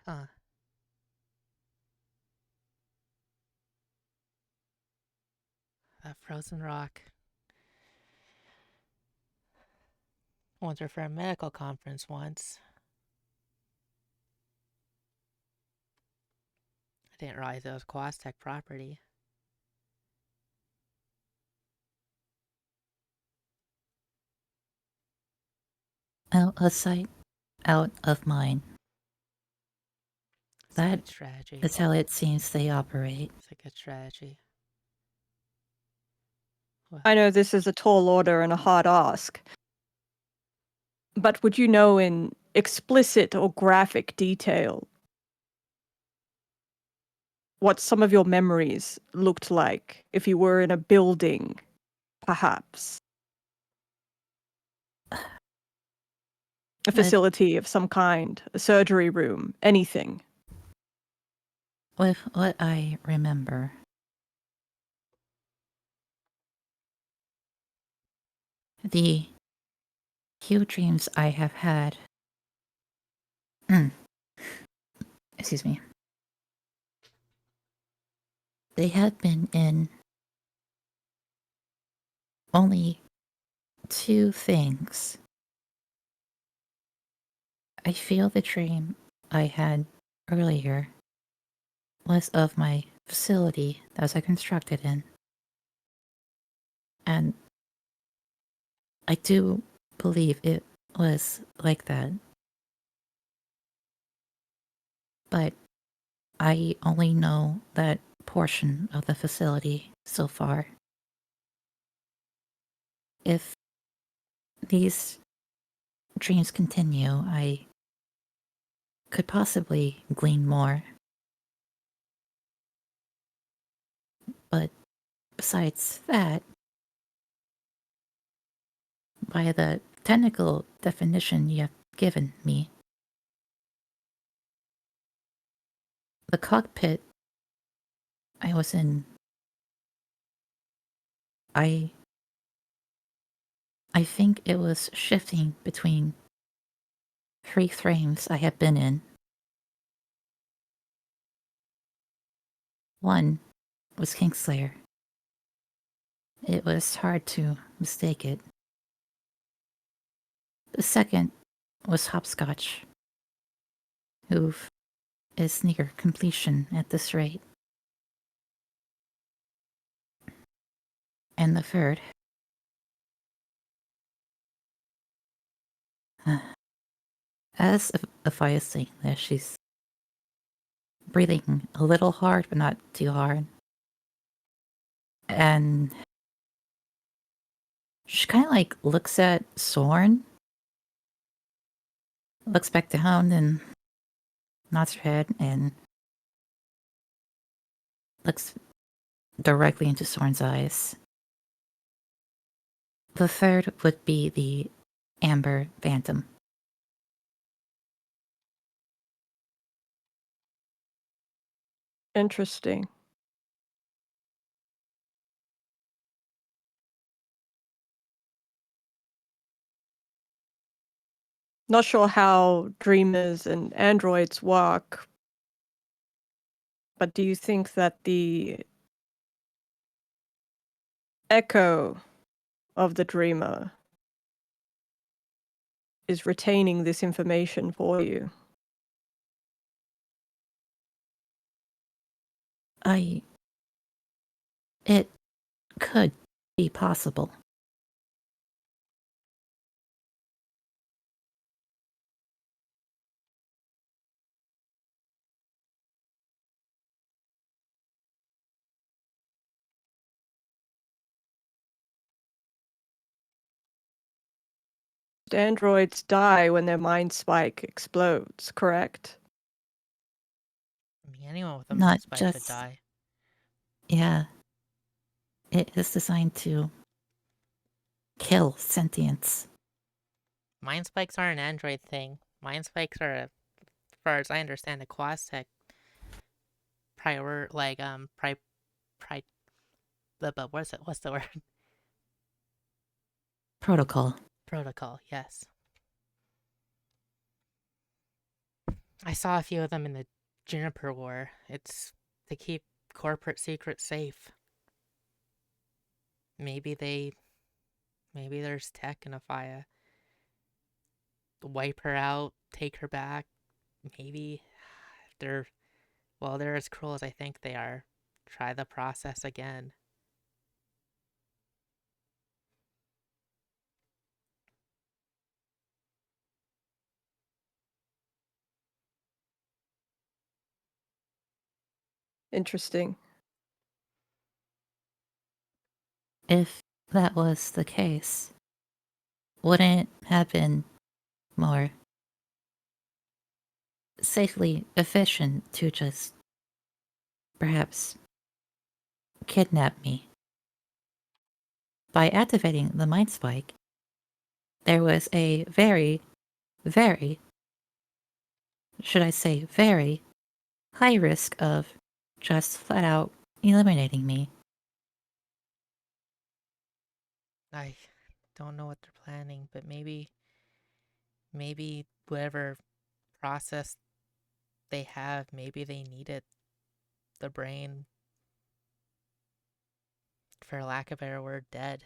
Huh. That frozen rock. I went there for a medical conference once. I didn't realize it was Quaztech property. Out of sight, out of mind. It's a That good strategy. is how it seems they operate. It's a good strategy. I know this is a tall order and a hard ask. But would you know in explicit or graphic detail what some of your memories looked like if you were in a building, perhaps? A facility of some kind, a surgery room, anything. With what I remember, the few dreams I have had, excuse me, they have been in only two things. I feel the dream I had earlier was of my facility that was constructed in. And I do believe it was like that. But I only know that portion of the facility so far. If these dreams continue, I could possibly glean more. But besides that, by the technical definition you have given me, the cockpit I was in, I think it was shifting between three frames I have been in. One was Kingslayer. It was hard to mistake it. The second was Hopscotch, who is near completion at this rate. And the third, as Afia is saying this, she's breathing a little hard, but not too hard. And she kind of like looks at Sorn, looks back down, and nods her head and looks directly into Sorn's eyes. The third would be the Amber Phantom. Interesting. Not sure how dreamers and androids work, but do you think that the echo of the dreamer is retaining this information for you? It could be possible. Androids die when their mind spike explodes, correct? I mean, anyone with a Not mind spike could just- die. Yeah. It is designed to kill sentience. Mind spikes are an android thing. Mind spikes are, as far as I understand, a quasi-tech but what's it? What's the word? Protocol. Protocol. Yes. I saw a few of them in the Juniper War. It's to keep corporate secrets safe. Maybe there's tech in Afia. Wipe her out, take her back. Maybe they're as cruel as I think they are. Try the process again. Interesting. If that was the case, wouldn't it have been more safely efficient to just perhaps kidnap me. By activating the mind spike, there was a very, very, should I say very, high risk of just flat out eliminating me. I don't know what they're planning, but maybe whatever process they have, maybe they needed the brain, for lack of a better word, dead.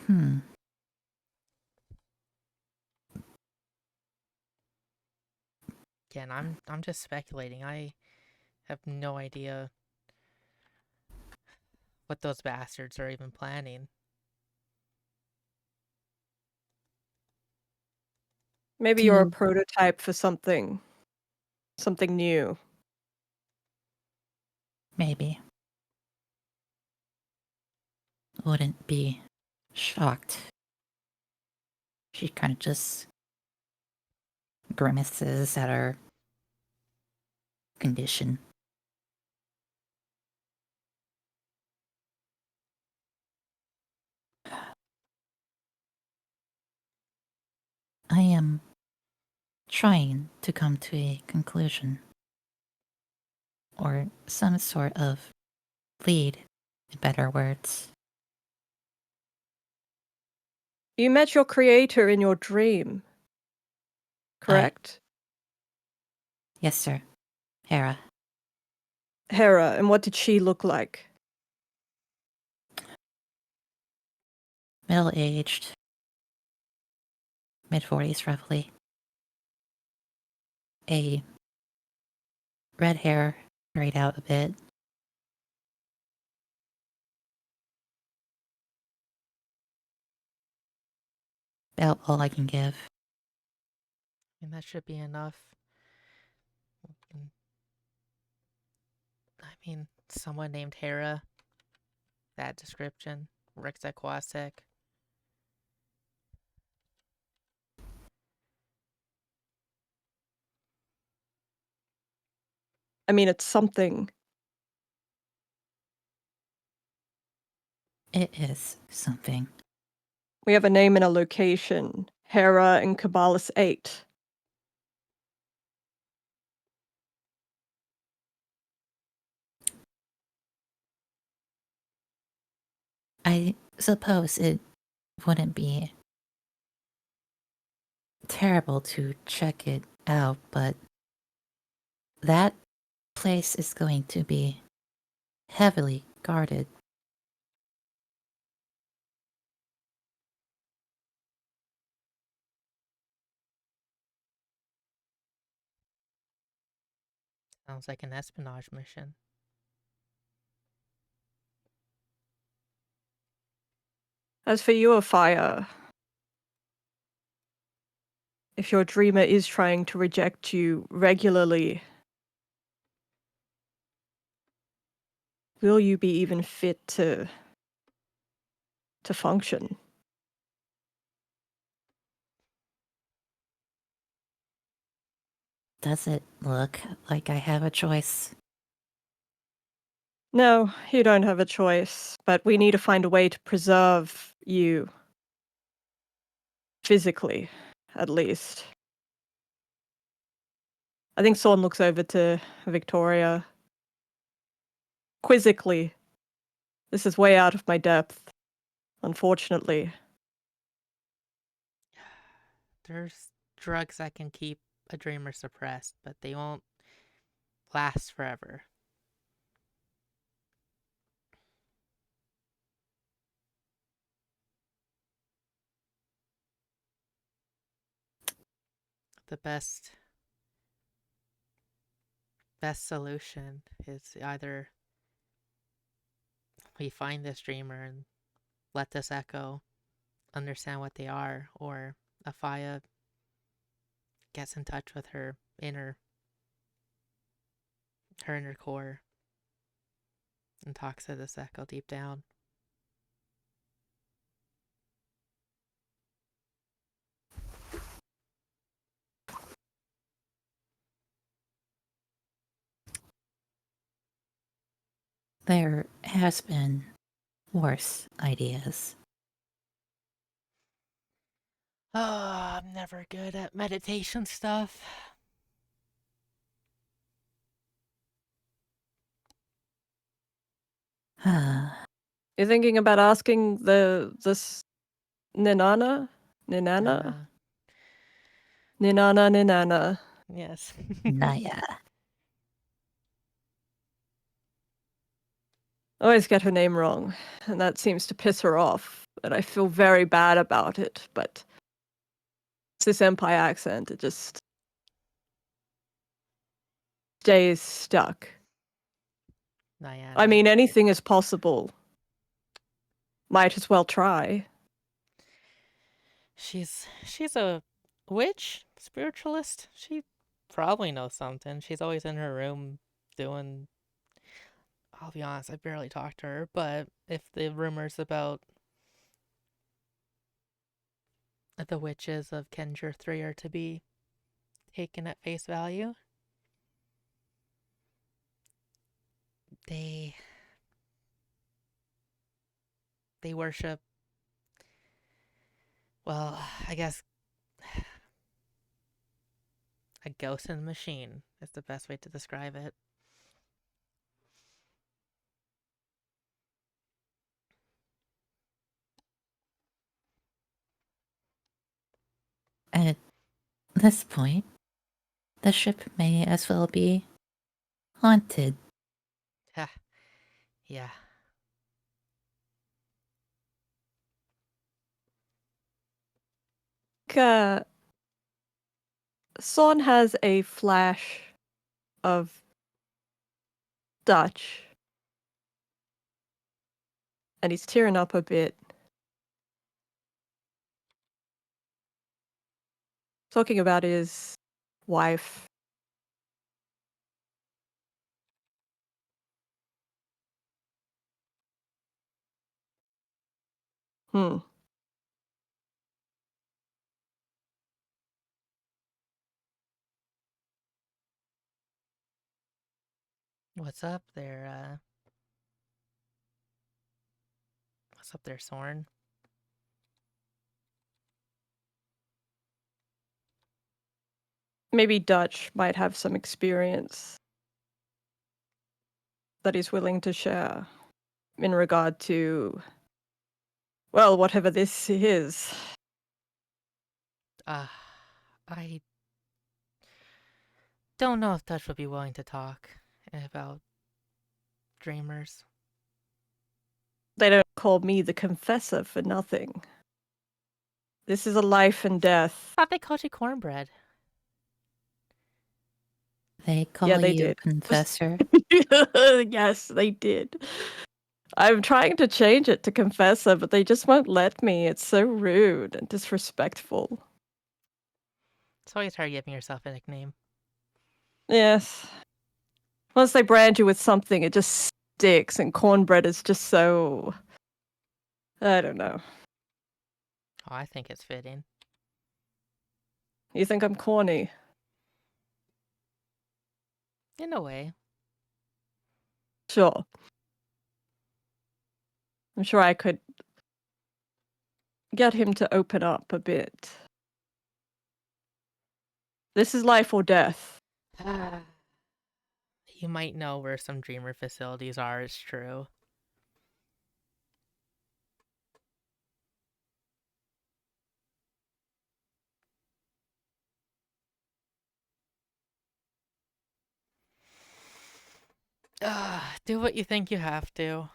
Hmm. Again, I'm just speculating. I have no idea what those bastards are even planning. Maybe you're a prototype for something new. Maybe. Wouldn't be shocked. She kind of just grimaces at her condition. I am trying to come to a conclusion, or some sort of lead, in better words. You met your creator in your dream, correct? Yes, sir. Hera. Hera, and what did she look like? Middle-aged. Mid-40s, roughly. A red hair grayed out a bit. About all I can give. And that should be enough. I mean, someone named Hera, that description, Rexaquasek. I mean, it's something. It is something. We have a name and a location. Hera and Cabalas 8. I suppose it wouldn't be terrible to check it out, but that place is going to be heavily guarded. Sounds like an espionage mission. As for you, Afire, if your dreamer is trying to reject you regularly, will you be even fit to function? Does it look like I have a choice? No, you don't have a choice, but we need to find a way to preserve you. Physically, at least. I think Sorn looks over to Victoria. Quizzically. This is way out of my depth, unfortunately. There's drugs that can keep a dreamer suppressed, but they won't last forever. The best solution is either we find this dreamer and let this echo understand what they are, or Afaya gets in touch with her inner her inner core and talks to this echo deep down. There has been worse ideas. Oh, I'm never good at meditation stuff. You're thinking about asking this Ninana? Nana. Ninana. Yes. Naya. I always get her name wrong, and that seems to piss her off, and I feel very bad about it, but it's this Empire accent, it just stays stuck. Nyana. I mean, anything is possible. Might as well try. She's a witch, spiritualist. She probably knows something. She's always in her room doing. I'll be honest, I barely talk to her, but if the rumors about the witches of Kenjur 3 are to be taken at face value, they worship, well, I guess a ghost in the machine is the best way to describe it. At this point, the ship may as well be haunted. Ha. Yeah. Son has a flash of Dutch, and he's tearing up a bit. Talking about his wife. What's up there, what's up there, Sorn? Maybe Dutch might have some experience that he's willing to share in regard to, well, whatever this is. I don't know if Dutch would be willing to talk about dreamers. They don't call me the confessor for nothing. This is a life and death. I thought they called you cornbread. They call Yeah, they you did. Confessor. Yes, they did. I'm trying to change it to confessor, but they just won't let me. It's so rude and disrespectful. It's always hard giving yourself a nickname. Yes. Once they brand you with something, it just sticks, and cornbread is just so... I don't know. Oh, I think it's fitting. You think I'm corny? In a way. Sure. I'm sure I could get him to open up a bit. This is life or death. You might know where some dreamer facilities are, it's true. Do what you think you have to.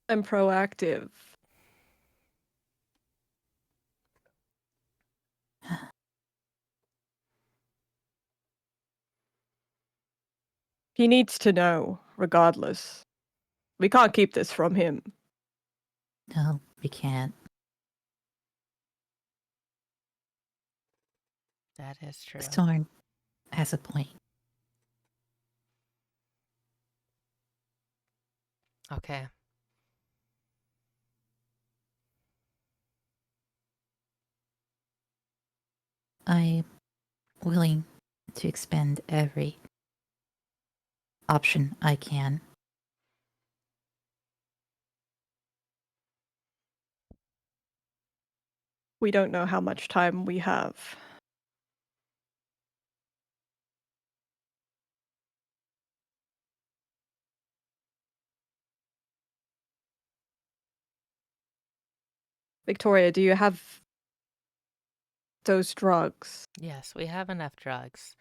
I'm proactive. He needs to know, regardless. We can't keep this from him. No, we can't. That is true. Storm has a point. Okay. I'm willing to expend every option I can. We don't know how much time we have. Victoria, do you have those drugs? Yes, we have enough drugs.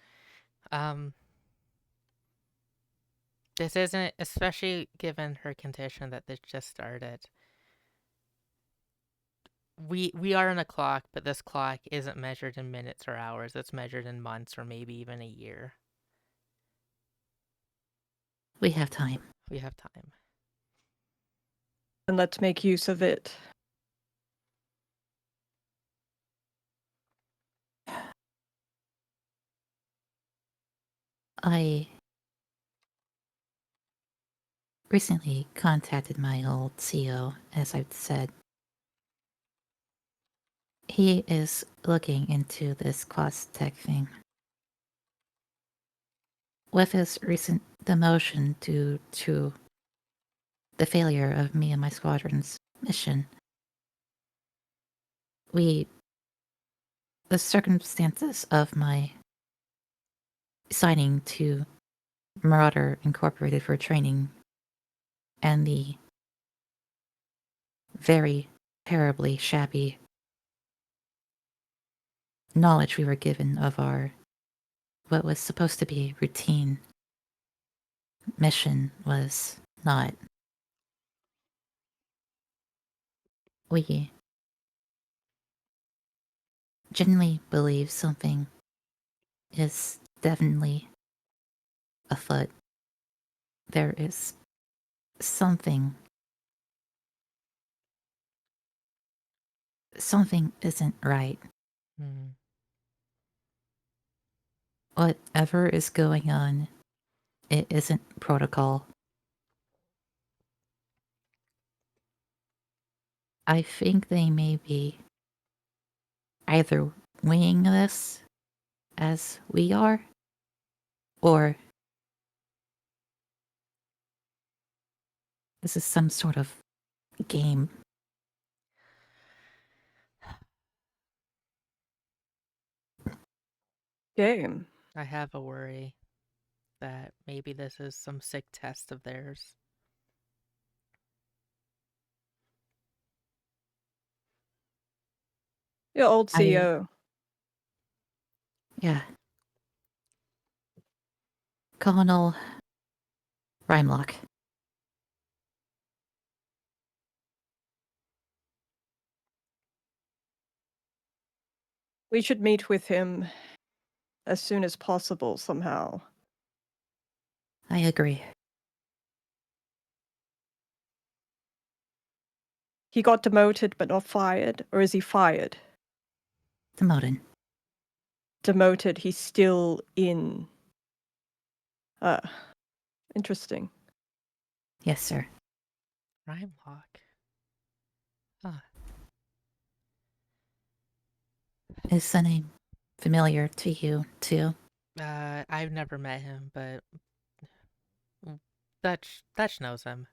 This isn't, especially given her condition that this just started. We are on a clock, but this clock isn't measured in minutes or hours. It's measured in months or maybe even a year. We have time. We have time. And let's make use of it. I recently contacted my old CEO, as I've said. He is looking into this cost tech thing. With his recent demotion due to the failure of me and my squadron's mission, the circumstances of my signing to Marauder Incorporated for training and the very terribly shabby knowledge we were given of our what was supposed to be routine mission was not. We genuinely believe something is definitely afoot. There is something. Something isn't right. Hmm. Whatever is going on, it isn't protocol. I think they may be either winging this as we are, or this is some sort of game. Game. I have a worry that maybe this is some sick test of theirs. Your old I- CEO. Yeah. Colonel Rhymelock. We should meet with him as soon as possible somehow. I agree. He got demoted but not fired, or is he fired? Demoted. Demoted, he's still in. Interesting. Yes, sir. Rhyme lock. Huh. Is the name familiar to you, too? I've never met him, but Dutch knows him.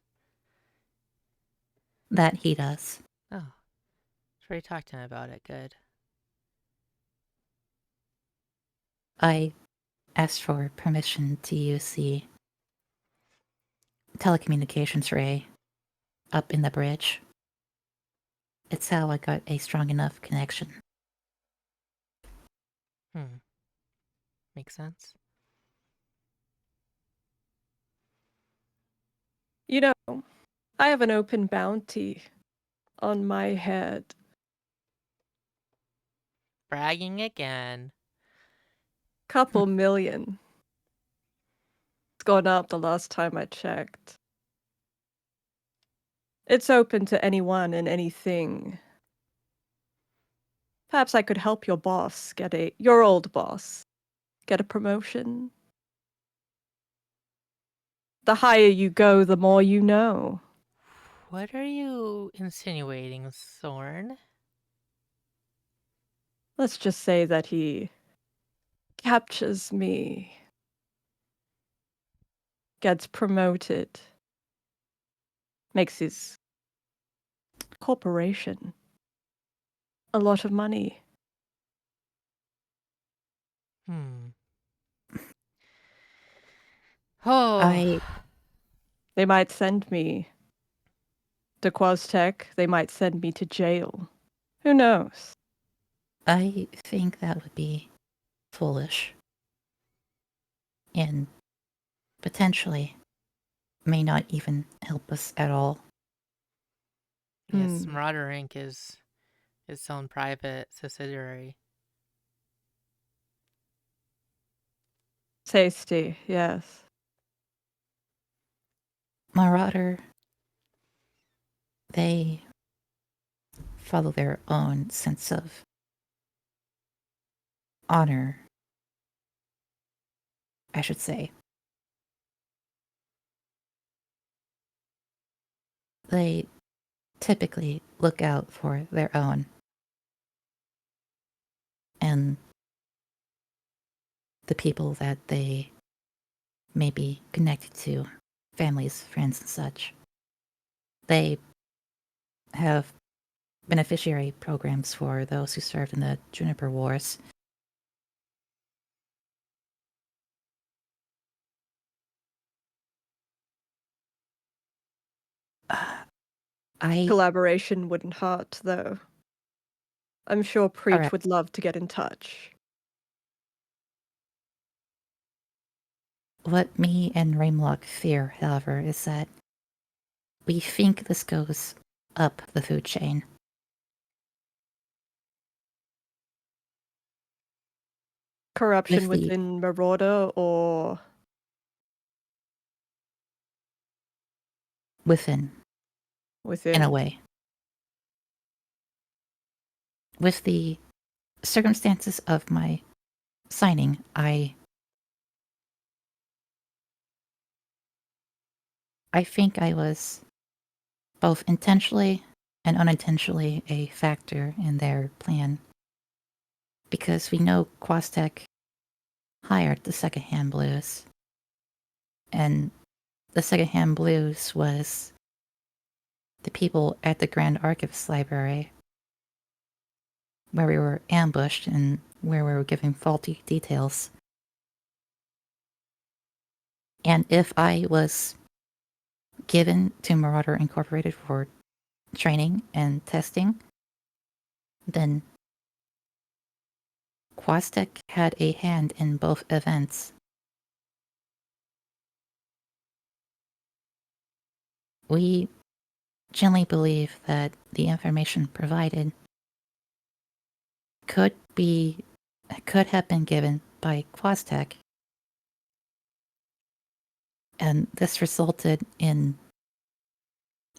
That he does. Oh, should we talk to him about it? Good. I asked for permission to use the telecommunications ray up in the bridge. It's how I got a strong enough connection. Makes sense. You know, I have an open bounty on my head. Bragging again. Couple million. It's gone up the last time I checked. It's open to anyone and anything. Perhaps I could help your boss your old boss, get a promotion. The higher you go, the more you know. What are you insinuating, Thorn? Let's just say that he captures me, gets promoted, makes his corporation a lot of money. Hmm. Oh, They might send me to Quaztech. They might send me to jail. Who knows? I think that would be foolish. And potentially may not even help us at all. yes, Hmm. Marauder Inc. is its own private subsidiary. Tasty, yes. Marauder, they follow their own sense of honor, I should say. They typically look out for their own. And the people that they may be connected to, families, friends, and such. They have beneficiary programs for those who served in the Juniper Wars. I Collaboration wouldn't hurt, though. I'm sure Preach would correct. love to get in touch. What me and Raimlock fear, however, is that we think this goes up the food chain. Corruption With the within Marauder or within, in a within? way. With the circumstances of my signing, I think I was both intentionally and unintentionally a factor in their plan. Because we know Quastec hired the Secondhand Blues. And the Secondhand Blues was the people at the Grand Archivist Library where we were ambushed and where we were given faulty details. And if I was given to Marauder Incorporated for training and testing, then Quastec had a hand in both events. We generally believe that the information provided could have been given by Quastec, and this resulted in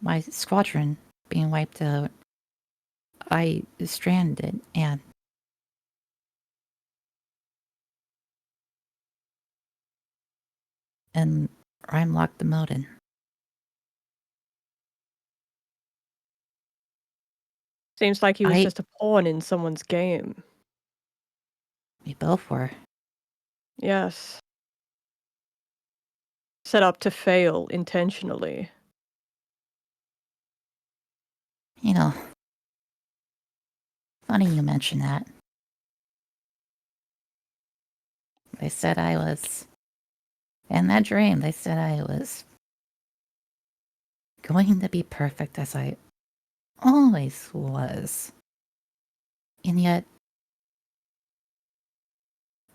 my squadron being wiped out. I stranded, and I'm locked demoted. Seems like he was just a pawn in someone's game. We both were. Yes. Set up to fail intentionally. You know, funny you mention that. They said I was, in that dream, they said I was going to be perfect as I always was. And yet,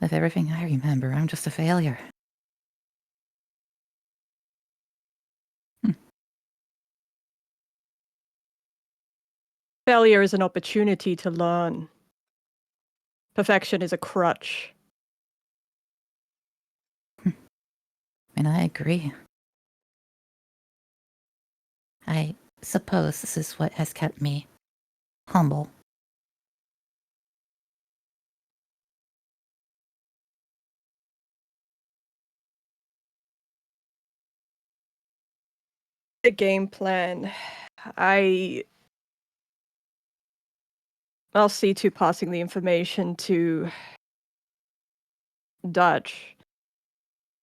with everything I remember, I'm just a failure. Failure is an opportunity to learn. Perfection is a crutch. And I agree. I suppose this is what has kept me humble. The game plan. I'll see to passing the information to Dutch.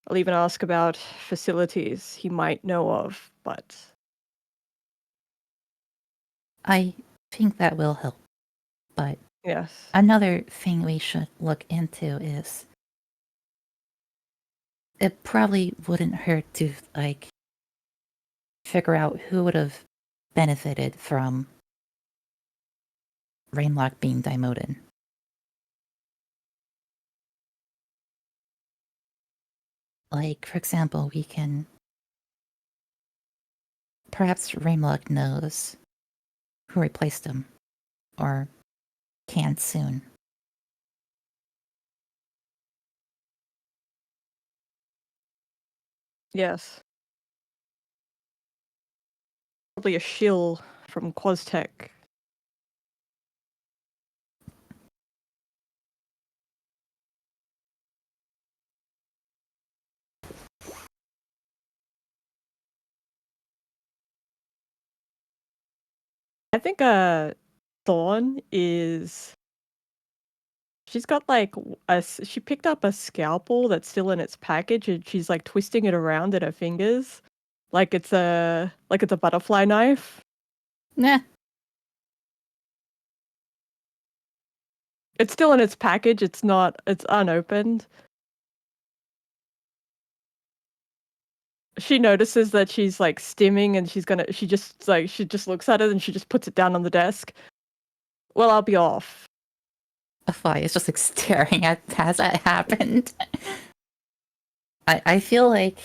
I'll even ask about facilities he might know of, but I think that will help. But yes. another thing we should look into is it probably wouldn't hurt to figure out who would have benefited from Rainlock being demoted. Like, for example, we can perhaps Rainlock knows who replaced him, or can soon. Yes. Probably a shill from Quaztech. I think Thorn is. She's got like she picked up a scalpel that's still in its package, and she's like twisting it around in her fingers, like it's a butterfly knife. Nah. It's still in its package. It's unopened. She notices that she's like stimming, and she just looks at it and she just puts it down on the desk. Well, I'll be off. Afai is just like staring at as that happened. I feel like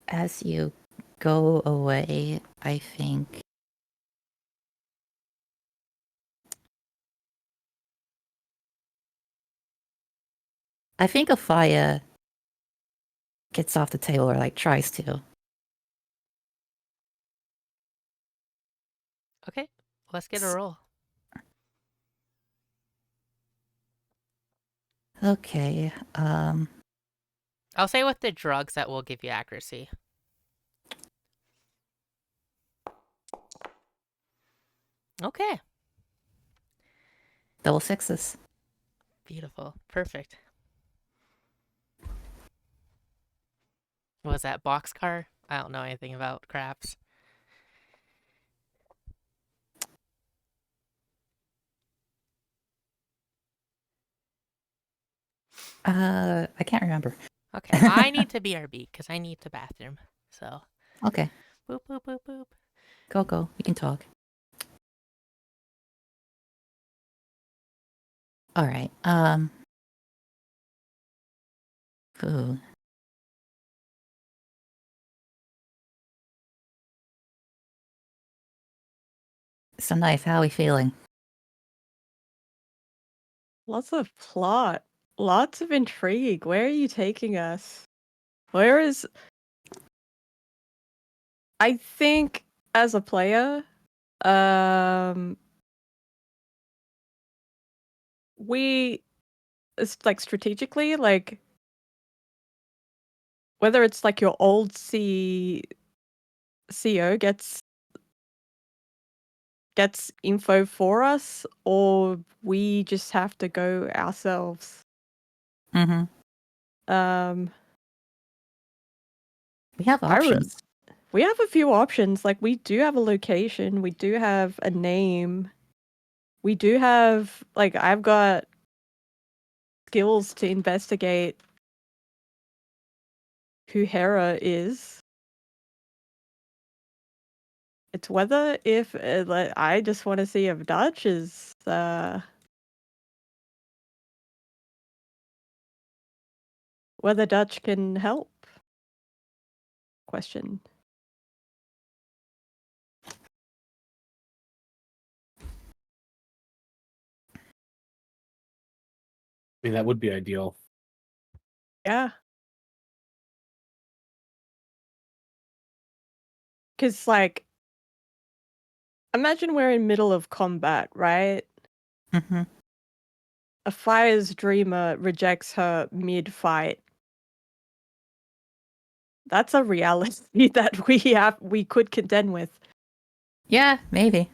as you go away, I think Afaya gets off the table, or like tries to. Okay, let's get a roll. Okay, I'll say with the drugs that will give you accuracy. Okay, double sixes. beautiful, perfect. What was that, boxcar? I don't know anything about craps. I can't remember. Okay, I need to BRB because I need to bathroom. So, Okay, boop, boop, boop, boop. go. We can talk. All right. Ooh. So Knife, how are we feeling? Lots of plot. Lots of intrigue. Where are you taking us? Where is... I think as a player, it's like strategically, like whether it's like your old CO gets info for us, or we just have to go ourselves. Mm-hmm. We have options. We have a few options. Like, we do have a location, we do have a name, we do have, like, I've got skills to investigate who Hera is. It's whether if like, I just want to see if Dutch is whether Dutch can help. Question. I mean, that would be ideal. Yeah. Because, like, imagine we're in middle of combat, right? Mm-hmm. A Fire's Dreamer rejects her mid-fight. That's a reality that we could contend with. Yeah, maybe.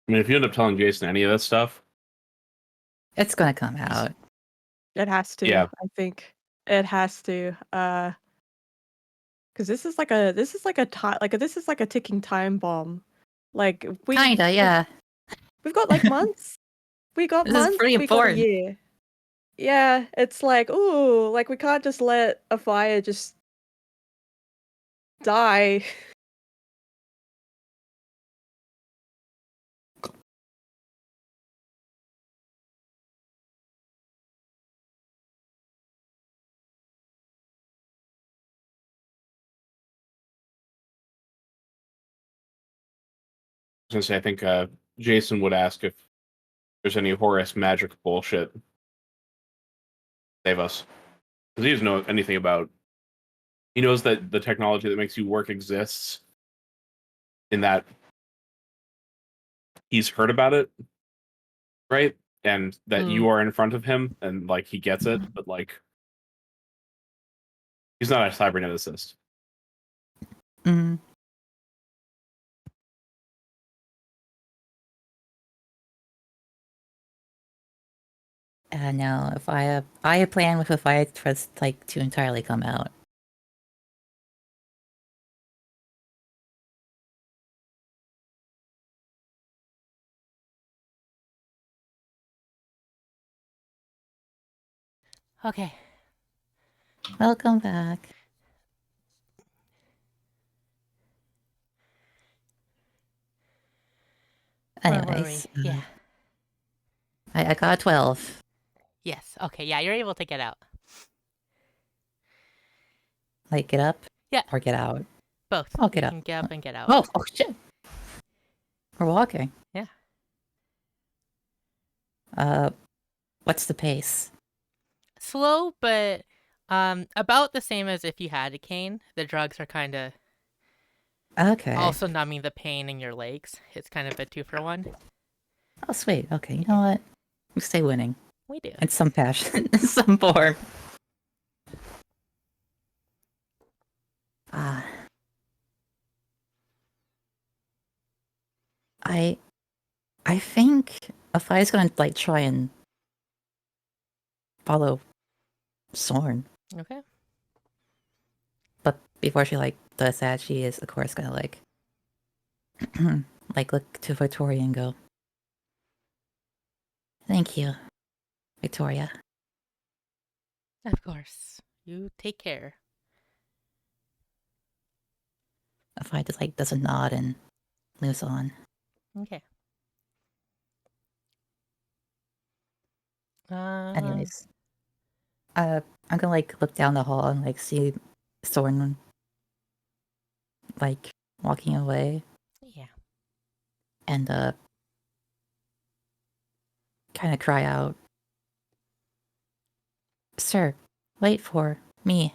I mean, if you end up telling Jason any of that stuff, It's gonna come out. It has to. Yeah. I think it has to. Because this is like a ticking time bomb. Like Kinda, yeah. we've got like months. We got This is months. pretty We got a important. year. Yeah, it's like, ooh, like we can't just let a fire just die. I was gonna say, I think Jason would ask if there's any Horus magic bullshit. Save us, because he doesn't know anything about. He knows that the technology that makes you work exists. In that he's heard about it, right? And that you are in front of him, and like he gets it, but like he's not a cyberneticist. Mm. No, if I plan with a fire trust like to entirely come out. Okay. Welcome back. Where were we? Anyways, Yeah. I got a 12. Yes. Okay. Yeah, you're able to get out. Like, get up Yeah. or get out? Both. I'll You get up. can get up and get out. Oh shit. We're walking. Yeah. What's the pace? Slow, but about the same as if you had a cane. The drugs are kind of Okay. also numbing the pain in your legs. It's kind of a 2-for-1. Oh, sweet. Okay, you know what? We stay winning. We do. In some fashion, in some form. Ah. I think Afi's gonna like try and follow Sorn. Okay. But before she like does that, she is of course gonna like like look to Victoria and go, "Thank you, Victoria." Of course. You take care. Afi just like does a nod and moves on. Okay. Anyways, I'm gonna like look down the hall and like see Sorn like walking away Yeah. and kind of cry out, "Sir, wait for me."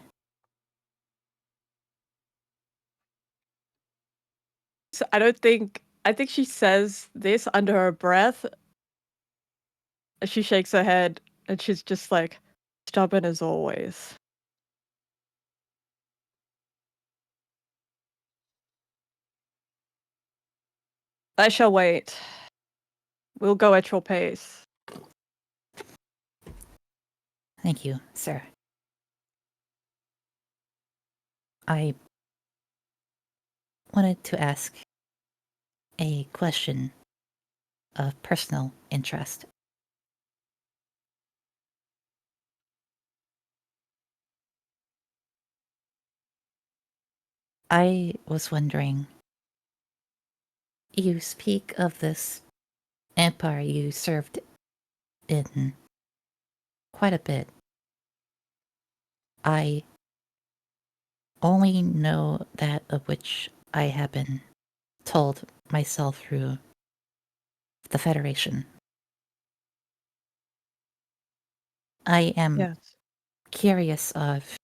So I think she says this under her breath. She shakes her head and she's just like stubborn as always. I shall wait. We'll go at your pace. Thank you, sir. I wanted to ask a question of personal interest. I was wondering, you speak of this empire you served in quite a bit I only know that of which I have been told myself through the Federation. I am Yes. curious of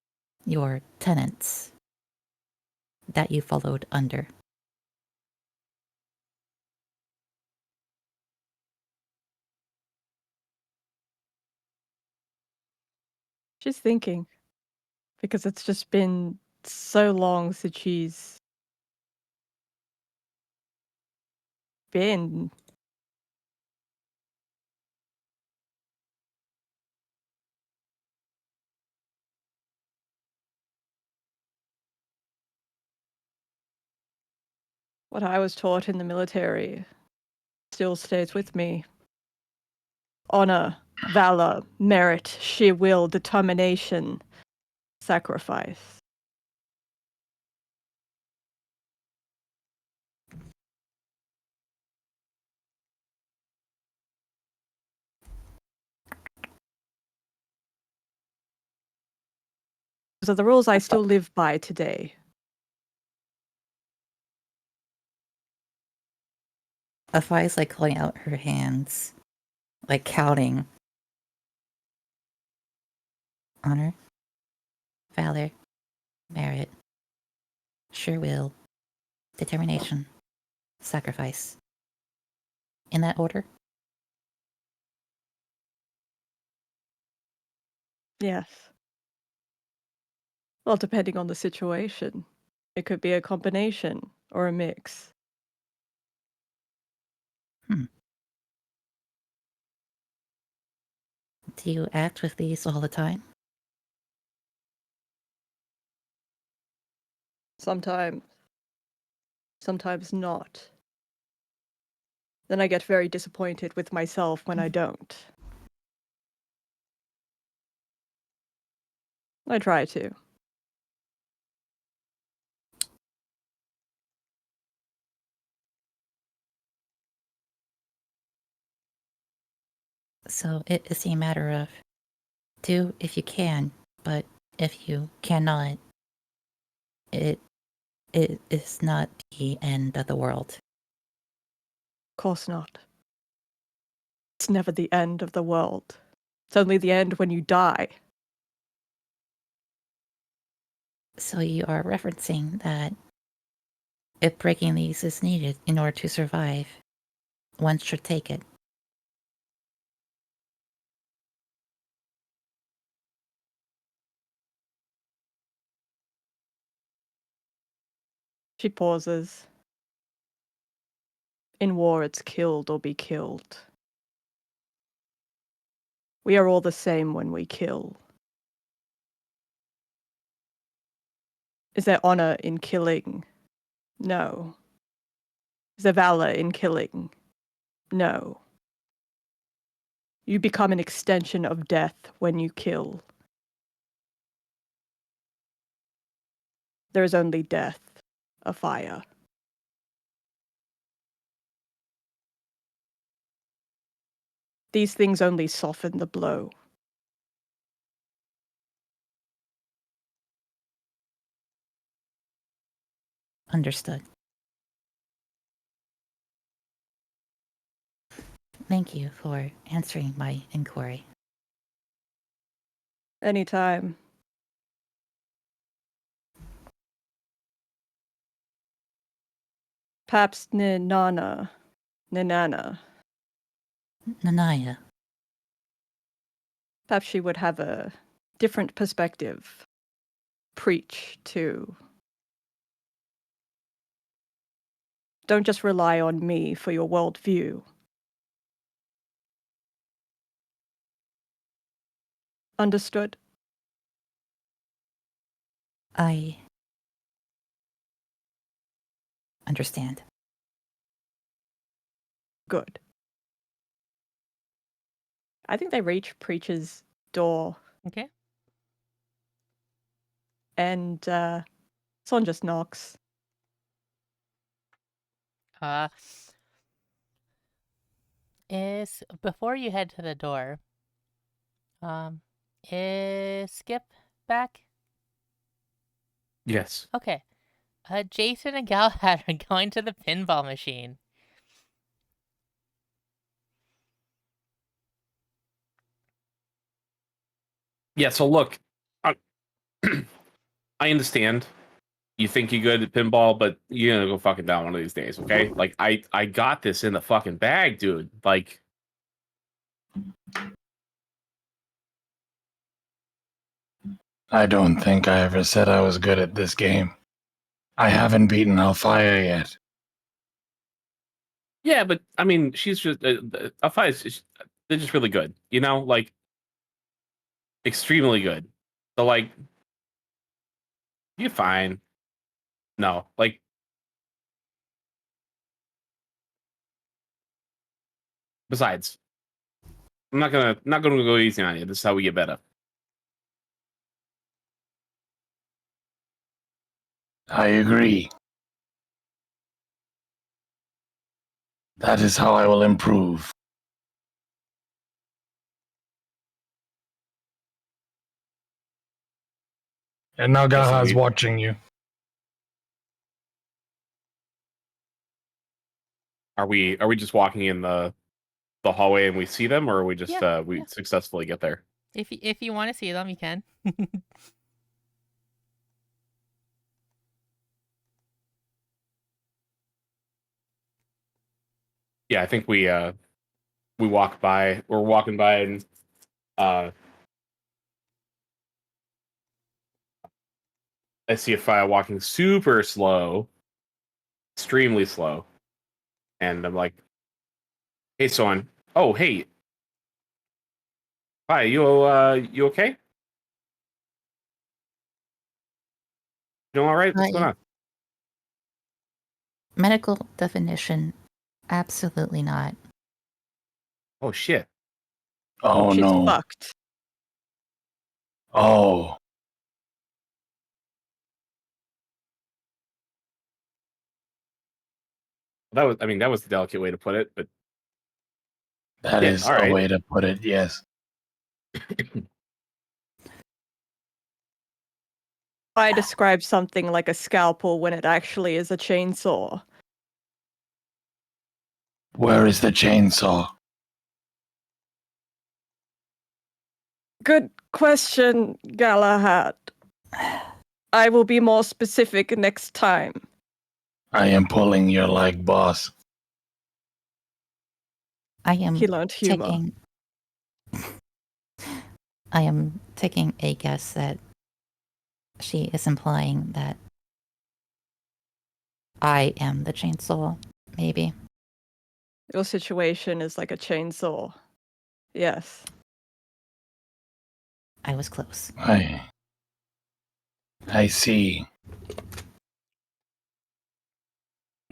your tenets that you followed under. She's thinking. Because it's just been so long since she's been. What I was taught in the military still stays with me. Honor, valor, merit, sheer will, determination, sacrifice. Those are the rules I still live by today. Afi's like holding out her hands, like counting. Honor, valor, merit, sure will, determination, sacrifice. In that order? Yes. Well, depending on the situation. It could be a combination or a mix. Do you act with these all the time? Sometimes. Sometimes not. Then I get very disappointed with myself when I don't. I try to. So it is a matter of do if you can, but if you cannot, it is not the end of the world. Of course not. It's never the end of the world. It's only the end when you die. So you are referencing that if breaking these is needed in order to survive, one should take it. She pauses. In war, it's killed or be killed. We are all the same when we kill. Is there honor in killing? No. Is there valor in killing? No. You become an extension of death when you kill. There is only death, a fire. These things only soften the blow. Understood. Thank you for answering my inquiry. Anytime. Perhaps Ninana. Ninana. Nanaya, Perhaps she would have a different perspective. Preach, too. Don't just rely on me for your worldview. Understood? I understand. Good. I think they reach Preacher's door Okay. and someone just knocks. Uh, is before you head to the door, is Skip back? Yes. Okay. Jason and Galahad are going to the pinball machine. Yeah. So look, I, I understand. You think you're good at pinball, but you're gonna go fucking down one of these days, okay? Like I got this in the fucking bag, dude. Like I don't think I ever said I was good at this game. I haven't beaten Hellfire yet. yeah, but I mean, she's just they're just really good, you know, like extremely good. So like you're fine. No, like besides, I'm not gonna go easy on you. This is how we get better. I agree. That is how I will improve. And now Okay, so Galahad's we- watching you. Are we just walking in the hallway and we see them, or are we just Yeah, we yeah. successfully get there? If you want to see them, you can. Yeah, I think we walk by. We're walking by and uh I see a fire walking super slow, extremely slow, and I'm like, "Hey, son. Oh, hey, hi. You okay? You doing all right? What's going Yeah. on?" Medical definition, absolutely not. Oh shit. Oh She's no. fucked. Oh, That was the delicate way to put it, but that yeah, is all a right. way to put it, yes. I describe something like a scalpel when it actually is a chainsaw. Where is the chainsaw? Good question, Galahad. I will be more specific next time. I am pulling your leg, boss. I am He learned humor. taking a guess that she is implying that I am the chainsaw, maybe. Your situation is like a chainsaw. Yes. I was close. I see.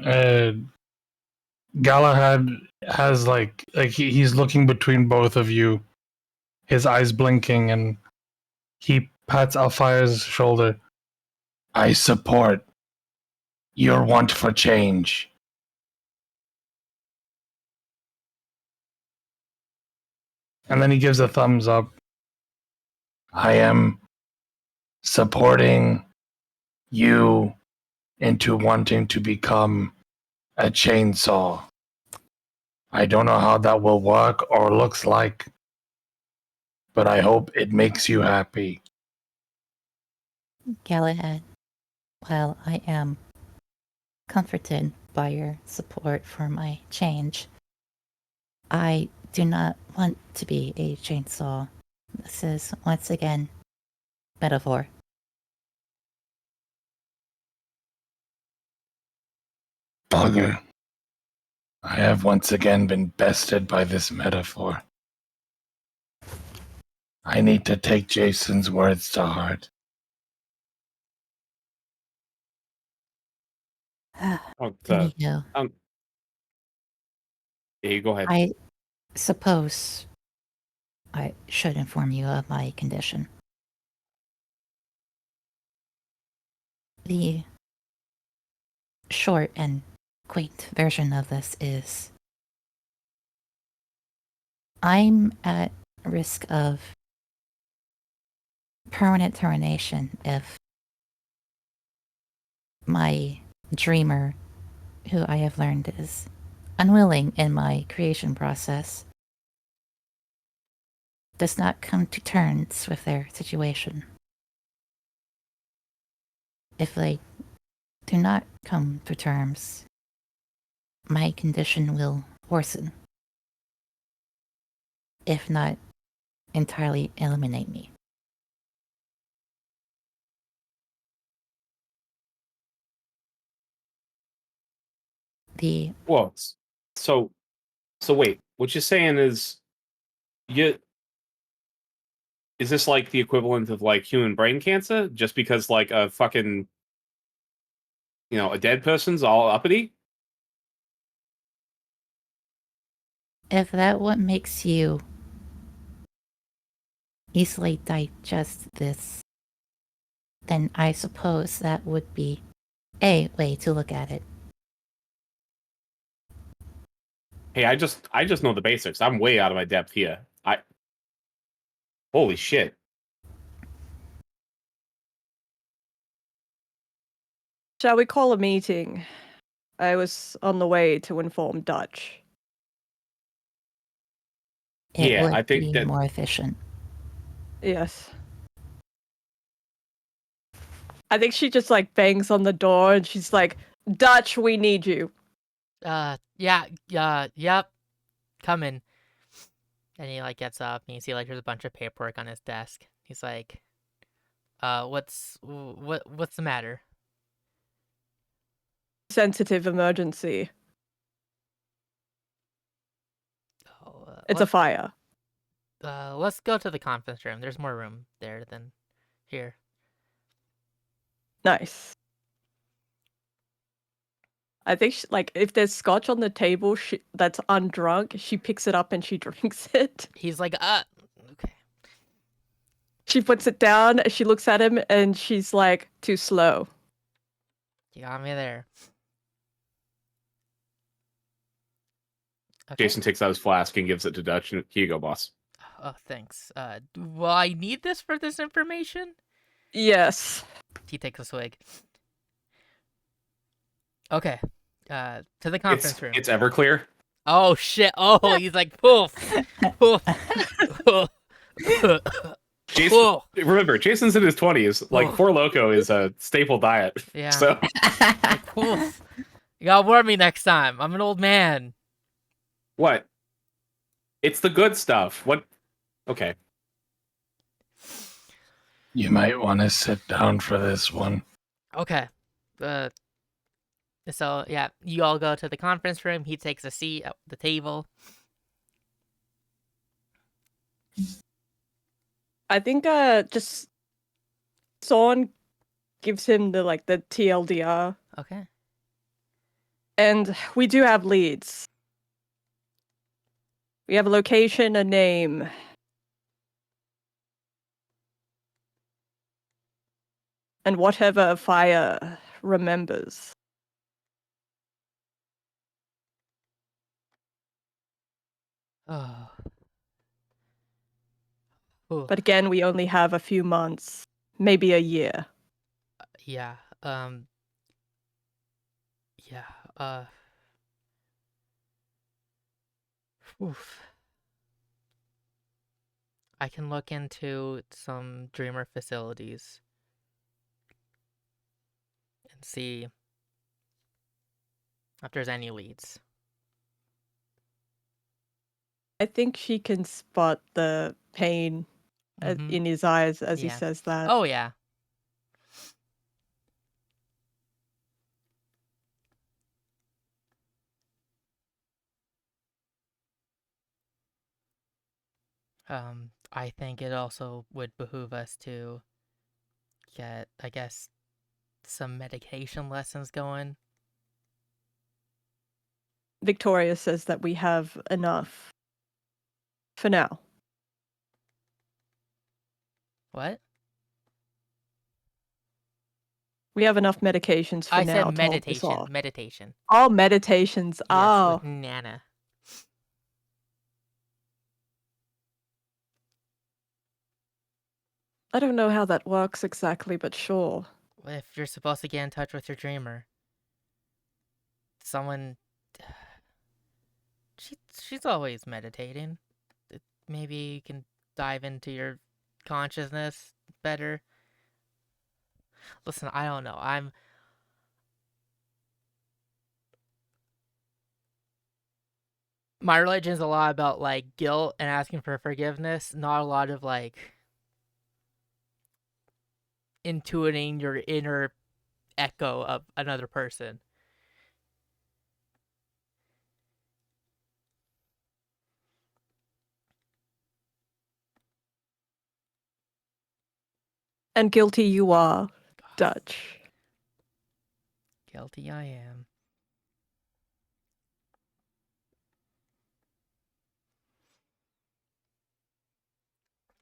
Uh, Galahad has he's looking between both of you, his eyes blinking, and he pats Alfire's shoulder. I support your want for change. And then he gives a thumbs up. I am supporting you into wanting to become a chainsaw. I don't know how that will work or looks like, but I hope it makes you happy. Galahad, while I am comforted by your support for my change, I do not want to be a chainsaw. This is, once again, metaphor. Bugger. I have once again been bested by this metaphor. I need to take Jason's words to heart. Oh, Anywho, yeah, you go ahead. I suppose I should inform you of my condition. The short and quaint version of this is I'm at risk of permanent termination if my dreamer, who I have learned is unwilling in my creation process, does not come to terms with their situation. If they do not come to terms, my condition will worsen, if not entirely eliminate me. The Whoa. So wait. What you're saying is, you is this like the equivalent of like human brain cancer? Just because like a fucking a dead person's all uppity? if that what makes you easily digest this, then I suppose that would be a way to look at it. Hey, I just know the basics. I'm way out of my depth here. Holy shit. Shall we call a meeting? I was on the way to inform Dutch. It Yeah, would I think be that more efficient. Yes. I think she just like bangs on the door and she's like, Dutch, we need you. Yeah, yep, coming. And he like gets up and you see like there's a bunch of paperwork on his desk. He's like, what's the matter? Sensitive emergency. Oh, It's a fire. let's go to the conference room. There's more room there than here. Nice. I think like if there's scotch on the table that's undrunk, she picks it up and she drinks it. He's like, okay. She puts it down, she looks at him, and she's like, too slow. You got me there. Okay. Jason takes out his flask and gives it to Dutch. And here you go, boss. Oh, thanks. Will I need this for this information? Yes. He takes a swig. Okay. To the conference room. It's Everclear. Oh shit! Oh, he's like poof, poof. Jason, remember, Jason's in his 20s. Like Oh. Four Loko is a staple diet. Yeah. So Like, poof. You gotta warn me next time. I'm an old man. what? It's the good stuff. What? Okay. You might want to sit down for this one. Okay. So yeah, you all go to the conference room. He takes a seat at the table. I think just Sorn gives him the TLDR. Okay. And we do have leads. We have a location, a name. And whatever fire remembers. Oh. Ooh. But again, we only have a few months, maybe a year. Yeah. Yeah. Oof. I can look into some dreamer facilities and see if there's any leads. I think she can spot the pain in his eyes as he Yeah. says that. Oh yeah. I think it also would behoove us to get, I guess, some medication lessons going. Victoria says that we have enough for now. What? We have enough medications for I now said to hold this meditation. off. Meditation. Oh, meditations. Yes, Oh. with Nana. I don't know how that works exactly, but sure. if you're supposed to get in touch with your dreamer, someone, she's always meditating. Maybe you can dive into your consciousness better. Listen, I don't know. My religion's a lot about like guilt and asking for forgiveness, not a lot of like intuiting your inner echo of another person. And guilty you are, Dutch. Guilty I am.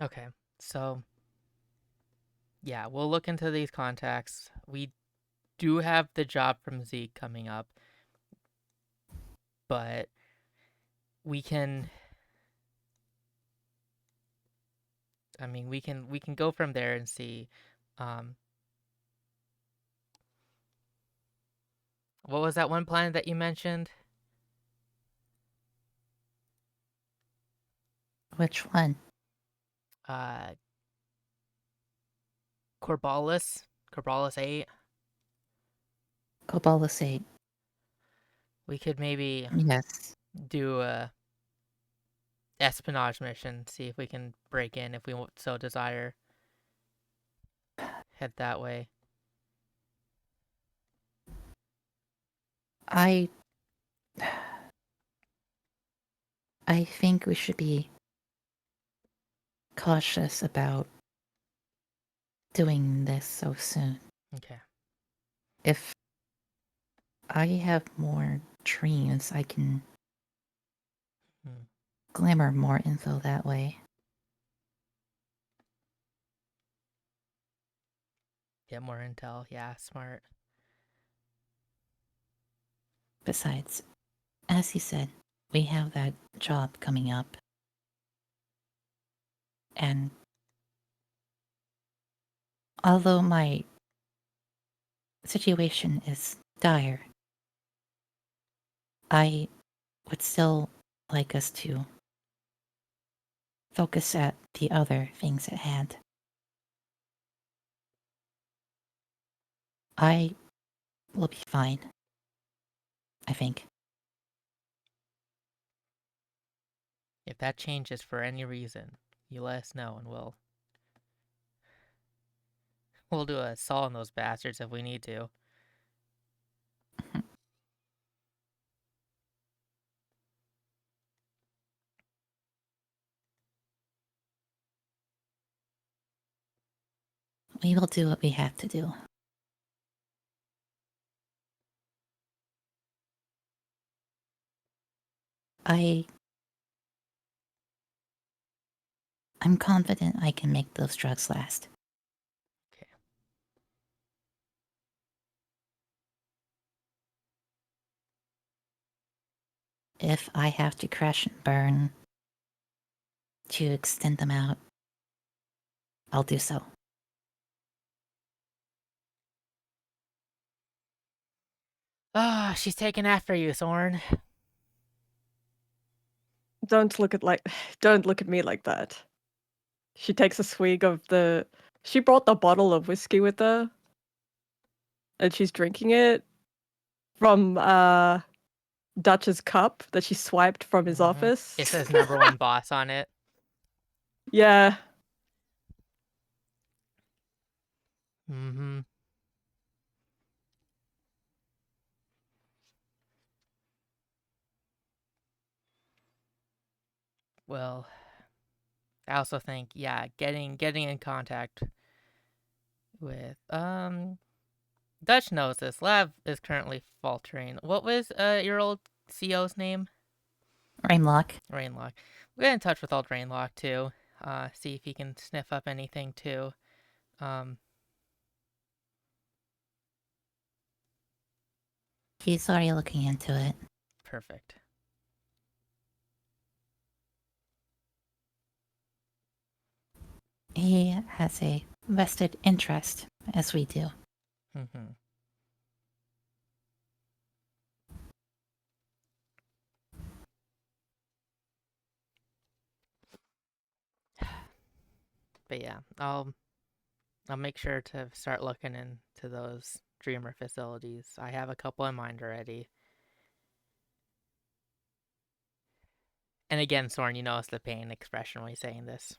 Okay, so yeah, we'll look into these contacts. We do have the job from Zeke coming up, but we can. I mean, we can go from there and see. Um, what was that one planet that you mentioned? Which one? Uh, Corballis, Corballis 8. Cobalus 8. We could maybe Yes. do a espionage mission, see if we can break in if we so desire. Head that way. I think we should be cautious about doing this so soon. Okay. If I have more dreams, I can Hmm. glimmer more info that way. Get more intel. Yeah, smart. Besides, as you said, we have that job coming up. And although my situation is dire, I would still like us to focus at the other things at hand. I will be fine, I think. If that changes for any reason, you let us know and we'll do a assault on those bastards if we need to. We will do what we have to do. I'm confident I can make those drugs last. Okay. If I have to crash and burn to extend them out, I'll do so. Ah, she's taking after you, Thorn. Don't look at me like that. She takes a swig of the. She brought the bottle of whiskey with her, and she's drinking it from Dutch's cup that she swiped from his office. It says number one boss on it. Yeah. Mm-hmm. Well, I also think, yeah, getting in contact with Dutch knows this. Lab is currently faltering. What was your old CO's name? Rainlock. Rainlock. We'll get in touch with old Rainlock too. See if he can sniff up anything too. He's already looking into it. Perfect. He has a vested interest, as we do. Mhm. But yeah, I'll make sure to start looking into those dreamer facilities. I have a couple in mind already. And again, Soren, you notice the pain expression when he's saying this.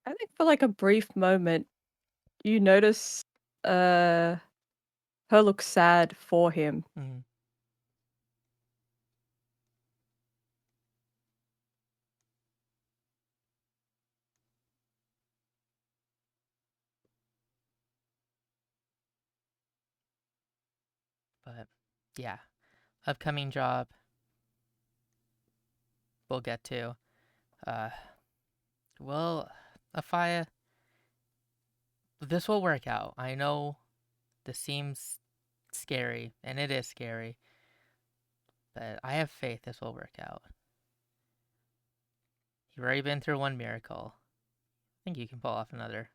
I think for like a brief moment, you notice her look sad for him. Mhm. But yeah, upcoming job we'll get to. Uh, well, Afaya, this will work out. I know this seems scary, and it is scary, but I have faith this will work out. You've already been through one miracle. I think you can pull off another.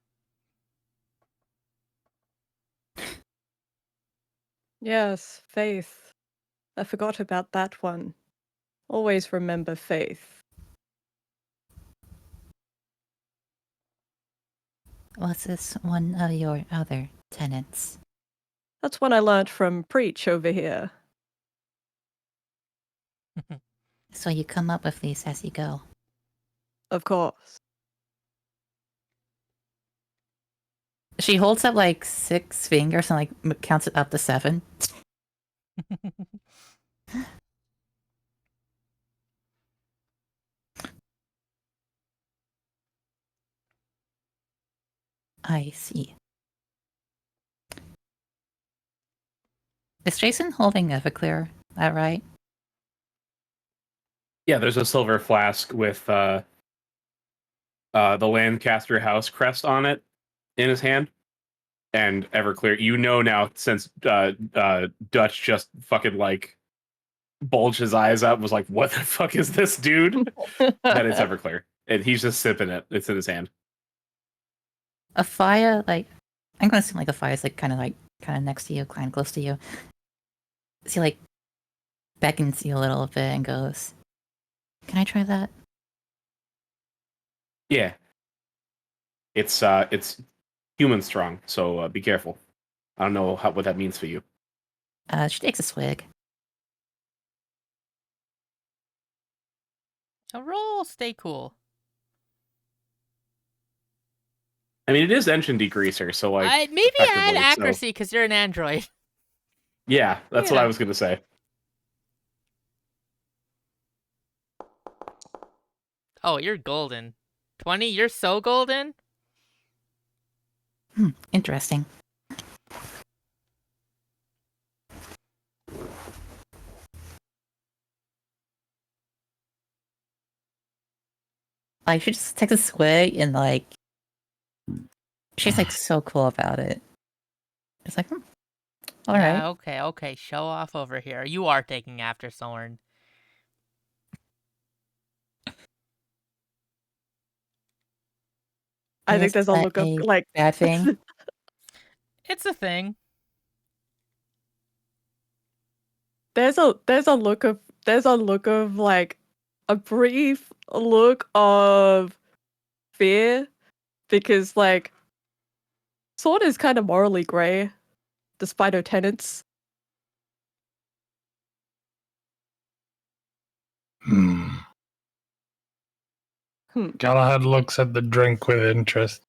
Yes, Faith. I forgot about that one. Always remember Faith. Was this one of your other tenants? That's one I learnt from Preach over here. So you come up with these as you go. Of course. She holds up like 6 fingers and like counts it up to 7. I see. Is Jason holding Everclear? That right? Yeah, there's a silver flask with the Lancaster House crest on it in his hand, and Everclear. You know now, since Dutch just fucking like bulged his eyes up, was like, "What the fuck is this, dude?" That it's Everclear, and he's just sipping it. It's in his hand. A fire, like, I'm gonna assume like a fire is like kind of next to you, kind of close to you. So he like beckons you a little bit and goes, "Can I try that?" Yeah, it's human strong, so be careful. I don't know what that means for you. She takes a swig. A roll, stay cool. I mean, it is engine degreaser, so like Maybe add effectively, so accuracy because you're an android. yeah, that's what Yeah. I was gonna say. Oh, you're golden. 20, you're so golden. Interesting. Like she just takes a swig and like she's like so cool about it. It's like, all right. Yeah, okay. Show off over here. You are taking after Soren. I think Is there's a that look of a like bad thing? It's a thing. there's a look of like a brief look of fear because like Sword is kind of morally grey despite her tenets. Hmm. Hmm. Galahad looks at the drink with interest.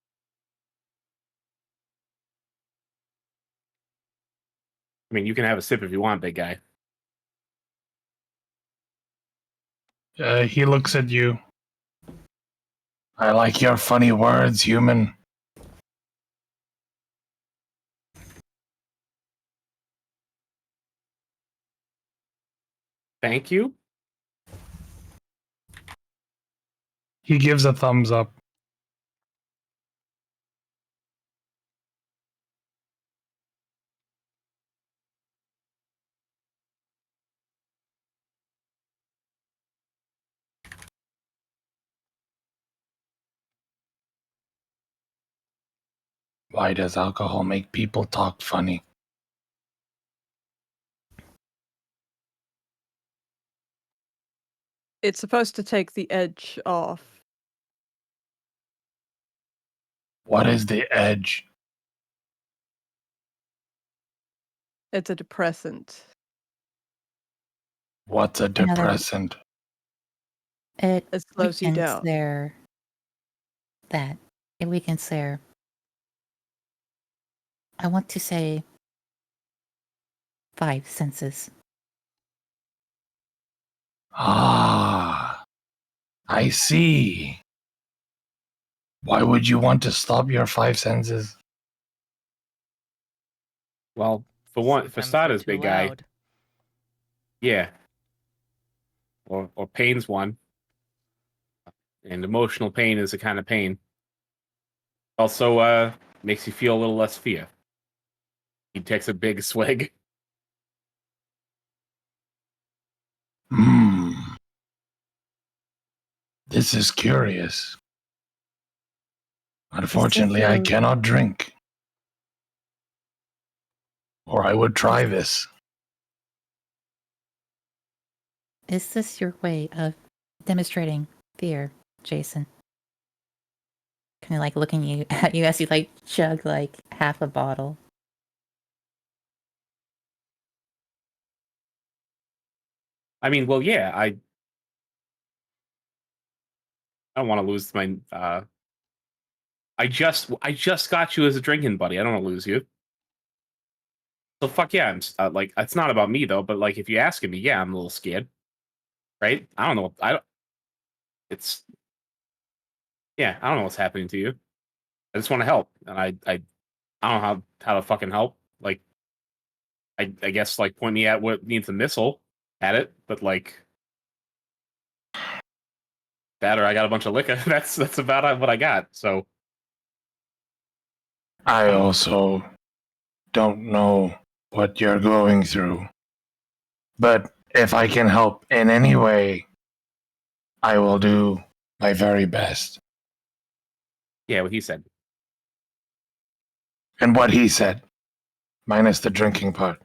I mean, you can have a sip if you want, big guy. He looks at you. I like your funny words, human. Thank you. He gives a thumbs up. Why does alcohol make people talk funny? It's supposed to take the edge off. What is the edge? It's a depressant. What's a Another- depressant? It It slows you weakens down. it weakens their, I want to say, 5 senses. Ah, I see. Why would you want to stop your 5 senses? Well, for one, Sometimes Fastada's they're too big guy. loud. Yeah. Or pain's one. And emotional pain is a kind of pain. Also, makes you feel a little less fear. He takes a big swig. Hmm. This is curious. Unfortunately, I your- cannot drink. Or I would try this. Is this your way of demonstrating fear, Jason? Kind of like looking at you as you like chug like half a bottle. I mean, well, yeah, I don't want to lose my. I just got you as a drinking buddy. I don't want to lose you. So fuck yeah, I'm like it's not about me though. But like if you asking me, yeah, I'm a little scared, right? I don't know. I don't. It's yeah, I don't know what's happening to you. I just want to help, and I don't know how to fucking help. Like I guess like point me at what needs a missile at it, but like that or I got a bunch of liquor. That's about what I got. So I also don't know what you're going through. But if I can help in any way, I will do my very best. yeah, what he said. And what he said, minus the drinking part.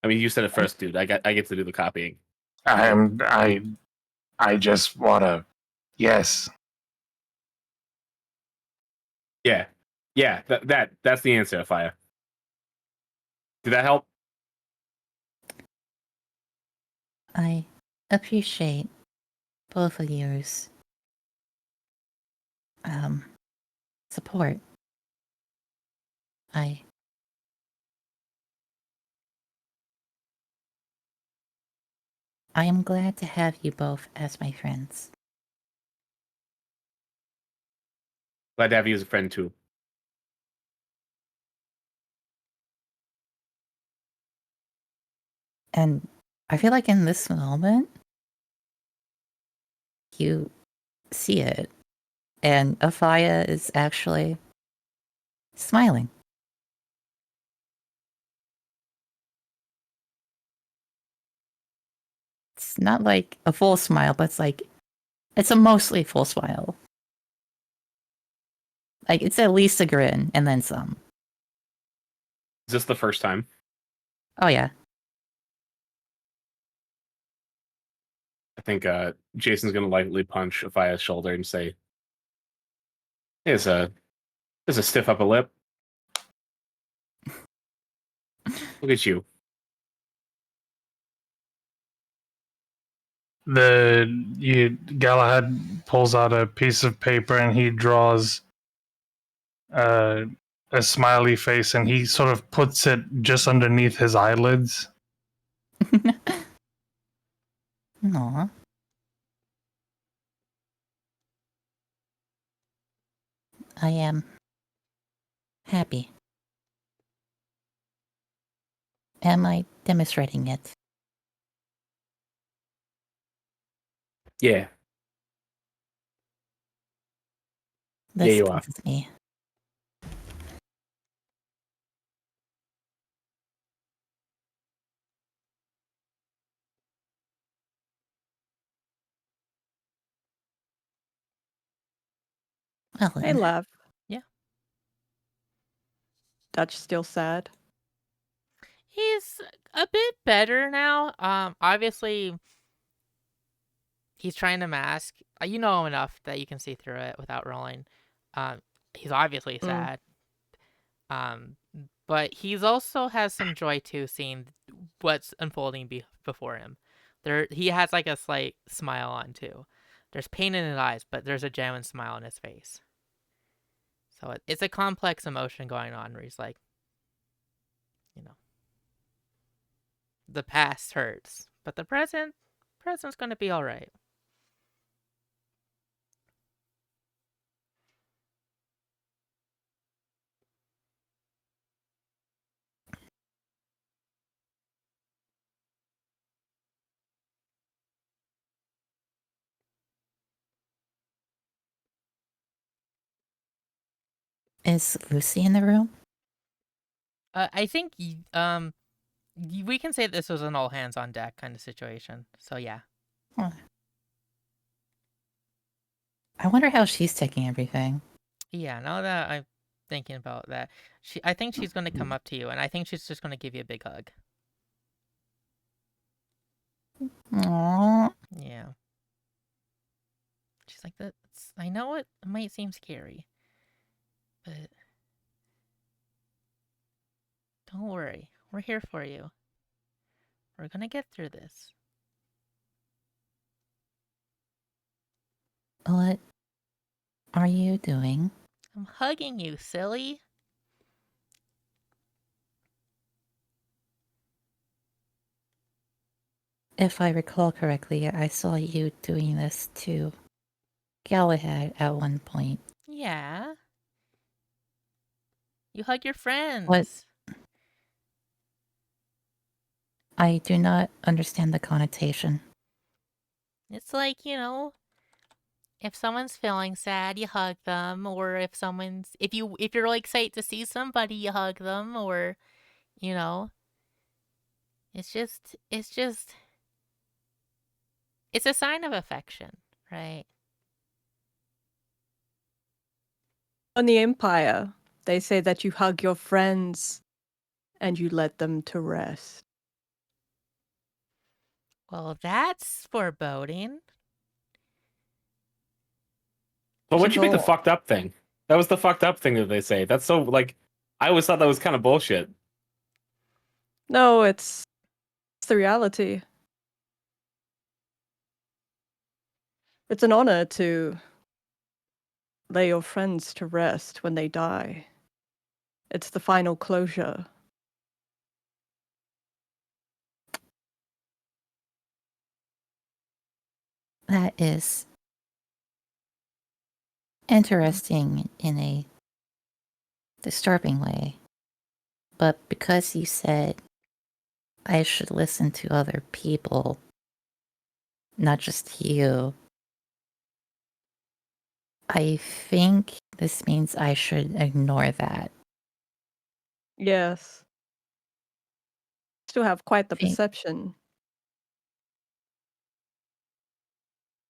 I mean, you said it first, dude. I get to do the copying. I just wanna, yes. Yeah, yeah. That's the answer, Fire. Did that help? I appreciate both of yours support. I am glad to have you both as my friends. Glad to have you as a friend too. And I feel like in this moment, you see it. And Afaya is actually smiling. It's not like a full smile, but it's a mostly full smile. Like it's at least a grin and then some. Is this the first time? Oh yeah. I think Jason's gonna lightly punch Afaya's shoulder and say, "There's a stiff upper lip. Look at you." Galahad pulls out a piece of paper and he draws a smiley face and he sort of puts it just underneath his eyelids. Aw. I am happy. Am I demonstrating it? Yeah, This you are. pleases me. Well, Hey, then, Lav. Yeah. Dutch still sad. He's a bit better now. Obviously, he's trying to mask. You know him enough that you can see through it without rolling. He's obviously Mm. sad. But he's also has some joy too, seeing what's unfolding before him. He has like a slight smile on too. There's pain in his eyes, but there's a genuine smile on his face. So it's a complex emotion going on where he's like, you know, the past hurts, but the present's gonna be all right. is Lucy in the room? I think we can say this was an all hands on deck kind of situation. So yeah. Huh. I wonder how she's taking everything. Yeah, now that I'm thinking about that, I think she's going to come up to you, and I think she's just going to give you a big hug. Aww. Yeah. She's like, "That's. I know it might seem scary, but don't worry. We're here for you. We're gonna get through this." What are you doing? I'm hugging you, silly. If I recall correctly, I saw you doing this to Galahad at one point. Yeah. You hug your What? friends. I do not understand the connotation. It's like, if someone's feeling sad, you hug them, or if you're really excited to see somebody, you hug them, or you know, it's it's a sign of affection, right? On the Empire, they say that you hug your friends and you let them to rest. Well, that's foreboding. But what'd you make the Sure. fucked up thing? That was the fucked up thing that they say. That's so like I always thought that was kind of bullshit. No, it's the reality. It's an honor to lay your friends to rest when they die. It's the final closure. That is interesting in a disturbing way. But because you said I should listen to other people, not just you, I think this means I should ignore that. Yes. Still have quite the I think perception.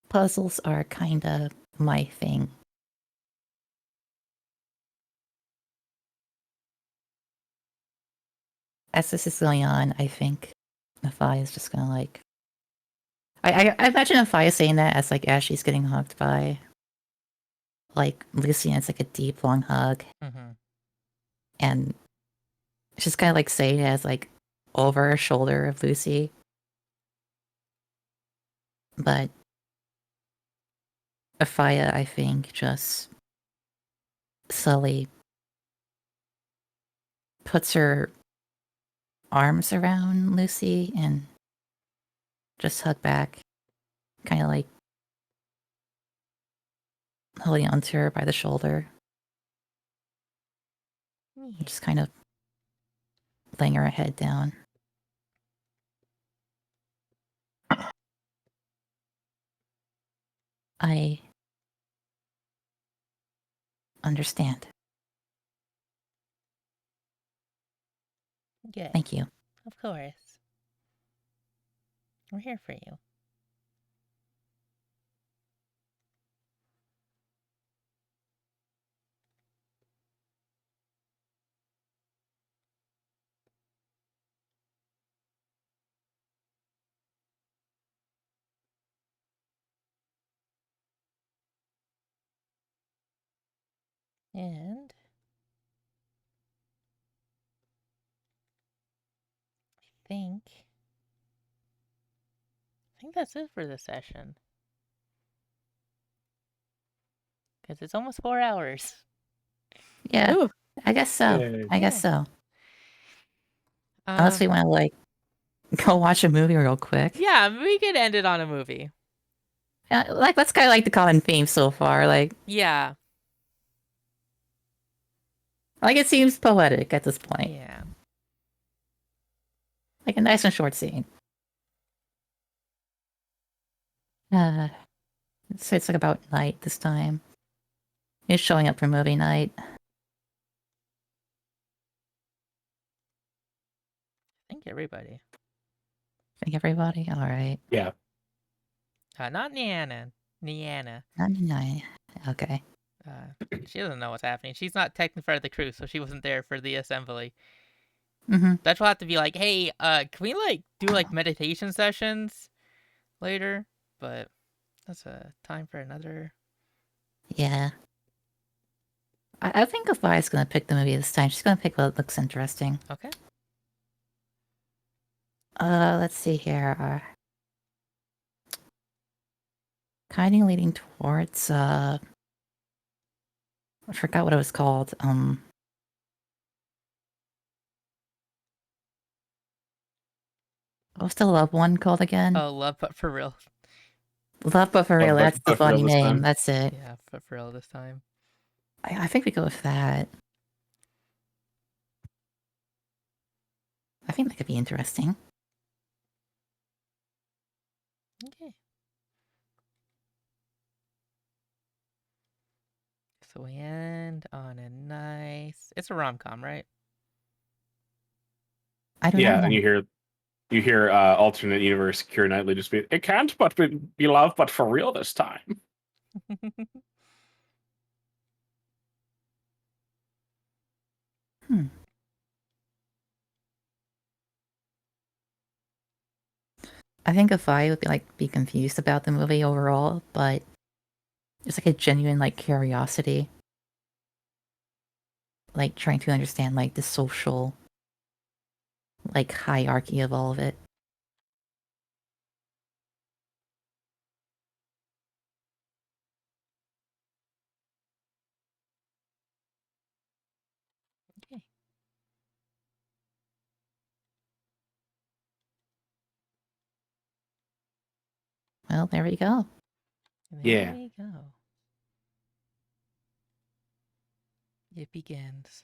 puzzles are kinda my thing. As this is going on, I think Nafai is just gonna like. I imagine Nafai saying that as she's getting hugged by like Lucy, and it's like a deep long hug, Mm-hmm. and she's kind of like saying it as like over her shoulder of Lucy, but Afaya, I think, just slowly puts her arms around Lucy and just hug back, kind of like holding onto her by the shoulder, Yeah. just kind of laying her head down. I understand. Good. Thank you. Of course. We're here for you. And I think that's it for this session. Because it's almost 4 hours. Yeah, Ooh, I guess so. Yay. I guess Yeah. so. Unless we want to like go watch a movie real quick. Yeah, we could end it on a movie. Like that's kind of like the common theme so far. Like Yeah. it seems poetic at this point. Yeah. Like a nice and short scene. So it's like about night this time. He's showing up for movie night. I think everybody. Think everybody? Alright. Yeah. Not Niana. Niana. Not night. Okay. She doesn't know what's happening. She's not technically part of the crew, so she wasn't there for the assembly. Mm-hmm. Dutch will have to be like, hey, can we like do like meditation sessions later? But that's a time for another. Yeah. I think Afia's gonna pick the movie this time. She's gonna pick what looks interesting. Okay. Let's see here. Kind of leading towards I forgot what it was called. What's the love one called again? Oh, love, but for real. Love but for real. But- That's the but for real funny this name. time. That's it. Yeah, but for real this time. I think we go with that. I think that could be interesting. Okay. So we end on a nice. It's a rom com, right? I don't Yeah, know. and you hear alternate universe Keira Knightley just be, it can't but be love, but for real this time. I think Afai would be confused about the movie overall, but it's like a genuine like curiosity, like trying to understand like the social like hierarchy of all of it. Okay. Well, there we go. There Yeah. we go. It begins.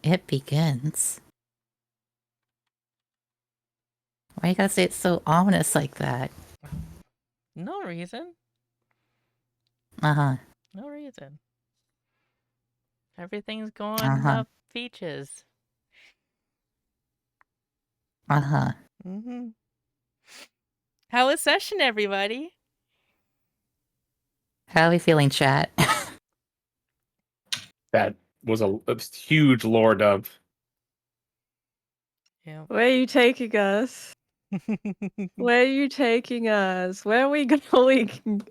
It begins. Why you gotta say it so ominous like that? No reason. Uh-huh. No reason. Everything's going Uh-huh. up peaches. Uh-huh. Mm-hmm. How was session, everybody? How are we feeling, chat? That was a huge lore dump. Yeah. where are you taking us? Where are you taking us? Where are we going?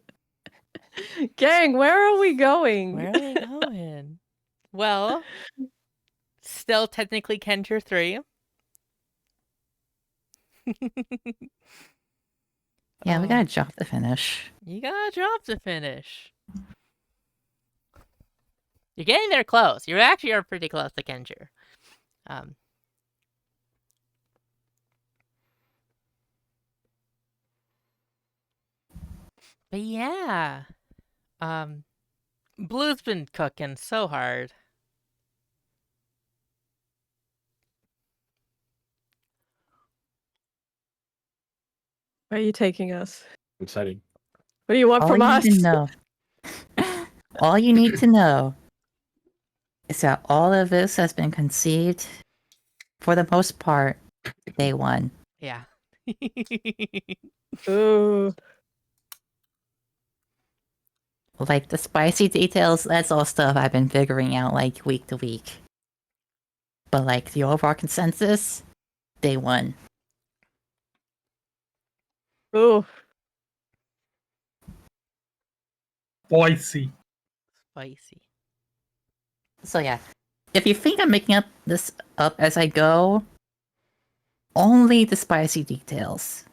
Gang, where are we going? Where are we going? Well, still technically Kenture 3. Yeah, we Oh, got a job to finish. You got a job to finish. You're getting there close. You actually are pretty close to Kenture. But yeah. Blue's been cooking so hard. Where are you taking us? Exciting. What do you want All from you us? need to know. All you need to know is that all of this has been conceived, for the most part, day one. Yeah. Ooh. Like the spicy details, that's all stuff I've been figuring out like week to week. But like the overall consensus, day one. Ooh. Spicy. Spicy. So yeah, if you think I'm making this up as I go, only the spicy details,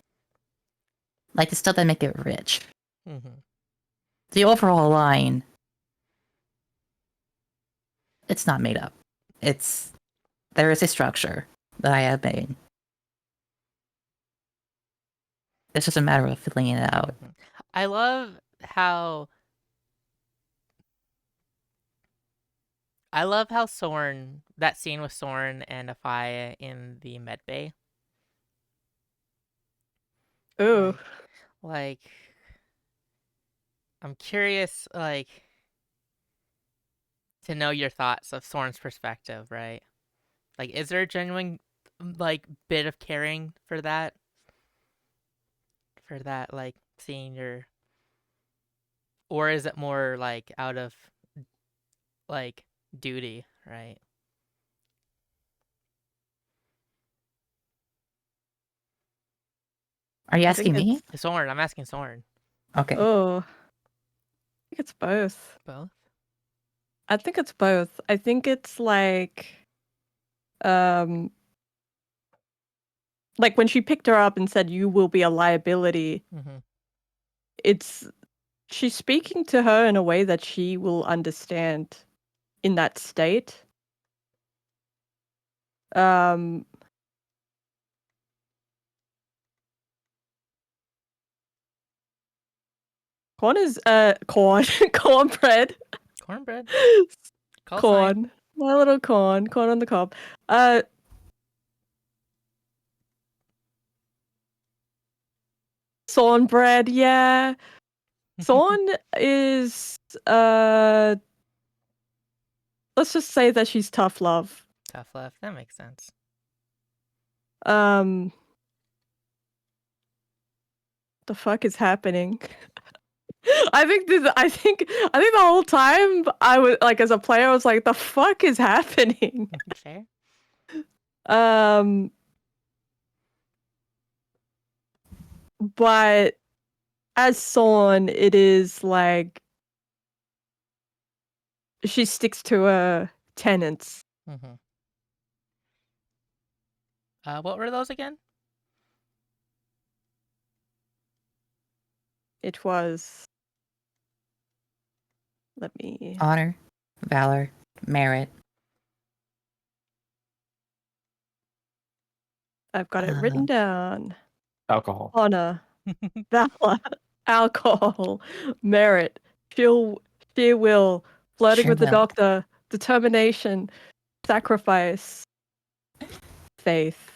like the stuff that make it rich. Mm-hmm. The overall line, it's not made up. There is a structure that I have made. It's just a matter of filling it out. Mhm. I love how Soren, that scene with Soren and Afaya in the med bay. Ooh. Like I'm curious, like, to know your thoughts of Soren's perspective, right? Like, is there a genuine, like, bit of caring for that? Like, seeing your, or is it more like out of, like, duty, right? Are you I think asking me? Soren, I'm asking Soren. Okay. Oh, I think it's both. Both? I think it's both. I think it's um, like when she picked her up and said, "You will be a liability." Mm-hmm. She's speaking to her in a way that she will understand in that state. Um, corn is cornbread. Cornbread. Call sign. Corn. My little corn on the cob. Sawn bread, yeah. Sawn is let's just say that she's tough love. Tough love. That makes sense. The fuck is happening? I think the whole time I was like, as a player, I was like, the fuck is happening? Fair. But as Sawn, it is like she sticks to her tenets. Mm-hmm. What were those again? It was. Let me. Honor, valor, merit. I've got it written down. Alcohol. Honor, valor, alcohol, merit, sheer will, flirting Sheer with the will. doctor, determination, sacrifice, faith.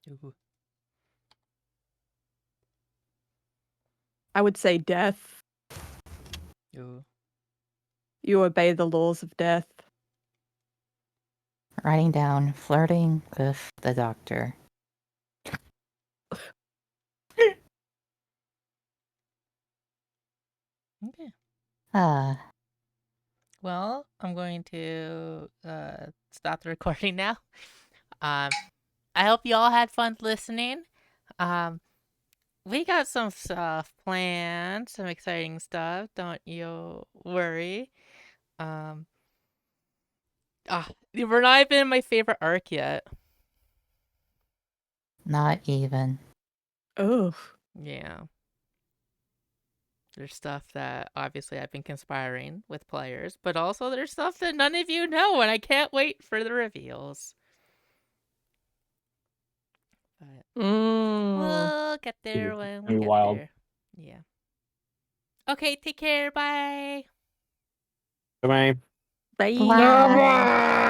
Ooh. I would say death. Ooh. You obey the laws of death. Writing down flirting with the doctor. Okay. Well, I'm going to stop the recording now. I hope you all had fun listening. We got some stuff planned, some exciting stuff. Don't you worry. We're not even in my favorite arc yet. Not even. Oh. Yeah. There's stuff that obviously I've been conspiring with players, but also there's stuff that none of you know, and I can't wait for the reveals. But we'll get there when we Be get wild. there. Yeah. Okay, take care. Bye. Bye. Bye. Bye.